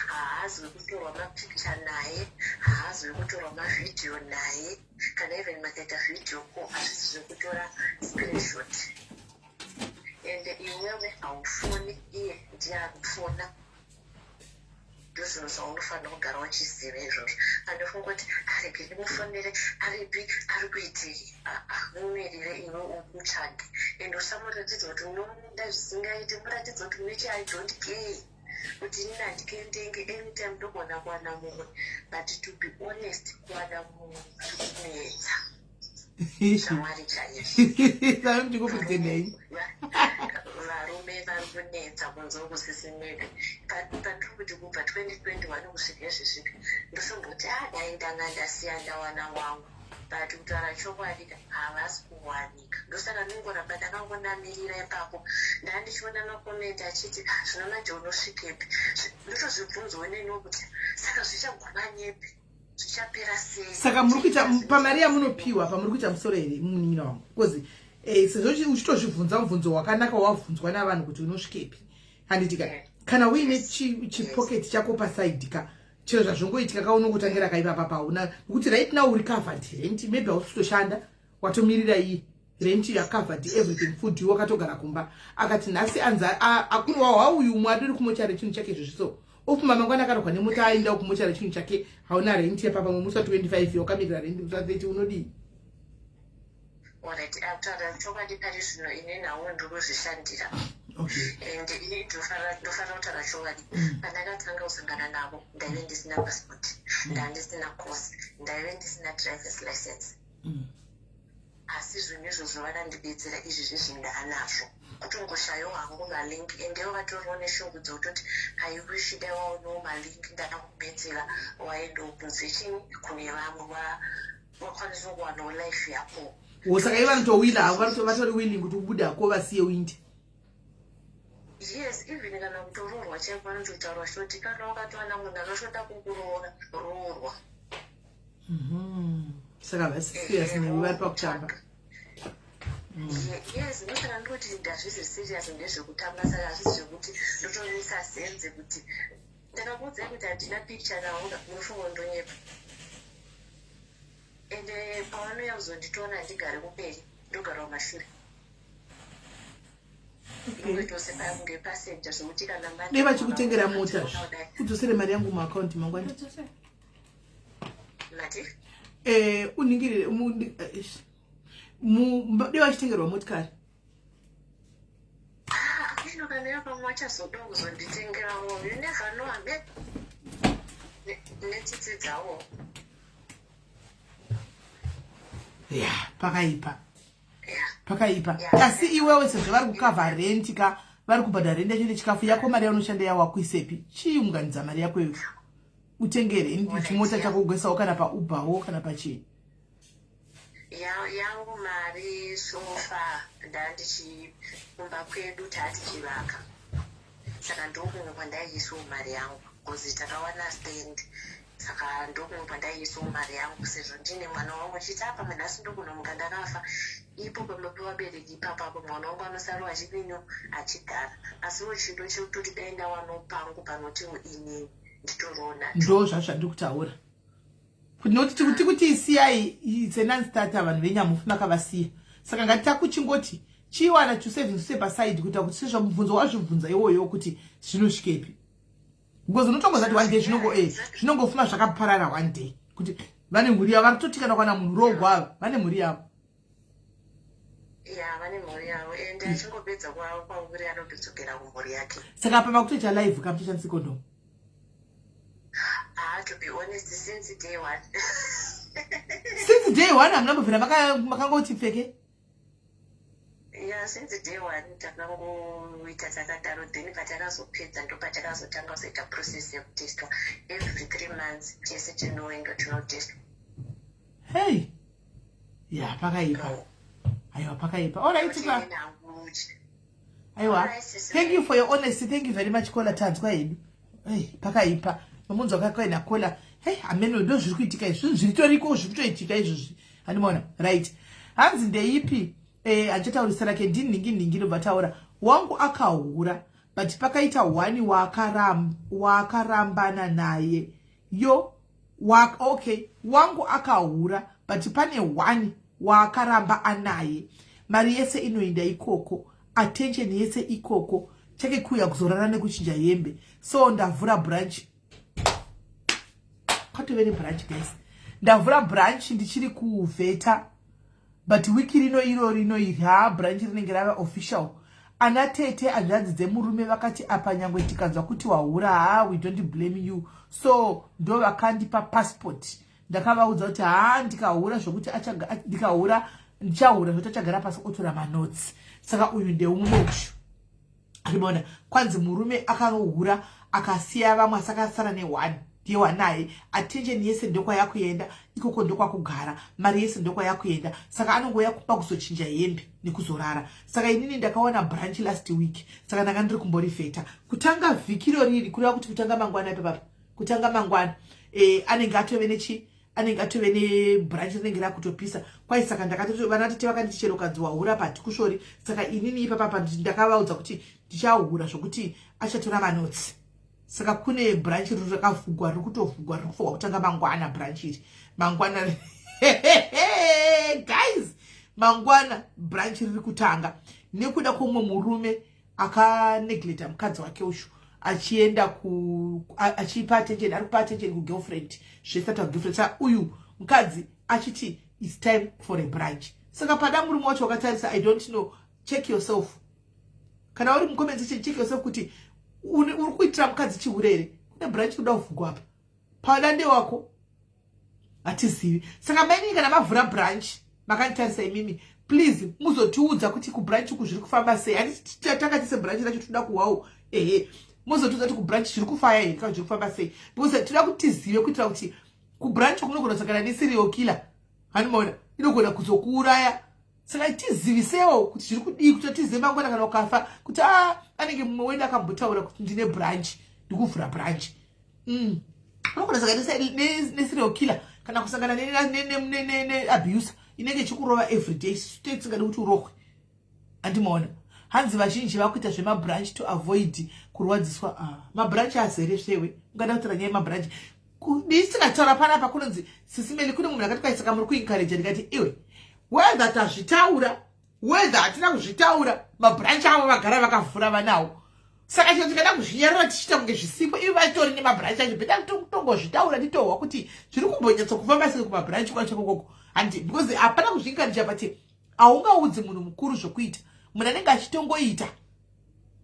haazi wekutorwa mapicture naye, haazi wekutorwa mavhidhiyo naye. Kana even makaita vhidhiyo ko hazvisi zvekutora screenshot. Ende iwewe haufoni, iye ndiye akufona. Ndozvinhu zvaunofanira kugara uchiziva izvozvo. Andofunga kuti aripi ndimufonere, aripi ari kuitei, mumirire iwe umutsvage. Ende usamuratidza kuti unomuda zvisingaiti, muratidza kuti unechi I don't care. Kuti inini handikendenge anytime ndogona kuwana mumwe, but to be honest kuwana mumwe kunetsa. Shamwari chaizvo. Saka ndikupudzei nei. Varume vari kunetsa kunze kusisimeka. Pandiri kuti kubva 2021 kusvika izvezvika ndosomboti dai ndanga ndasiya ndawana wangu, but kutaura chokwadi havasi kuwanika. Ndosaka ndingoramba ndakangonamirira ipapo. Ndandichiona makomenti achiti zvino manje unosvikepi. Ndotozvibvunzwa neniwo kuti saka zvichaguma nyepi, zvichapera sei. Saka muri kuita pamari yamunopiwa pamuri kuita musoro here munin'ina wangu, because sezvo uchitozvibvunza mubvunzo wakanaka wabvunzwa navanhu kuti unosvikepi. Handitika kana uine chipoketi chako pasaidi ka chiro zvazvongoitika kaunokutangira kaipapa pauna nekuti right now uri covered rent, maybe hauchitoshanda watomirira iye rent ya covered everything, food wakatogara kumba. Akati nhasi anza akuru wawo hauyu umwe adiri kumochara chinhu chake zvezviso ofuma mangwana akarogwa nemota aenda kumochara chinhu chake hauna rent yapapa musa 25 wakamirira rent usazeti unodii. Alright, after chokwadi pari zvino ine nawo ndokuzvishandira. And ini ndofanira kutaura chokwadi. Pandakatanga kusangana navo ndaive ndisina passport, ndandisina course, ndaive ndisina driver's license. Asi zvinhu izvozvo vakandibetsera izvi zvindaanazvo. Kutongoshayo hangu malink endewo vatoriwo neshungu dzokutoti I wish daiwaonawo malink ndakakubetsera waendobvunze chinyi kune vamwe wakwanisa kuwanawo life yako. Saka iva notowila vatori willing kuti ubude ako vasiye windi. Yes, even kana kutororwa chaiko vanototaura shoti kana wakatowana munhu anoshota kukuroorwa. Saka vasi serious newe vari pakutamba. Yes, ndosaka ndoti ndazvisi serious ndezvekutamba. Saka hazvisi zvekuti ndotonisa zenze kuti ndakakuudzai kuti handina picture nawo unofunga ndonyepa. Ende pavanouya kuzonditoona ndigare kumberi ndogara kumashure. Dei vachikutengera mota kudzosere mari yangu muakaunti mangwani. Uningirire dei vachitengerwa motikari. Makanea pamwacha sodo kuzonditengera wo. You never know abe. Netiti dzawo. Yeah, pakaipa. Yeah. Pakaipa. Yeah. Asi iwewe sezvo vari kukavha rent ka vari kubhadhara rent yacho nechikafu yako mari yaunoshanda yawakuisepi. Chiunganidza mari yako iyo. Utenge rent chimota chako kugwesawo kana paUberwo kana pachii. Yangu mari sofa ndandichimba kwedu tatichivaka. Saka ndokumwe kwandaiisawo mari yangu because takawana stand. Saka ndokumwe kwandaiisawo mari yangu sezvo ndine mwana wangu chitapa manhasi ndokunomuka ndakafa. Ipo pamapiwa bereki ipapapo mwana wangu anosara achipinyo achigara. Asiwo chido chekutoti daenda wanopangu panoti inini nditorona. Ndo zvandiri kutaura. Kuti isiyai senanstata vanhu venyamufu makavasiya. Saka ngatitakuchingoti chiwana to savings sepaside kuita kuti sezvo mubvunzo wazvibvunza iwoyo kuti zvinosvikepi. Because unotongoza kuti one day zvinongofuma zvakaparara one day. Kuti vane mhuri yavo vatoti kana kwana munhu rogwa vane mhuri yavo. Yeah, vane mhuri yavo ende achingopedza kwauri anotodzokera kumhuri yake. Saka pama kutoita live kamuchoshandisa condom. To be honest, since day one. Since day one, hamuna makangoti pfeke? Yeah, since day one, takangoita takadaro, then patakazopedza ndo patakazotanga kuzoita process yekutestwa every 3 months tese tinoenda tinotestwa. Hey. Yeah, pakaipa. Aiwa pakaipa. All right, aiwa. Thank you for your honesty. Thank you very much Kola Tanzwa yedu. Hey, pakaipa. Mamunzo akakwena kola. Hey, ameno ndo zviri kuitika izvi. Zviritoriko zviri kutoitika izvi. Animona, right. Hanzi ndeipi achitaurisana ke ndini bvataura. Wangu akahura, but pakaita wani wakarambana naye. Okay, wangu akahura, but pane wani wakaramba anaye. Mari yese inoinda ikoko, attention yese ikoko. Chake kuya kuzorana nekuchinja yembe. So ndavhura branch. Kwatovene branch guys. Ndavhura branch ndichiri kuvheta. But wiki rino branch rinenge rava official. Anatete hanzvadzi dzemurume vakati apa nyangwe tikanzwa kuti wahura we don't blame you. So ndo vakandipa passport. Ndakavaudza kuti ndikahura zvokuti ndikahura ndichahura zvokuti achagara pasi otora manotsi. Saka uyu ndeumwe uchu. Aribona kwanzi murume akahura akasiya vamwe asakasara ne1 ndiye naye attention yese ndokwa yakuenda ikoko ndokwa kugara mari yese ndokwa yakuenda saka anongoya kupa kuzochinja hembe nekuzorara. Saka inini ndakaona branch last week saka ndanga ndiri kumborifeta kutanga vikiro riri kureva kuti kutanga mangwana papa kutanga mangwana anenge atove ne branch rinenge rakutopisa kwai saka ndakatoti vanatete vakandicherokadziwa hura pati kushori. Saka inini ipapa ndakavaudza kuti ndichahura zvokuti achatora manotsi. Saka kune branch riri rakavhugwa riri kutovhugwa riri kufowa kutanga mangwana branch iri mangwana guys mangwana branch riri kutanga nekuda kwomwe murume akanegleta mukadzi wake ushu achienda achipa attention ari kupa attention kugirlfriend zvesati wagirlfriend. Saka uyu mukadzi achiti it's time for a branch. Saka pada murume wacho wakatarisa I don't know, check yourself. Kana uri mucomments check yourself kuti uri kuitira mukadzi chiurere kune branch kuda kuvhugwa apa padande wako atizivi. Saka maini kana mavhura branch makanditarisa imimi please muzotiudza kuti kubranch uku zviri kufamba sei. Handiti takati sebranch racho toda kuwawo muzotiudza kuti kubranch zviri kufaya here kana zviri kufamba sei because toda kuti tizive kuitira kuti kubranch kunogona kusangana neserial killer hanimona inogona kuzokuuraya. Saka tizivisewo kuti zviri kudii kuti tizive mangwana kana ukafa kuti anenge mumwe wedu akambotaura kuti ndine branch ndikuvhura branch. Unogona kusangana neserial killer kana kusangana ne abuse inenge ichikurova everyday tisingadi kuti urokwe. Andimaona hanzi vazhinji vakuita zvemabranch to avoid kurwadziswa. Mabranch azere zvewe ungada kutora nyaya yemabranch ndisingataura panapa kunonzi sisimeli kune munhu akati kwaisaka muri kuencourage ndikati iwe whether tazvitaura whether hatina kuzvitaura mabranch avo vagara vakavhura vanawo. Saka chero tikada kuzvinyarira tichiita kunge zvisipo ivo vatori nemabranch acho bheta tongozvitaura titohwa kuti zviri kumbonyatsa kufamba sei kumabranch kwacho kokoko handi because hapana kuzviencourage pati haungaudzi munhu mukuru zvokuita munhu anenge achitongoita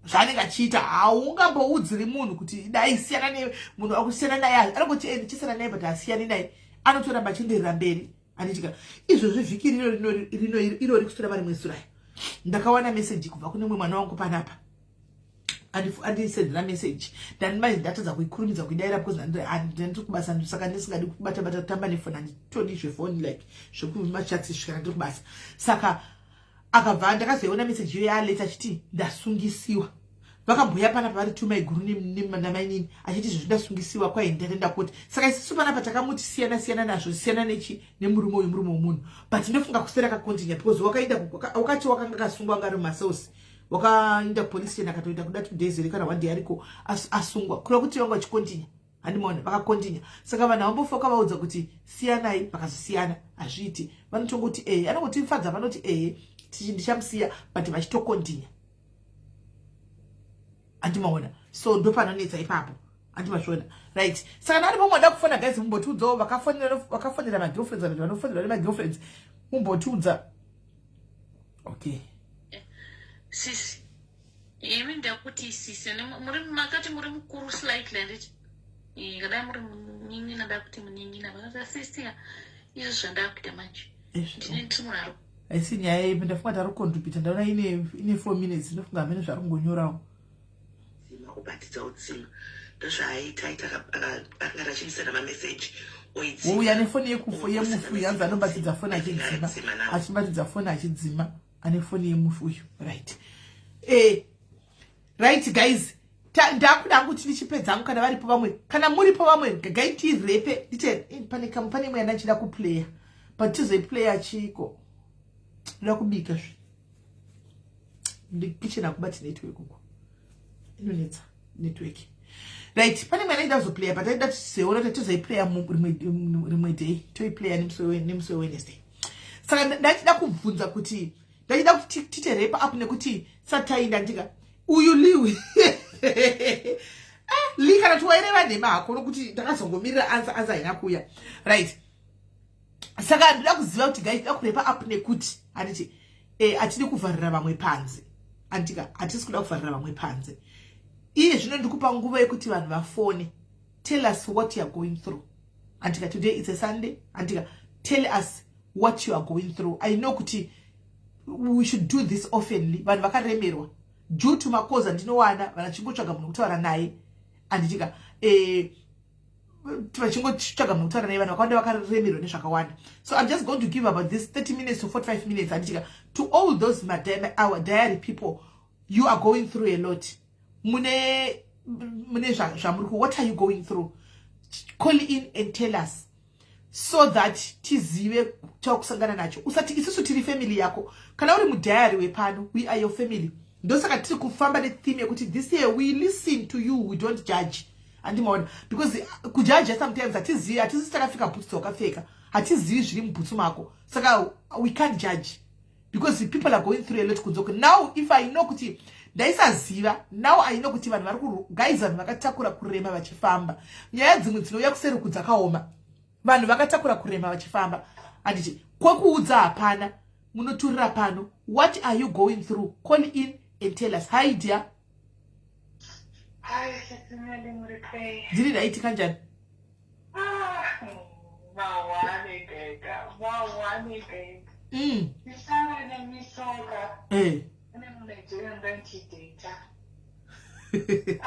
zvaanenge achiita haungamboudziri munhu kuti dai siyana nemunhu akusiyana naye anongoti ndichisiyana naye but hasiyani naye anotoramba achenderera mberi anitika izvozvi vhiki iro rikustora vari mwesurai ndakawana meseji kubva kune mwe mwana wangu panapa andisendera meseji ndandimai ndatadza kuikurumidza kuidaira because ndiri kubasa saka ndisingadi kubata kutamba nefoni handitodi zvefoni like zvekumachatsi svikana ndiri kubasa saka akabva ndakazoiona meseji iyo yaaleta achiti ndasungisiwa vakabhuya panapa vari tumai guru namainini achiti izvo ndasungisiwa kwai ndatenda kuti saka isisu panapa takamuti siyana nazvo siyana nemurume uyu murume womunhu but ndofunga kusera kakontinya because wakati wakanga kasungwa ngari mumasausi wakaenda kupolice station akatoita kuda 2 days kana 1 day ariko asungwa kura kuti vanga vachikontinya handimaona vakakontinya saka vanhu vambofoka vaudza kuti siyanai vakazosiyana hazviiti vanotongoti anongoti mfadza vanoti ndichamsiya but vachitokontinya handimaona so ndopanonetsa ipapo handimazviona right saka nari pomwe wada kufona guys mumbotiudzawo vakafonera magirlfriends vanhu vanofonera nemagirlfriends mumbotiudza okay sisi imi ndakuti sisi makati muri mukuru slightly anditi ngadai muri munyingi nada kuti munyingi navakati sisi izvo zvandakuita manje ndine ntimuraro aisi nyaya ipi ndafunga tari kucontribute ndaona ine 4 minutes ndofunga hamene zvari kungonyorawo kubatidza utsima ndozvaaita akanga achimisana mameseji uya nefoni yemufu yanzi anobatidza foni achidzima achibatidza foni achidzima ane foni yemufu uyu right right guys ndakuda kuti ndichipedzangu kana varipo vamwe kana muripo vamwe gaitirrepe ndite pane imwe yandachida kuplaya but tizoiplaya chiko ndoda kubika ndikichena kubati network uko inonetsa network right pane imwe yanaida kuzoplaya but aida tizoiona kuti tizoiplaya rimwe day toiplaya nemusi Wednesday saka ndachida kubvunza kuti ndachida kuti titerepa apo nekuti satainda ndika uyu liwi li kana tiwaireva nhema hako nokuti ndakazongomirira ansa haina kuya right saka ndida kuziva kuti guys ndida kurepa apo nekuti handiti hatidi kuvharira vamwe panze andika hatisi kuda kuvharira vamwe panze iye zvino ndikupa nguva yekuti vanhu vafone tell us what you are going through andika today it's a Sunday andika tell us what you are going through. I know kuti we should do this oftenly vanhu vakaremerwa due to makoza ndinowana vanachingotsvaga munhu kutaura naye anditika vachingotsvaga munhu kutaura naye vanhu vakawanda vakaremerwa nezvakawanda. So I'm just going to give about this 30 minutes to 45 minutes anditika to all those our diary people. You are going through a lot. Mune zvamuruku, what are you going through? Call in and tell us so that tizive chakusangana nacho. Usati isusu tiri family yako. Kana uri mudiary wepano, we are your family. Ndosaka tiri kufamba ne theme yekuti this year we listen to you, we don't judge. Andimona because kujudge sometimes atizivi takafika boots wakafeka. Atizivi zviri mubutsu mako. Saka we can't judge because people are going through a lot kunzoka. Now if I know kuti ndaisaziva, now I know kuti vanhu vari guys vanhu vakatakura kurema vachifamba. Nyaya dzimwe dzinouya kuseruku dzakaoma. Vanhu vakatakura kurema vachifamba. Anditi kwakuudza hapana, munoturira pano. What are you going through? Call in and tell us. Hi dear. Hi, Sisimeli Muripe. Did it kanjani? Mawani bega. Nisana na misoga. Nigeria banki data. I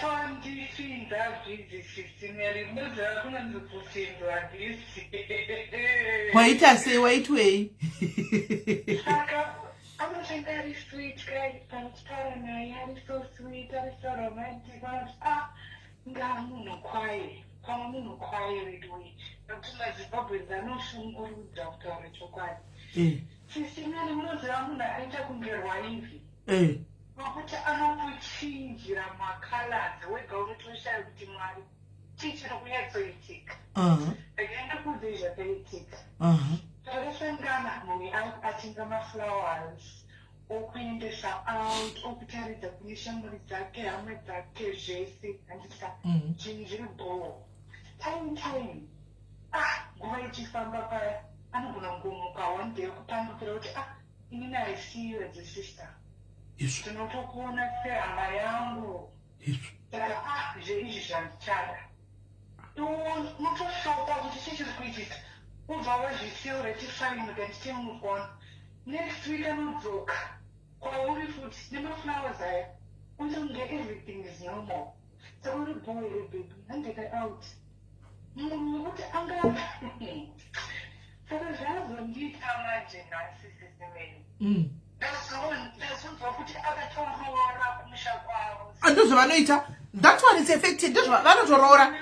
found this in that busy system. I remember I'm going to put in this. Wait, I say, wait. I'm not saying that is sweet, guys. I'm so sweet, that is so romantic. I'm quiet. I'm quiet. I'm not sure doctor. Sisimeli munozira aita kungerwa hivi. Makuti anokuchinjira makalazi wega unotoshaya kuti Mwari chichiro kunyatsoitika. Agaenda kuzizva peitika. Takasangana mumwe achinga maflowers okuendesa out okutaridza kune shamwari dzake hamwe dzake zvese handisa chinhu zviri bhoo. Time. Nguva ichifamba paya. Anogona kungomuka one day kupandukira kuti inini I see you as a sister. Yesu. Tinotokuona sehama yangu. Yesu. Saka izvi zvandichada. Mutoshokwa kuti chichiri kuitika. Ubva wazvisiyo retifaini ndichimove on. Next week anodzoka. Kwauri futi nemaflowers aya. Unonge everything is normal. Saka uri boy baby. Handeka out. Munhu kuti anga. Saka zvazondiita manje nhasi sisimeni. Ndazonzwa kuti akatoroora kumusha kwavo. Andozvo vanoita. That one is affected. Ndozvo vanotoroora.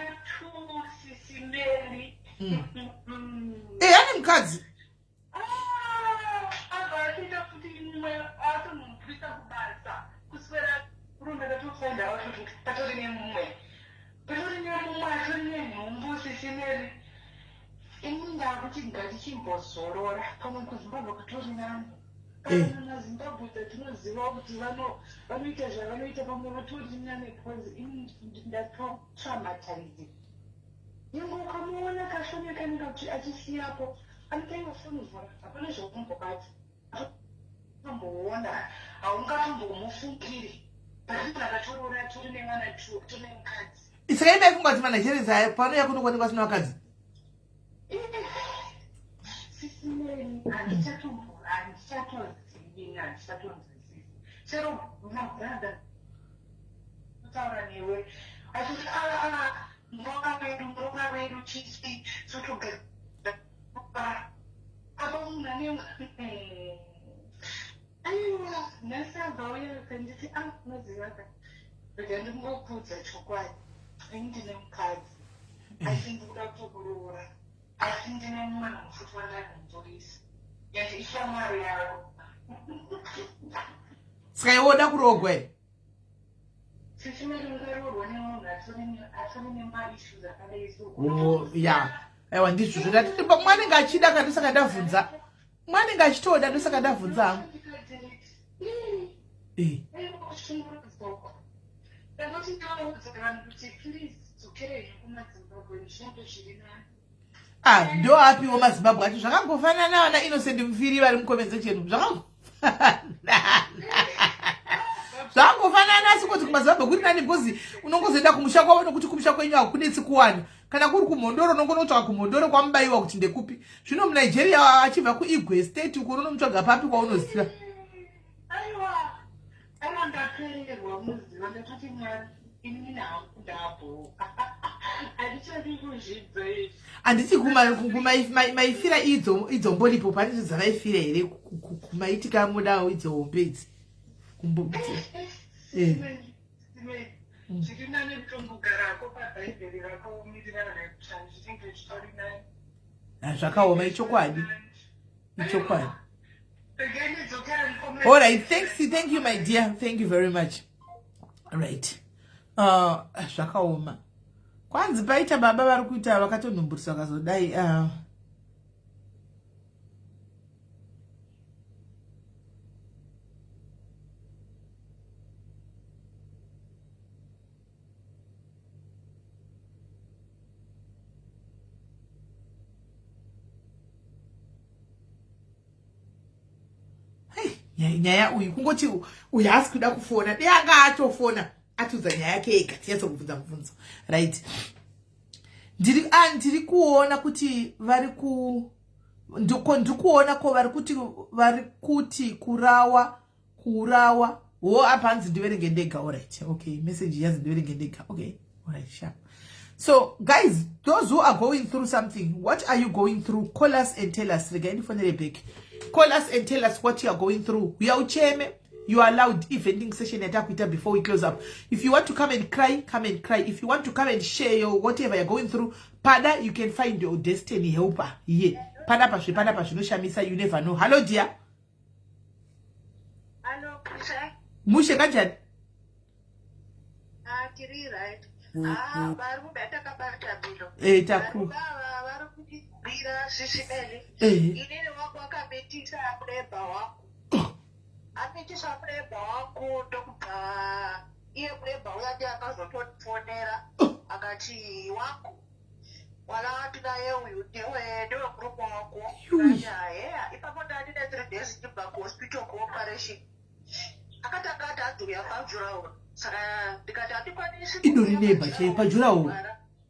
Sisimeni. Ane mukadzi. Akaita kuti mumwe atomubvisa kubasa. Kuswera kurumba katofind out kuti patori nemumwe. Patori nemumwe atori nenhumbu sisimeni. Ini ndakuti ngatichimbozorora pamwe kuZimbabwe kutori nani. Kana Zimbabwe tinoziva kuti vanoita zvavanoita pamwe vatori nani because ini ndatraumatized. Nyangwe ukamuona kashomekanika kuti achisiyapo anotanga kufunzwa hapana zvakumbobata. Akamboona haungatombomufungiri. Pazviti akatoroora atori nemwana tori nemukadzi. Isakaimai funga kuti manaichereza panouya kunokonekwa sina vakadzi. Sisimeni handichatonzwisisi. Chero mabradha kutaura newe achiti muronga wedu chisi sotogara apa munhu ane aiwa nhasi abvauya kanditi unoziva ka rega ndingokudza chokwadi ini ndine mukadzi asi ndikuda kutokuroora asi ndine mwana mufuti wandanimborisa yati ishamwari yavo. Saka iwoda kurogwa here. Sisimeni ungaroorwa nemunhu atori nemaissues akadai so. Ya. Aiwa ndizvo zvatati mwanenge achida kana ndosaka ndabvunza. Mwanenge achitoda ndosaka ndabvunza. Ndo apiwo maZimbabwe ati zvakangofanana wana Innocent Mufiri vari mukomenze chenu. Zvakangofanana asi kuti kumaZimbabwe kuri nani because unongozoenda kumusha kwavo nokuti kumusha kwenyu hakunetsi kuwana. Kana kuri kumhondoro unongona kutsvaka kumhondoro kwamubaiwa kuti ndekupi. Zvino muNigeria achibva kuIgwe State uko unomutsvaga papi kwaunoziva. Aiwa. Ndapererwa muziva ndakati mwari ini nakudapo. Handiti kumaifira idzo mbolipo pane dzavaifira here kumaitika mudawo idzo hombe idzi kumbobiti. Zviri nane kutombogarako pabhaibheri rakaomirirana nekushanda zvichinge zvitori nani. Zvakaoma ichokwadi. All right, thank you my dear. Thank you very much. All right. Zvakaoma. Kwanzi paita baba vari kuita vakatonhumburisa vakazodai nyaya uyu kungoti uyu haasi kuda kufona dei anga atofona atiudza nyaya yake ega tiyatsa kubvunza mubvunzo right. Ndiri kuona kuti vari ndikuona ko vari kuti kurawa ho apa hanzi ndiverenge ndega. All right, okay, message yanzi ndiverenge ndega. Okay, all right, sharp. So guys, those who are going through something, what are you going through? Call us and tell us. Call us and tell us what you are going through. We are ucheme. You are allowed eventing session at before we close up. If you want to come and cry, come and cry. If you want to come and share your whatever you're going through, pada, you can find your destiny helper. Yeah. Pada pashu, no shamisa, you never know. Hello, dear. Hello, Krisha. Mushe kanjani? Kiri, right? Baru beta kabata bilo. Taku. Baru kuti bira sisimeli. Inene wako akabetisa akuleba wako. Apetisa akuleba wako tokuba. Iye kuleba uyati akazotofonera. Akati wako. Wala watu na ye uyu dewe grupo wako. Ipapo ndadida 3 days jiba ku hospital ku operation. akatanga adhuya pajurawo saka ndikati andikwanisi Idori neighbor chai pajurawo.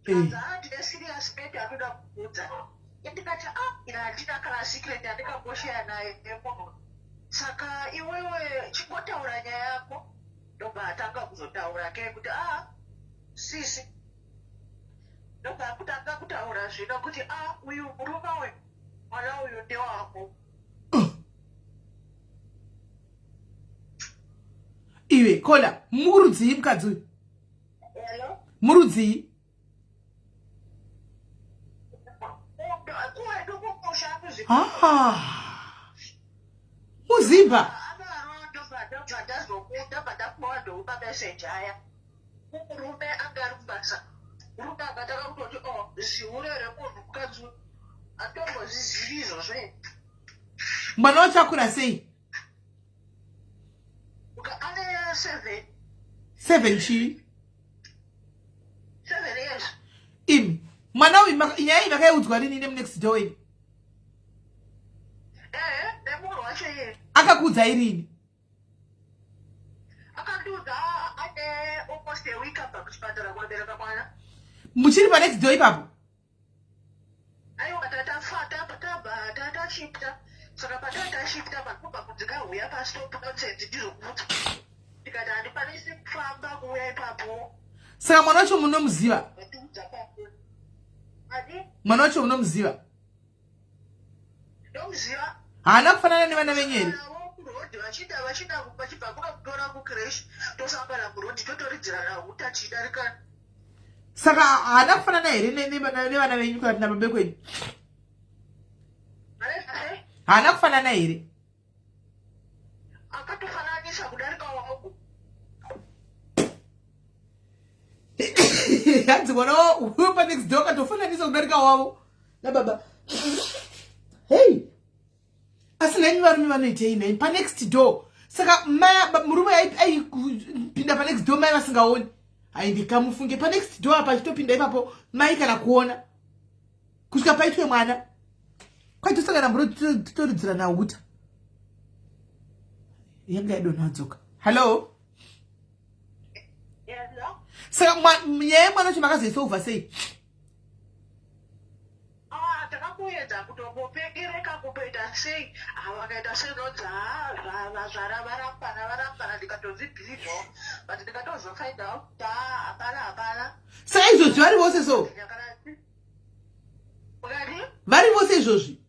ndine serious mate anoda kubvunza ndikati ina handina kana secret yandikambosheya naye munhu saka iwewe chingotaura nyaya yako ndobva atanga kuzotaura ke kuti sisi ndobva akutanga kutaura zvino kuti uyu murume uyu mwana uyu ndewako. Iwe kola murudzii mukadzi uyu? Murudzii? Muzimba. ndobva ndapuwa ndoupa meseji aya murume anga ari kubasa murume akataka kutoti ziurere munhu mukadzi atombozvizivi izvozve. Mwana wacho akura sei? ane 7 chii? 7 years. Mwana uyu nyaya iyi makaiudzwa rini nemunext door ini? Nemunhu wacho iye Akakuudzai rini? akandiudza ane almost a week abva kuchipatara kunobereka mwana. Muchiri panext door ipapo? Aiwa tabva tatashifta saka patatashifta panobva kudzikauya pastop nonsense ndizvokuti ndikati handikwanisi kufamba kuuya ipapo. Saka mwana wacho munomuziva? Mwana wacho munomuziva? Ndomuziva. Haana kufanana nevana venyu here? Vachida vachibva kunokutora kucresh tosangana murodhi totoridzirana uta chidarikana. Saka haana kufanana here nevana venyu kana nababa kwenyu? Haana kufanana here? Akatofananisa kudarika wangu. Hanzi mwana uyo panext door akatofananisa kudarika wavo nababa. Hey! Asina nyuwa rume vanoitei nei panext door. Saka murume aipinda panext door mai vasingaoni. Ndikamufunge panext door apa achitopinda ipapo mai kana kuona. Kusvika paitwe mwana. Kwaitosangana mburo titoridzirana uta. Yanga yadonadzoka. Hello? Saka nyaya yemwana wacho makazoisolva sei? Takakuedza kutombopegereka kutoita sei vakaita senodza varambana ndikatozibhirivhawo but ndikatozofind out hapana. Saka izvozvi vari vose so? Vari vose izvozvi?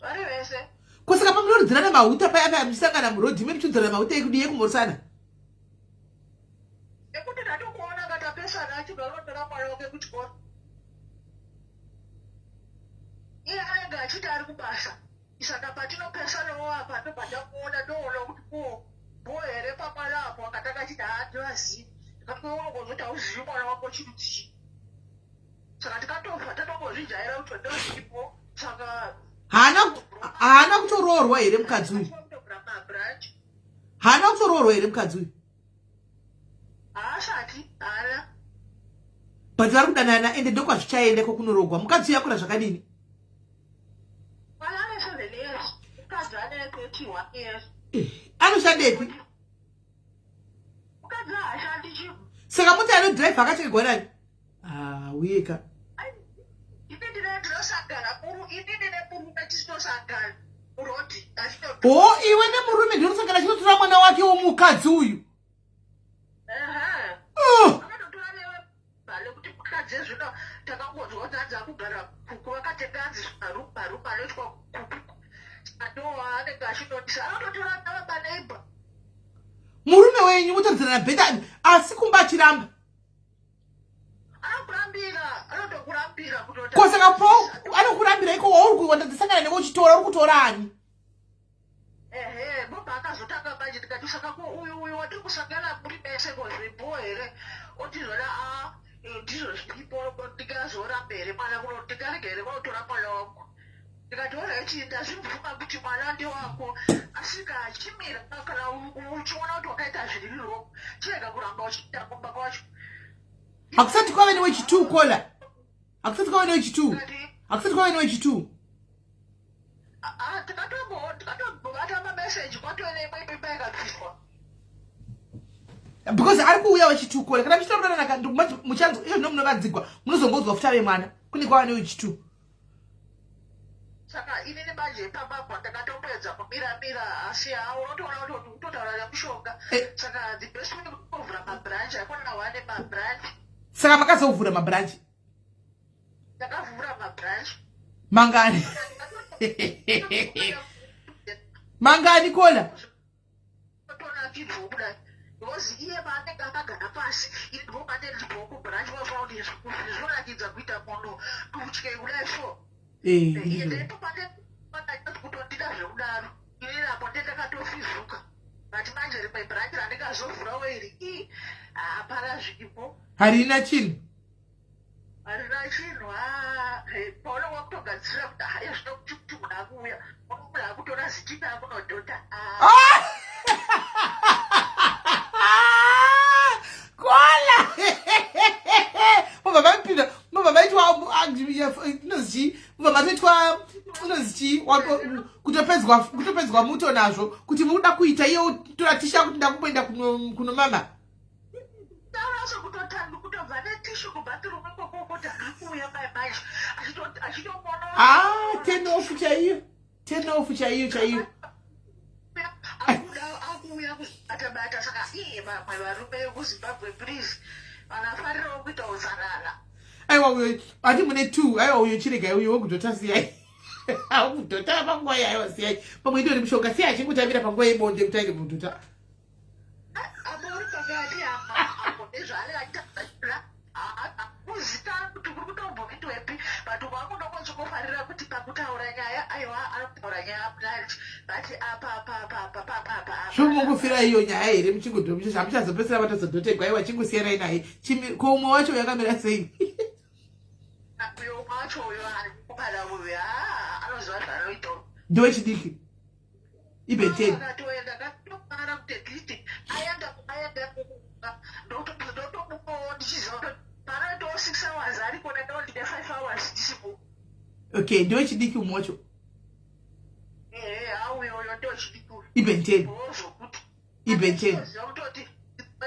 Vari vese. Kusaka pamunoridzirana mahuta paya muchisangana murodhi memuchidzirana mahuta ekudiye kumhoresana? Ekuti ndatokuona katapesana achibva kunondora mwana wake kuchikoro. Iye anenge achiti ari kubasa saka patinopesanawo apa ndobva ndakuona ndoona kuti bo here pamwana apo akatanga achiti haativazivi ndikatoonogozoti hauzivi mwana wako chiri chii saka tikatobva tatongozvijaira kuti ndozviripo saka haana kutoroorwa here mukadzi uyu? Haana kutoroorwa here mukadzi uyu? haasati haana. But vari kudanana ende ndokwazvichaenda kokunorogwa. Mukadzi uyu akura zvakadini? Anoshandepi? Saka muti anodhiraivha akatengerwa nani? Uyeka. Iwe nemurume ndinosangana chinotora mwana wake womukadzi uyu. Zvino takangonzwa kuti adza kugara kuku vakatenga zviparu panoitwa kuku atowa anenge achinotisa anototora nava paneiba. Murume wenyu mutoridzirana bhedha asi kumba achiramba? Anokurambira anotokurambira kutota. Kosaka po anokurambira iko wauri kuwandadzisangana newe uchitora uri kutora ani? Bobva akazotanga manje tikati saka uyu watiri kusangana muri mese kozvipo here otizona ndizvo zviripo ndingazoramba here mwana kuno ndingarega here vanotora mwana wangu ndikati oraiti ndazvibvuma kuti mwana ndewako asika achimira kana uchiona kuti wakaita zviriro chirega kuramba uchiita kumba kwacho. Hakusati kwave newechitu kola? Hakusati kwave newechitu? Tikatombovata message kwatone mwepepa yakapishwa. Because ari kuuya wechituko kana mchitaurana naka muchanzo iyo nomunokadzigwa munozombozwa futa vemwana kune kwavane wechitu. Saka inini manje pambapo ndakatopedza kumira asi unotoona kuti utotaura nemushonga. Saka the best way kuvhura mabranch akona wane mabranch. Saka makazovhura mabranch. Ndakavhura mabranch. Mangani. Mangani kola. Totona kitu kudai. Because iye maanenge akagara pasi ino maanenge kubranch wa foundation zvoratidza kuita mono kutye kudai so. Iye ndipo maanenge kutondida zveudaro. Inini apo ndakatofizuka. But manje rimwe branch randikazovhura weiri hapana zvipo. Harina chinhu. Harina chinhu paona wakutogadzira kuti haya zvino kuti munhu akuuya munhu akutora zitina akunodhota. Kola. Mama vaipinda mama vaitwa inozichi mama vaitwa inozichi kutopedzwa muto nazvo kuti muda kuita iyo toratisha kuti ndakumboenda kuno mama. Tauraso kutotanga kutobva netishu kubathroom kokokoti akuuya manje achitomona. 10 off chaiyo. 10 off chaiyo. Akuuya atabata saka vamwe varume vekuzimbabwe please vanafarirawo kuita utsanana. Aiwa uyo ati mune 2 aiwa uyo chirega uyo wekudhota siyai. Kudhota panguva yayo siyai. Pamwe ndori mushonga siyai achingotambira panguva yebonde kuti aende kudhota. Amori pakati apo nezvaangatambira kuzita kuti kuri kutombokitwepi but kwakundokonzokofarira kuti pakutaura nyaya aiwa anotaura nyaya mnanji but apa zvomungofira iyo nyaya here muchingodhomisha hamuchazopesera vatazodhotegwa aiwa chingosiyanai naye ko umwe wacho yakamira sei. uyo umwe wacho uyo ari kukubada uyo anoziva zvanoita ndowechidiki ibeteni ndakatopara kuti atleast aenda ndotomukowo ndichiziva kuti panoitawo 6 hours ariko ndakawo ndine 5 hours ndisipo. Okay, ndowechidiki umwe wacho uyo ndochidiki ibenteni ibenteni kutoti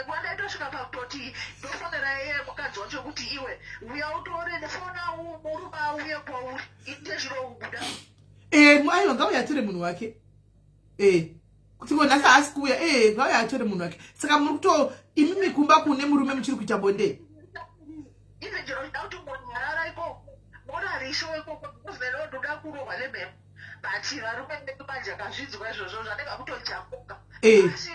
kwandaitosvika pakutoti ndofonera iye mukadzi wacho kuti iwe uya utore ndefona murume auye kwauri inde zvirokubuda. Aiwa ngauya atore munhu wake. Kuti nhasi haasi kuuya ngauya atore munhu wake. Saka muri kuto imi mikumba kune murume muchiri kuita bonde. Ive njero chida kuti munhu arara ikoko morarisho ikoko kuzvero ndoda kurohwa nemhepo but varume vedu manje akazvidzwa izvozvo zvanenge kutojamuka asi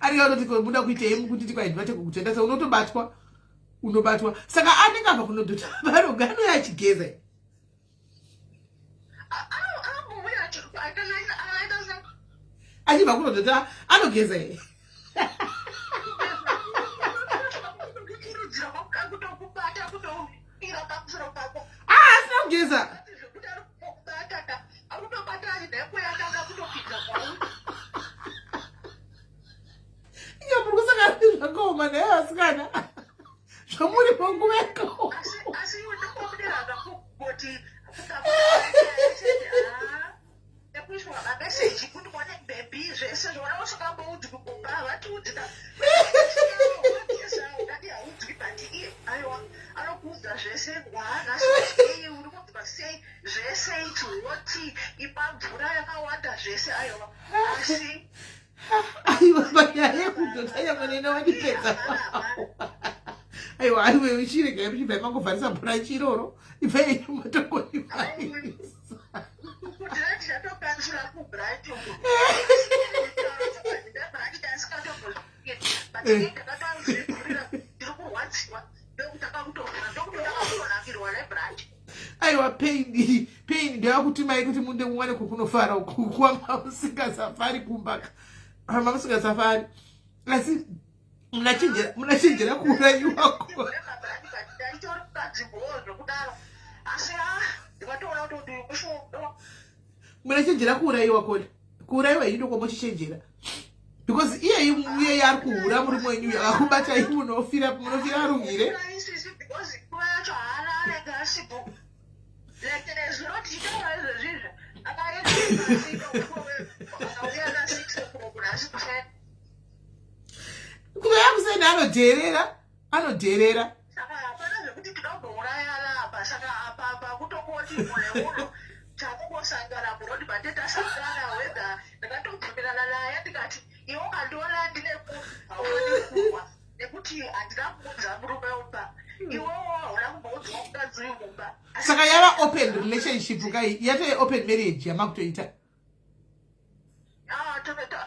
arikatoti muda kuitei kuti tikwaidvate kukutenda sa unobatwa saka anenge abva kunodhota varoga anoya achigeza achibva kunodhota anogeza here. Asina kugeza. Iyo muri kusangana zvakaoma naye vasikana. Zvamuri panguveko. Asi unokomberanga kuti nekuiswa mameseji kuti kwane bhebi zvese zvaunasvakamboudzwi kukumba vatiudzika ngati haudzwi but iye aiwa anokuudza zvese waanasei uri kunzwa sei zvese ichiwoti ipa mvura yakawanda zvese aiwa asi aiwa panyaya yekudhota yamunene wandipedza. Aiwa aiwe uchirega muchibva mangovharisa bhuranchi iroro ibvei matokonivhaisa aiwa pain ndeyakutimai kuti munde muwane kukunofara kukuwa mamusingazafari kumbaka mamusingazafari asi munachenjera kuurayiwako munachenjera kuurayiwa kona kuurayiwa idoko mochichenjera because iye yari kuhura muri mwenyu akakubatai munofira arumire Kuva yakusenda anodherera. Saka hapana zvekuti tinombomurayana apa. Saka apa kutongoti mune takungosangana munoti patetasangana wega ndakatobvumirana naye ndikati iwe ukandiona ndine haufani kurwa nekuti handina kuudza murume umba iwewo hauna kumboudzwa mukadzi uyu mumba. Saka yava open relationship kai yatove open marriage yamakutoita.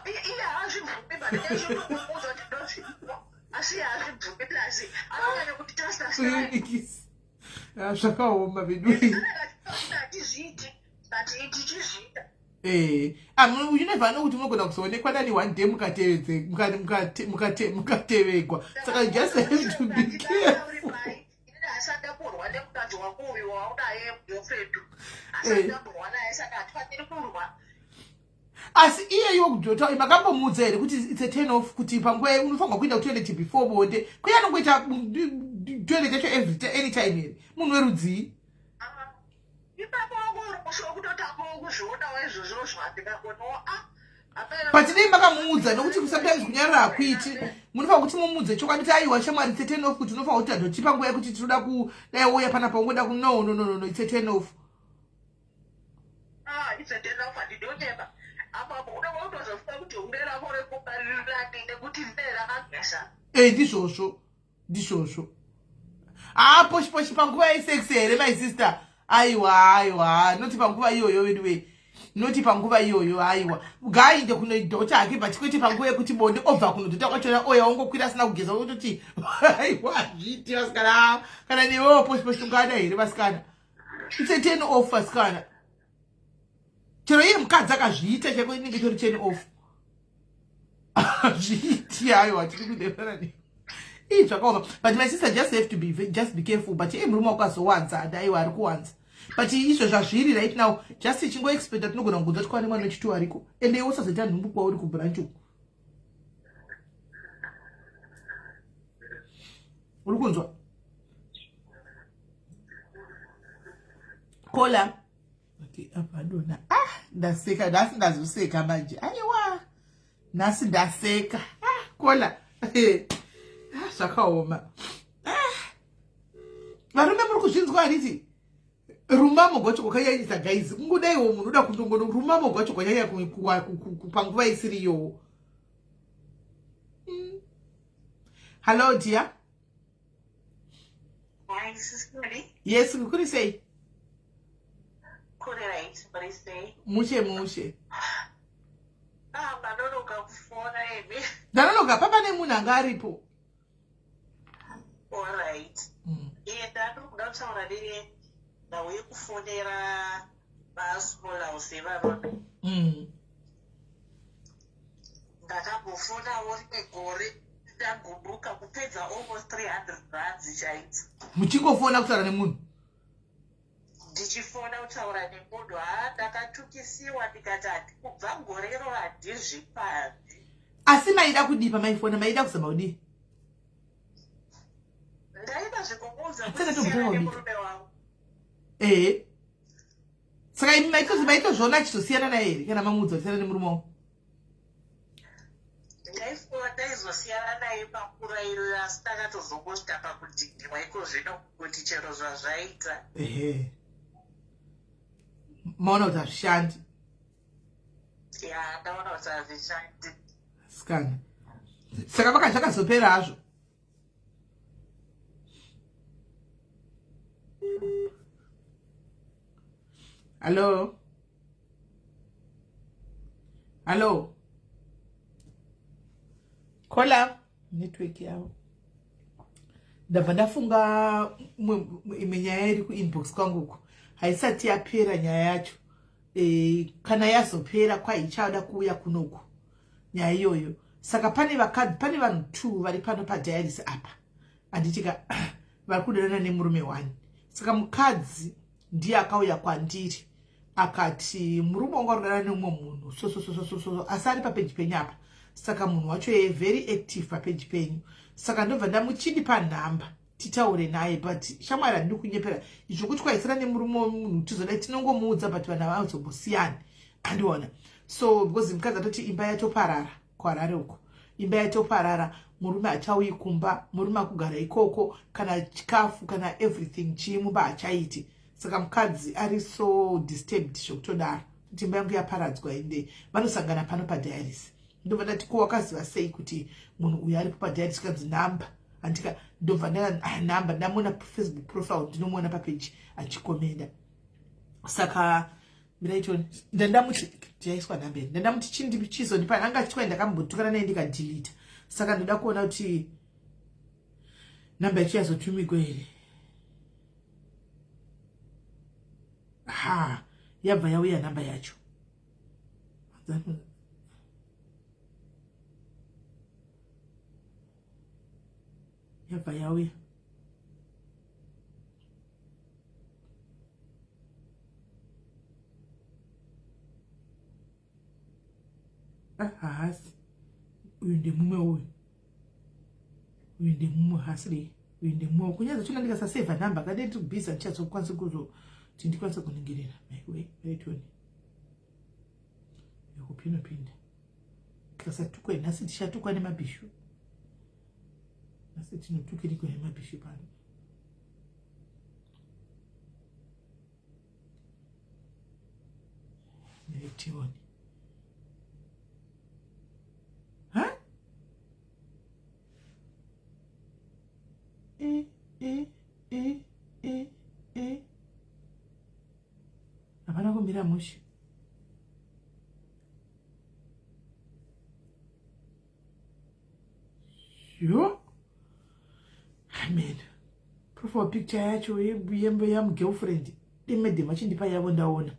Iye haazvibvumi badaichitomuudza kuti ndozvipo asi haazvibvumi plasi anonyanya kuti tasasai zvakaoma bedui. atizviiti but tichizviita. You never know kuti munogona kuzoonekwa dani one day mukatevegwa. Saka you just have to be careful. Asandakurwa nemukadzi wako uyu waunaye girlfriend. Asandakurwa naye saka hatifaniri kurwa. Asi iyeyo kudhota makambomuudza here kuti it's a turn off kuti panguva unofanirwa kuenda kutoilet before bonde. Kuya anongoita toilet yacho anytime here. Munhu werudzii? Ipapo wangu uri kusho kutotanga kuzvionawo izvozvo zvandingakonawo but dei makamuudza nokuti sometimes kunyarara hakuiti. Munofanirwa kuti mumuudze chokwadi kuti aiwa shamwari it's a turn off kuti unofanirwa kuti adotipa nguva yekuti tinoda kudai uya panapa ungoda ku no it's a turn off. It's a turn off handinonyeba. Apapo unenge utozofuna kuti unge rako rekubarirani nekuti rinee rakagesa. Ndizvozvo. Poshi panguva yesex here my sister. Aiwa noti panguva iyoyo anyway. Noti panguva iyoyo aiwa. Gainde kunodhota hake but kwete panguva yekuti bonde obva kunodhota kwachona oya ongokwira asina kugeza kutoti aiwa zviti vasikana kana newewo poshi ungada here vasikana. It's a turn off vasikana. Chero iye mukadzi akazviita chako inenge tori turn off. Zviti aiwa tiri kudeverani. Zvakaoma. But my sister just have to be careful. But murume wakazowanza adaiwa ari kuwanza. But izvo zvazviri right now just chingo expect that tinogona kugodza kuti kwane mwana wechitu ariko. Ende iwe usazoita nhumbu kwauri kubranch uku. Uri kunzwa? Kola. Abadona. Ndaseka, ndazoseka manje. Aiwa. Nasi ndaseka. Kola. Zvakaoma. Varume muri kuzvinzwa handiti? Rumamo gwacho kwakanyanyisa guys. Kungodaiwo munhu unoda kundongono rumamo gwacho kwanyanya panguva isiriyo. Hello dear. Hi, this is Kuri. Yes, kuri sei? Kuri right, but it's day. Mushe. Ndanonoka kufona imi. Ndanonoka papa nemunhu anga aripo. All right. Ndanokuda kutaura neye ndauye kufonera vasmall house evarume. Ndakambofonawo rimwe gore ndagumbuka kupedza almost 300 rands chaidzi. Muchingofona kutaura nemunhu? Ndichifona kutaura nemunhu. Ndakatukisiwa ndikati kubva gorero handizvipanzi. Asi maida kudipa maifona maida kuzama kudii? Ndaida zvekumuudza kusiyana nemurume wangu. Saka imi maitozviona achitosiyana naye here kana mamuudza kusiyana nemurume wangu? Ndaizosiyana naye pakurayirira asi takatozongosvika pakudhigirwa iko zvino kuti chero zvazvaita. Maona kuti hazvishandi? Ya, ndaona kuti hazvishandi. Sikana. Saka zvakazopera hazvo. Hello. Kola network yavo. Ndabva ndafunga imwe nyaya iri kuinbox kwangu uko haisati yapera nyaya yacho. Kana yazopera kwaichada kuuya kunoku nyaya iyoyo. Saka pane vanhu 2 vari pano padialysis apa. Anditika vari kudanana nemurume 1. Saka mukadzi ndiye akauya kwandiri akati murume wangu arikudana neumwe munhu so asi ari papeji penyu apa. Saka munhu wacho very active papeji penyu. Saka ndobva ndamuchidipa nhamba titaure naye, but shamwari handidi kunyepera izvo kuti kwaisira nemurume wemunhu tizoda tinongomuudza but vanhu havazombosiyani, andiona. So because mukadzi atoti imba yatoparara kuHarare uko, imba yatoparara, murume hachauyi kumba, murume akugara ikoko, kana chikafu kana everything chimumba hachaiti. Saka mukadzi ari so disturbed zvokutodaro kuti imba yangu yaparadzwa ende vanosangana pano padiaries. Ndobva ndati ko wakaziva sei kuti munhu uyu aripo padiaries kanzi namba, andika ndobva ndana namba ndamuona Facebook profile, ndinomuona papeji achikomenda. Saka miraitoni ndandamuti ndiyaiswa namba iri, ndandamuti chindi chizondipa, anga achitwa ndakambotukana naye ndikadelete. Saka ndoda kuona kuti namba yacho yazotumikwa here. Ha, yabva yauya namba yacho. Yabva yauya. Hasi. Uyu ndemume uyu. Uyu ndemume hasiri. Uyu ndemume. Kunyaza chona ndikasaseva namba kadai tubhisa ndichazokwanisa kuti ndikwanisa kuningirira. Wait. Yokupinda. Kasatukwa nhasi tishatukwa nemabhishu. Nasi tinotukirikwa nemabhishu pano. Tioni. Hapana kumira mushe. Yo? Amen. Profile picture yacho yembo yam girlfriend. Imede machindipa yavo ndaona.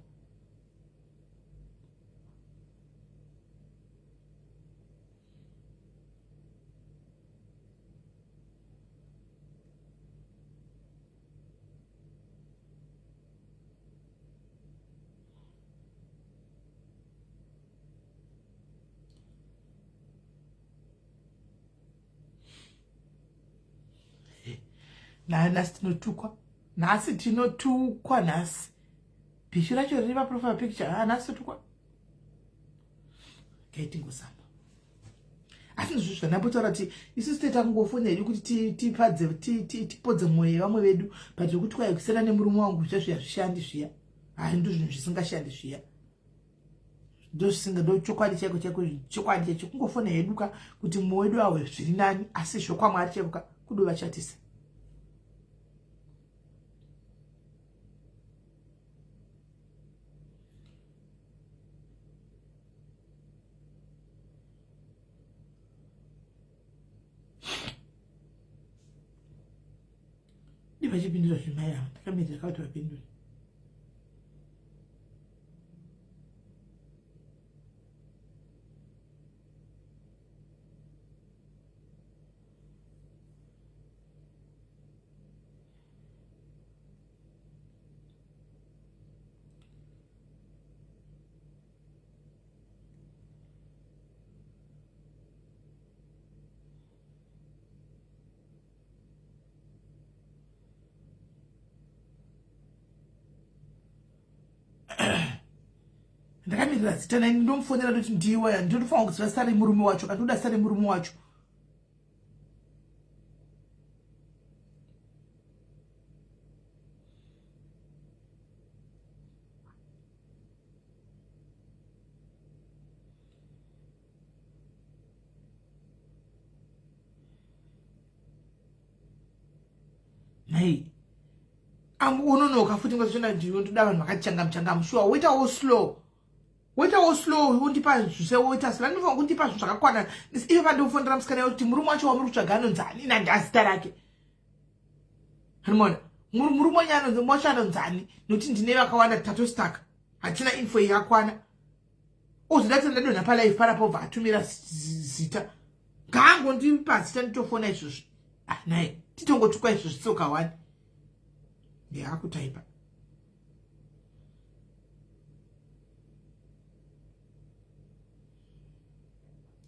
Nasi tinotukwa nasi. Bhishu racho riri profile picture. Nasi totukwa. Ngaitingozama. Asi ndizvo zvandapotaura kuti isusu tetangofona hedu kuti tipodze mwoyo vamwe vedu, but yokuti kwai kusiyana nemurume wangu zvishandi zviya. Ndo zvinhu zvisingashandi zviya. Ndo chokwadi chaiko chokwadi chacho kungofona hedu kuti mwoyo wedu awe zviri nani, asi zvokwamwari chaiko kudova chatisa. Vachipindura zvimai ava ndakamirira kuti vapindure. Ndakamirira zita nani ndomufonera kuti ndiwaya ndinofanira kuziva sare murume wacho kana ndoda sare murume wacho. Nei. Unonoka futi ngozvona ndoda vanhu vakachanga sure waitawo slow. Waitawo slow undipa zvisewoita sala ndinofanira kundipa zvinhu zvakakwana. Ivo pandofondera musikana kuti murume wacho wamuri kutsvaga anonzani nandazita rake. Harimona. Murume wangu mwacho anonzani nokuti ndine vakawanda tatostaka. Hatina info yakwana. Ozodati ndadonha palive parapo bva atumira zita. Ngaangondipa zita nditofona izvozvo. Naye titongotukwa izvo zvitsoka wani. Ndeyakutaipa.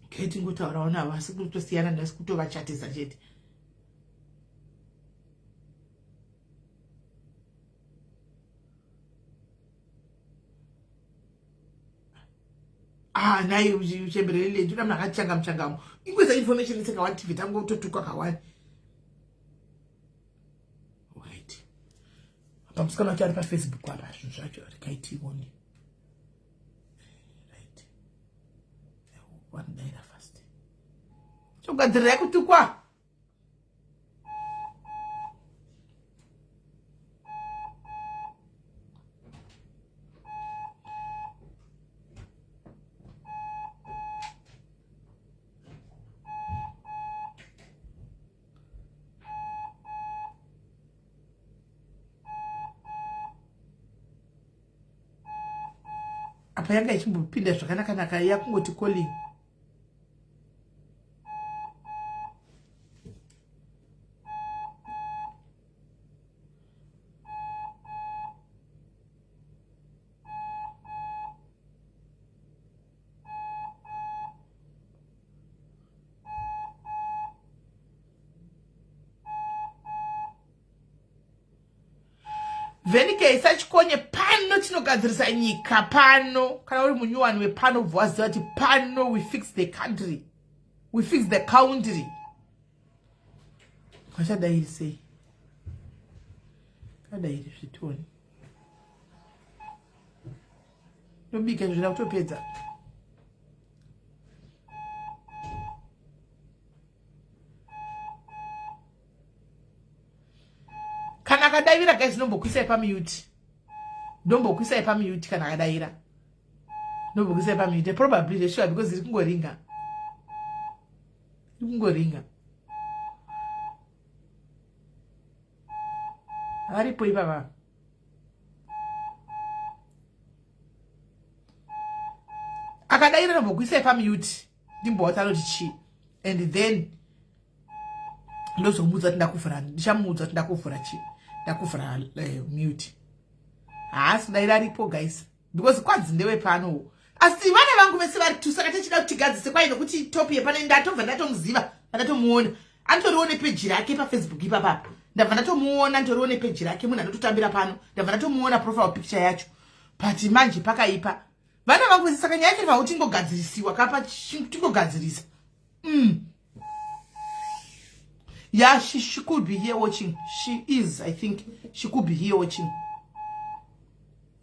Keti ngotaurawo navo asi kutosiyana nasi kutovachatisa chete. naye uchembelele nje namna akachanga mchangamo ingweza information iseka wa TV tangu utotuka kawani right apa msikana chari pa Facebook apa zvacho rikaiti oni right one day fast chogadzira kutukwa apa yanga ichimbopinda zvakanaka naka yakungoti calling Venike isachikonye pano tinogadzirisa nyika pano kana uri munyuwani wepano bvaziva kuti pano we fix the country, we fix the country. Kwachadairi sei kadairi zvitoni nobika zvina kutopedza kana akadaira guys nombokwisai pamute ndombokwisai pamute kana akadaira ndombokwisai pamute probably sure because iri kungoringa aripo ipapa akadaira nombokwisai pamute ndimbowata noti chi and then ndozomudza kuti ndakuvhura ndichamudza kuti ndakuvhura chi ndakuvhura mute haasi daira aripo guys because kwanzi ndewe pano asi vana vangu vese vari tu saka tichida kuti tigadzise kwai nokuti top yepano ndatobva ndatomuziva ndatomuona anotorione peji rake pafacebook ipapa ndabva ndatomuona nditorione peji rake munhu anototambira pano ndabva ndatomuona profile picture yacho but manje pakaipa vana vangu vese saka nyaya chiriva kuti ingogadzirisiwa kapa tingogadzirisa yeah, she could be here watching. She is, I think. She could be here watching.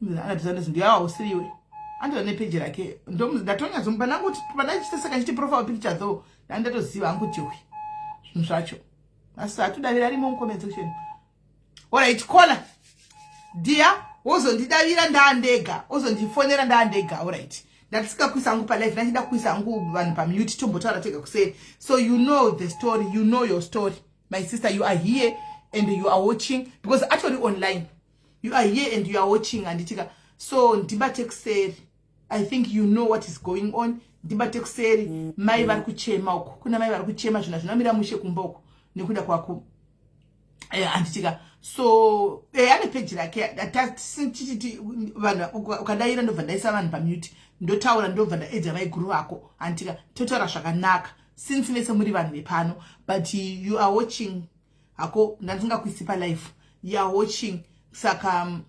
Usiriwe. Andone page rake. Ndatonya zomba nangu panachitesa chiti profile picture though. Ndatoziva angu tiwe. Zvacho. Asa atudavira rimo comment section. Alright, caller. Dear, wozondidavira ndandega. Wozondifonera ndandega. Alright. Ndatisika kuisa angu pa live ndachida kuisa angu vanhu pa mute tombotaura tega kuseri. So you know the story, you know your story. My sister, you are here and you are watching because actually online. You are here and you are watching and itika. So ndibate kuseri. I think you know what is going on. Ndibate kuseri mai vari kuchema uko. Kuna mai vari kuchema zvinamira mushe kumboko nekuda kwako. Anditika. So ane page rake atachiti vanhu ukadaira ndobva ndaisa vanhu pa mute ndotaura ndobva ndaedza vaiguru vako antika totaura zvakanaka since mese muri vanhu vepano but you are watching hako ndandingakuisi pa live you are watching saka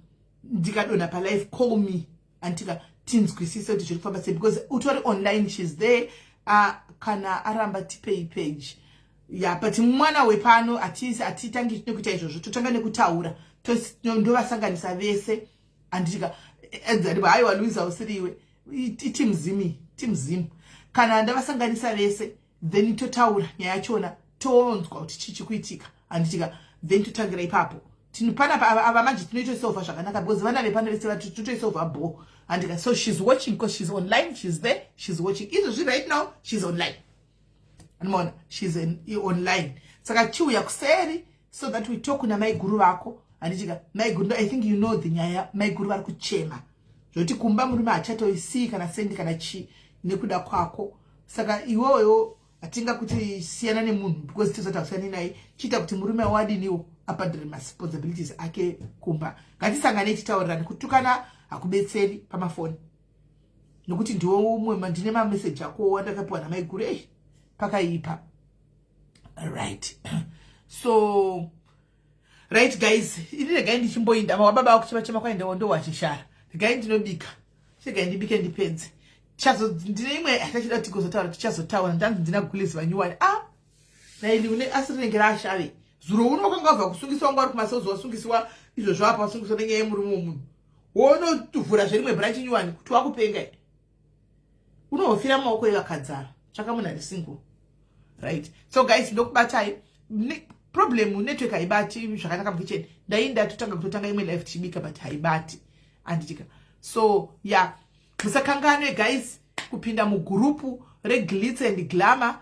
ndikadona pa live call me antika tinzwisise kuti zviri kufamba sei because utori online she's there kana aramba tipei page yeah, but mwana wepano atitangi nekuita izvozvo totanga nekutaura ndovasanganisa vese anditika edzariba haiwa Luisa usiriwe timzimu kana ndavasanganisa vese then totaura nyaya yachona toonzwa kuti chichi kuitika anditika then totangira ipapo tinopana ava manje tinoitoisolva zvakanaka because vana vepano vese vati totoisolva bo andika so she's watching because she's online, she's there, she's watching izvozvi right now she's online. Anmona, she's online. Saka chiuya kuseri so that we talk na mai guru vako. Anditika mai guru, I think you know the nyaya mai guru vari kuchema. Zvoti kumba murume achatoisi kana sendi kana chi nekuda kwako. Saka iwoyo atinga kuti siyana nemunhu because tizota kusiyana naye chita kuti murume wadiniwo apadre responsibilities ake kumba. Ngatisangane titaurirane kutukana akubetseri pamafoni. Nokuti ndiwo umwe ndine ma message ako wandakapiwa na mai guru pakaipa. Right. So right guys, ini guy ndichimboinda mababa akuchema kwaenda ndo wachishara. Guy ndinobika. Chega ndibike ndipenze. ndine imwe atachida kuti kuzotaura tichazotaura ndanzi ndina kukulisi vanyuwani naili une asirinengera ashave zuro unokanga ubva kusungiswa ngwari kumasozi wasungisiwa izvozvo apa wasungiswa nenyaya yemurume womunhu wonotuvhura zverimwe branchi nyuwani kuti wakupenga unohofira maoko evakadzara tsvaka munhu ari single right. So guys ndokubatai problem network haibati zvakanaka mukicheni ndainda kutotanga imwe live tichibika but haibati anditika. So yeah, musakanganwe guys kupinda mugurupu reglitz and glamour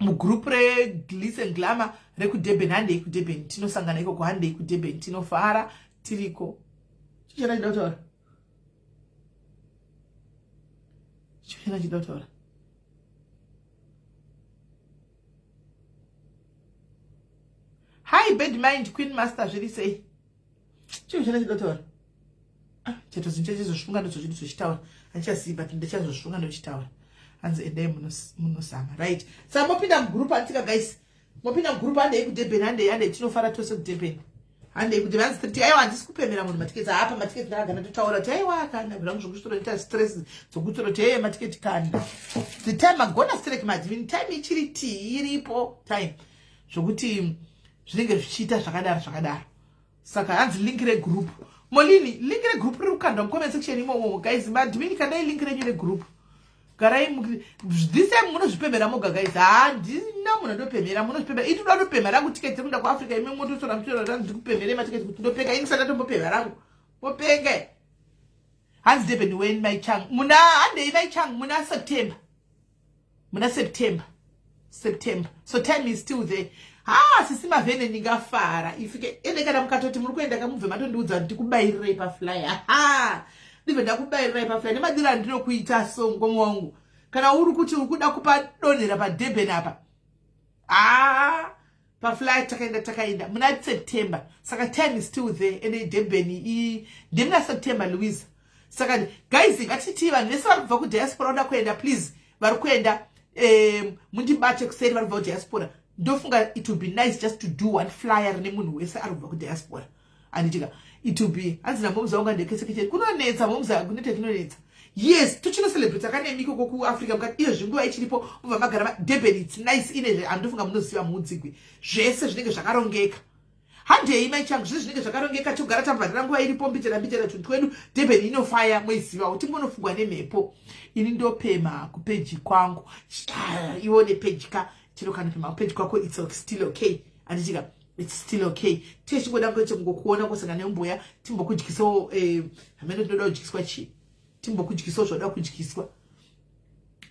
mugurupu reglitz and glamour rekudurban. handei kudurban tinosangana ikoko, handei kudurban tinofara tiriko. chichena chidotora hi bad mind queen master zviri sei chichena chidotora chetozvinchezozvifunga ndozvochitaura handichazivi but ndichazozvifunga ndochitaura hanzi endai munosama right. Saka mopinda mugrupu atika guys, mopinda mugrupu handei kudurban, handei tinofara tose kudurban, handei kudurban. Hanzi kuti aiwa handisi kupemera munhu matiketi apa matiketi ndakagana totaura kuti aiwa kana zvangu zvokutora ita stress dzokutora kuti matiketi kanda the time agona strike madivini time ichiri iripo time zvokuti zvinenge zvichiita zvakadaro. Saka hanzi link regroup molini, link regroup riri kukandwa mucomment section imomo guys. Madivini kandai link renyu regroup garai this time munozvipemera moga guys. Handina munhu andopemera, munozvipemera itu ndopemera rangu tiketi kunda kuAfrica imi mototora mutoro rangu ndikupemere matiketi kuti ndopenga ini saka tombopemera rangu mopenge. Hanzi Durban when my chang muna handei my chang muna September so time is still there. Sisi mavhene ndingafara ifike ende kana mukatoti muri kuenda kamubve matondiudza kuti kubairire paflyer. Ndibve ndakubairira paflyer nemadira ndinokuita songo mwangu kana uri kuti uri kuda kupa donera paDurban apa paflyer takaenda muna September. Saka time is still there ende Durban ndimuna September Louise. Saka guys ngatiti vanhu vese vari kubva kudiaspora oda kuenda please vari kuenda mundibate kuseri vari kubva kudiaspora. Ndofunga it would be nice just to do one flyer nemunhu wese ari kubva kudiaspora anditika it would be hanzina momza unga ndekesekete kunonetsa momza kunete kunonetsa. Yes tochino celebrate akanemiko ku Africa mukati iyo zvinguva ichiripo ubva magara Durban it's nice ine andofunga munoziva mudzigwi zvese zvinenge zvakarongeka. Handei maichangu zvese zvinenge zvakarongeka togara tambadira nguva iripo mbitera tuntu twedu Durban inofaya mweziva kuti munofungwa nemhepo. Ini ndopema kupeji kwangu ione peji ka chirokana pema page kwako it's still okay anditika it's still okay. Techingoda ngoche ngokuona kusanga nemboya timbokudyiso hamene ndoda kudyiiswa chi timbokudyiso zvoda kudyiiswa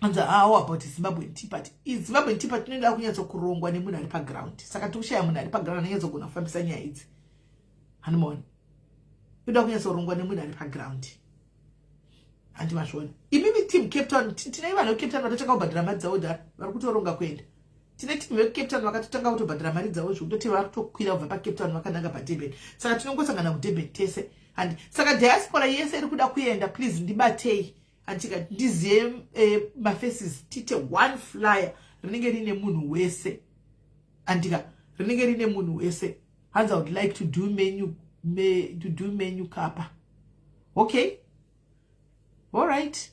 anza about Zimbabwean Tea Party. Zimbabwean Tea Party inoda kunyatso kurongwa nemunhu ari paground. Saka tikushaya munhu ari paground anonyatso kugona kufambisa nyaya idzi hanimoni inoda kunyatso kurongwa nemunhu ari paground handimazviona. Imimi team Cape Town tinai vanhu veCape Town vatotanga kubhadhara mari dzavo vari kutoronga kuenda. Tine timu veCape Town vakatotanga kutobhadhara mari dzavo zvokutoti vari kutokwira kubva paCape Town vakananga paDurban. Saka tinongosangana kuDurban tese and saka diaspora yese iri kuda kuenda please ndibatei antika ndiziye mafaces tite one flyer rinenge rine munhu wese andika rinenge rine munhu wese. Hands I would like to do menu kapa. Okay, all right.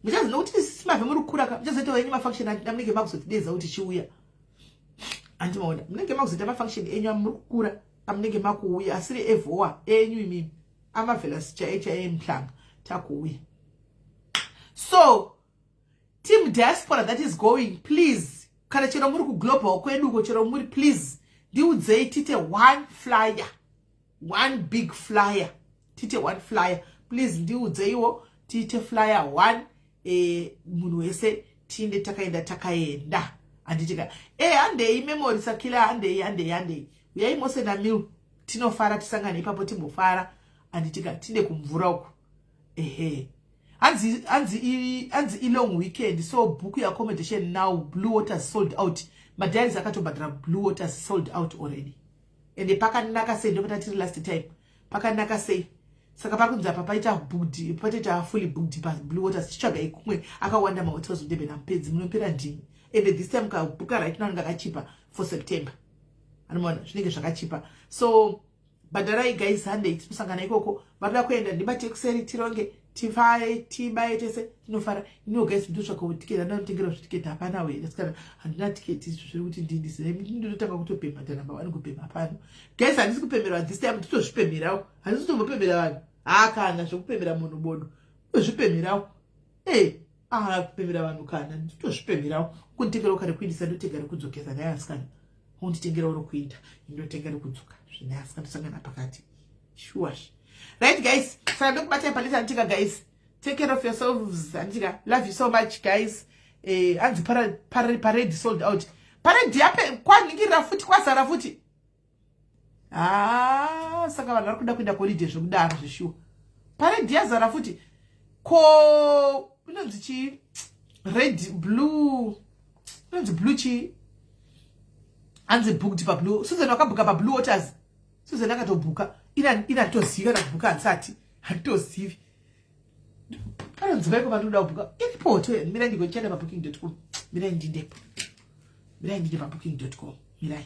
Muchazi nokuti simave muri kukura muchazoita wenyu mafunction amunenge makuzotidedza kuti chiuya andimaona munenge makuzoita mafunction enyu muri kukura amunenge makuuya asiri evoa enyu imimi amavelas chaiye mhlanga takuuya. So team diaspora that is going please kana chero muri kuglobal kweduko chero muri please ndiudzei tite one flyer, one big flyer, tite one flyer please ndiudzeiwo tite flyer one munhu wese tinde takaenda anditika handei memory sakila handei uyai mose namil tinofara tisangane ipapo timbofara anditika tinde kumvura uku hanzi long weekend so book your accommodation now. Blue Waters sold out. Madairis akatobhadhara Blue Waters sold out already ende pakanaka sei ndopata tiri last time pakanaka sei. Saka pakunza papaita booked paita fully booked pa Blue Waters chichaga ikumwe akawanda mahotels Durban ampedzi munopera ndini ende this time ka booka right now ngakachipa for September anamona zvinenge zvakachipa. So bhadharai guys handei tinosangana ikoko varuda kuenda ndibate kuseri tironge tifare tibaye tese tinofara guys ndotsvaka kutiketi andinotengera zvitiketi hapana we ndasikana handina tiketi zviri kuti ndinotanga kutopemha ndanamba wani kupemha pano guys handisi kupemhera this time nditozvipemherawo handisi kutombopemhera vanhu kana zvokupemhera munhu bodo uzvipemherawo kupemhera vanhu kana nditozvipemherawo kunditengera kare kuindisa ndotengera kudzokesa naye asikana unditengera rokuinda ndotengera kudzoka zvine asikana tosangana pakati shuwash. Right guys, so I'm not much Antika guys. Take care of yourselves, Antika. Love you so much guys. Anzi parade sold out. Parade yape kwa ningira futi kwa sara futi. Saka vanhu varikuda kuenda holiday zvokudaro zvishuwa. Parade yazara futi. Ko inonzi chi red blue. Inonzi blue chi. Anzi booked pa blue. Susan wakabuka pa Blue Waters. Susan akatobuka. Ina toziva na kubuka ansati hatozivi anonzwa ko vanhu da kubuka iripo to mira ndigochenda pa booking.com mira ndindepo mira ndinde pa booking.com mirai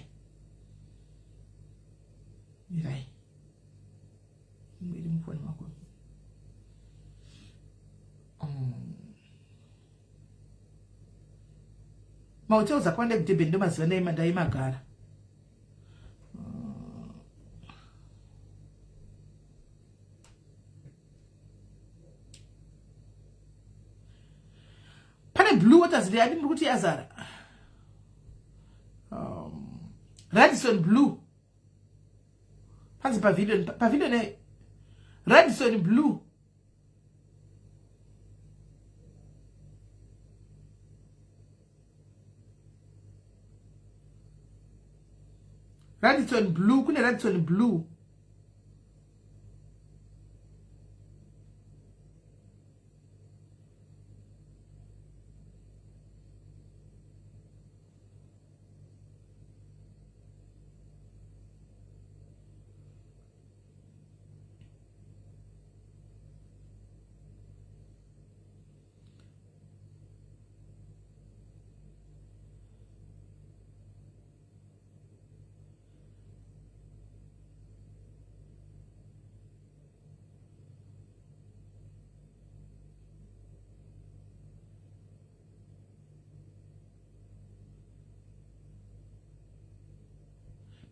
mwiri mfoni wako mahotels akwanda kudhebhe ndo maziva naye mandai magara Blue Waters there adimuri kuti yazara Radisson Blue panzi pavideo ne Radisson Blue kune Radisson Blue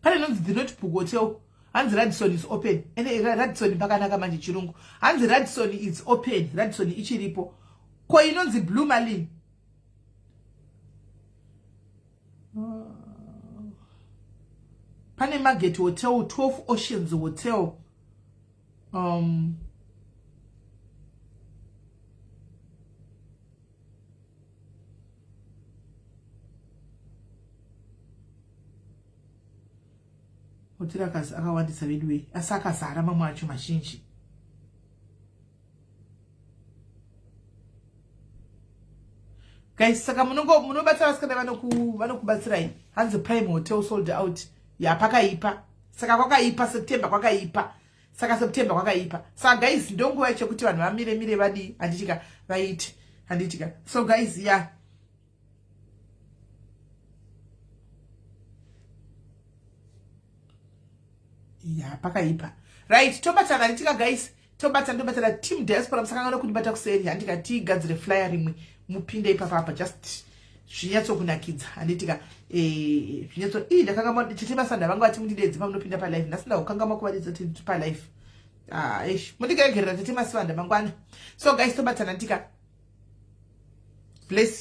Pane nonzi the Notebook Hotel. Hanzi Radisson is open. Radisson pakanaka manje chirungu. Hanzi Radisson is open. Radisson ichiripo. Ko inonzi Blue Marlin. Pane Market Hotel, 12 Oceans Hotel. Hotel akawandisa vedwe asakazara mamwe acho mazhinji. Guys, saka munobatsira vasikana vanokubatsirai. Hanzi Prime Hotel sold out. Pakaipa. Saka kwakaipa September kwakaipa. Saka September kwakaipa. Saka guys ndonguva yekuti vanhu vamire vadi handitika vaiti handitika. So guys pakaipa. Right, tobatana handitika guys. Tobatana team diaspora musakangana kunibata kuseri handika tigadzire flyer rimwe mupinde ipapa just zvinyatso kunakidza handitika zvinyatso ndakanga chitema sanda vanga vati mundidedze pamunopinda pa live ndasinda kukanga makuvadedza kuti pa live mundigerera chitema sanda mangwana. So guys tobatana handika bless you.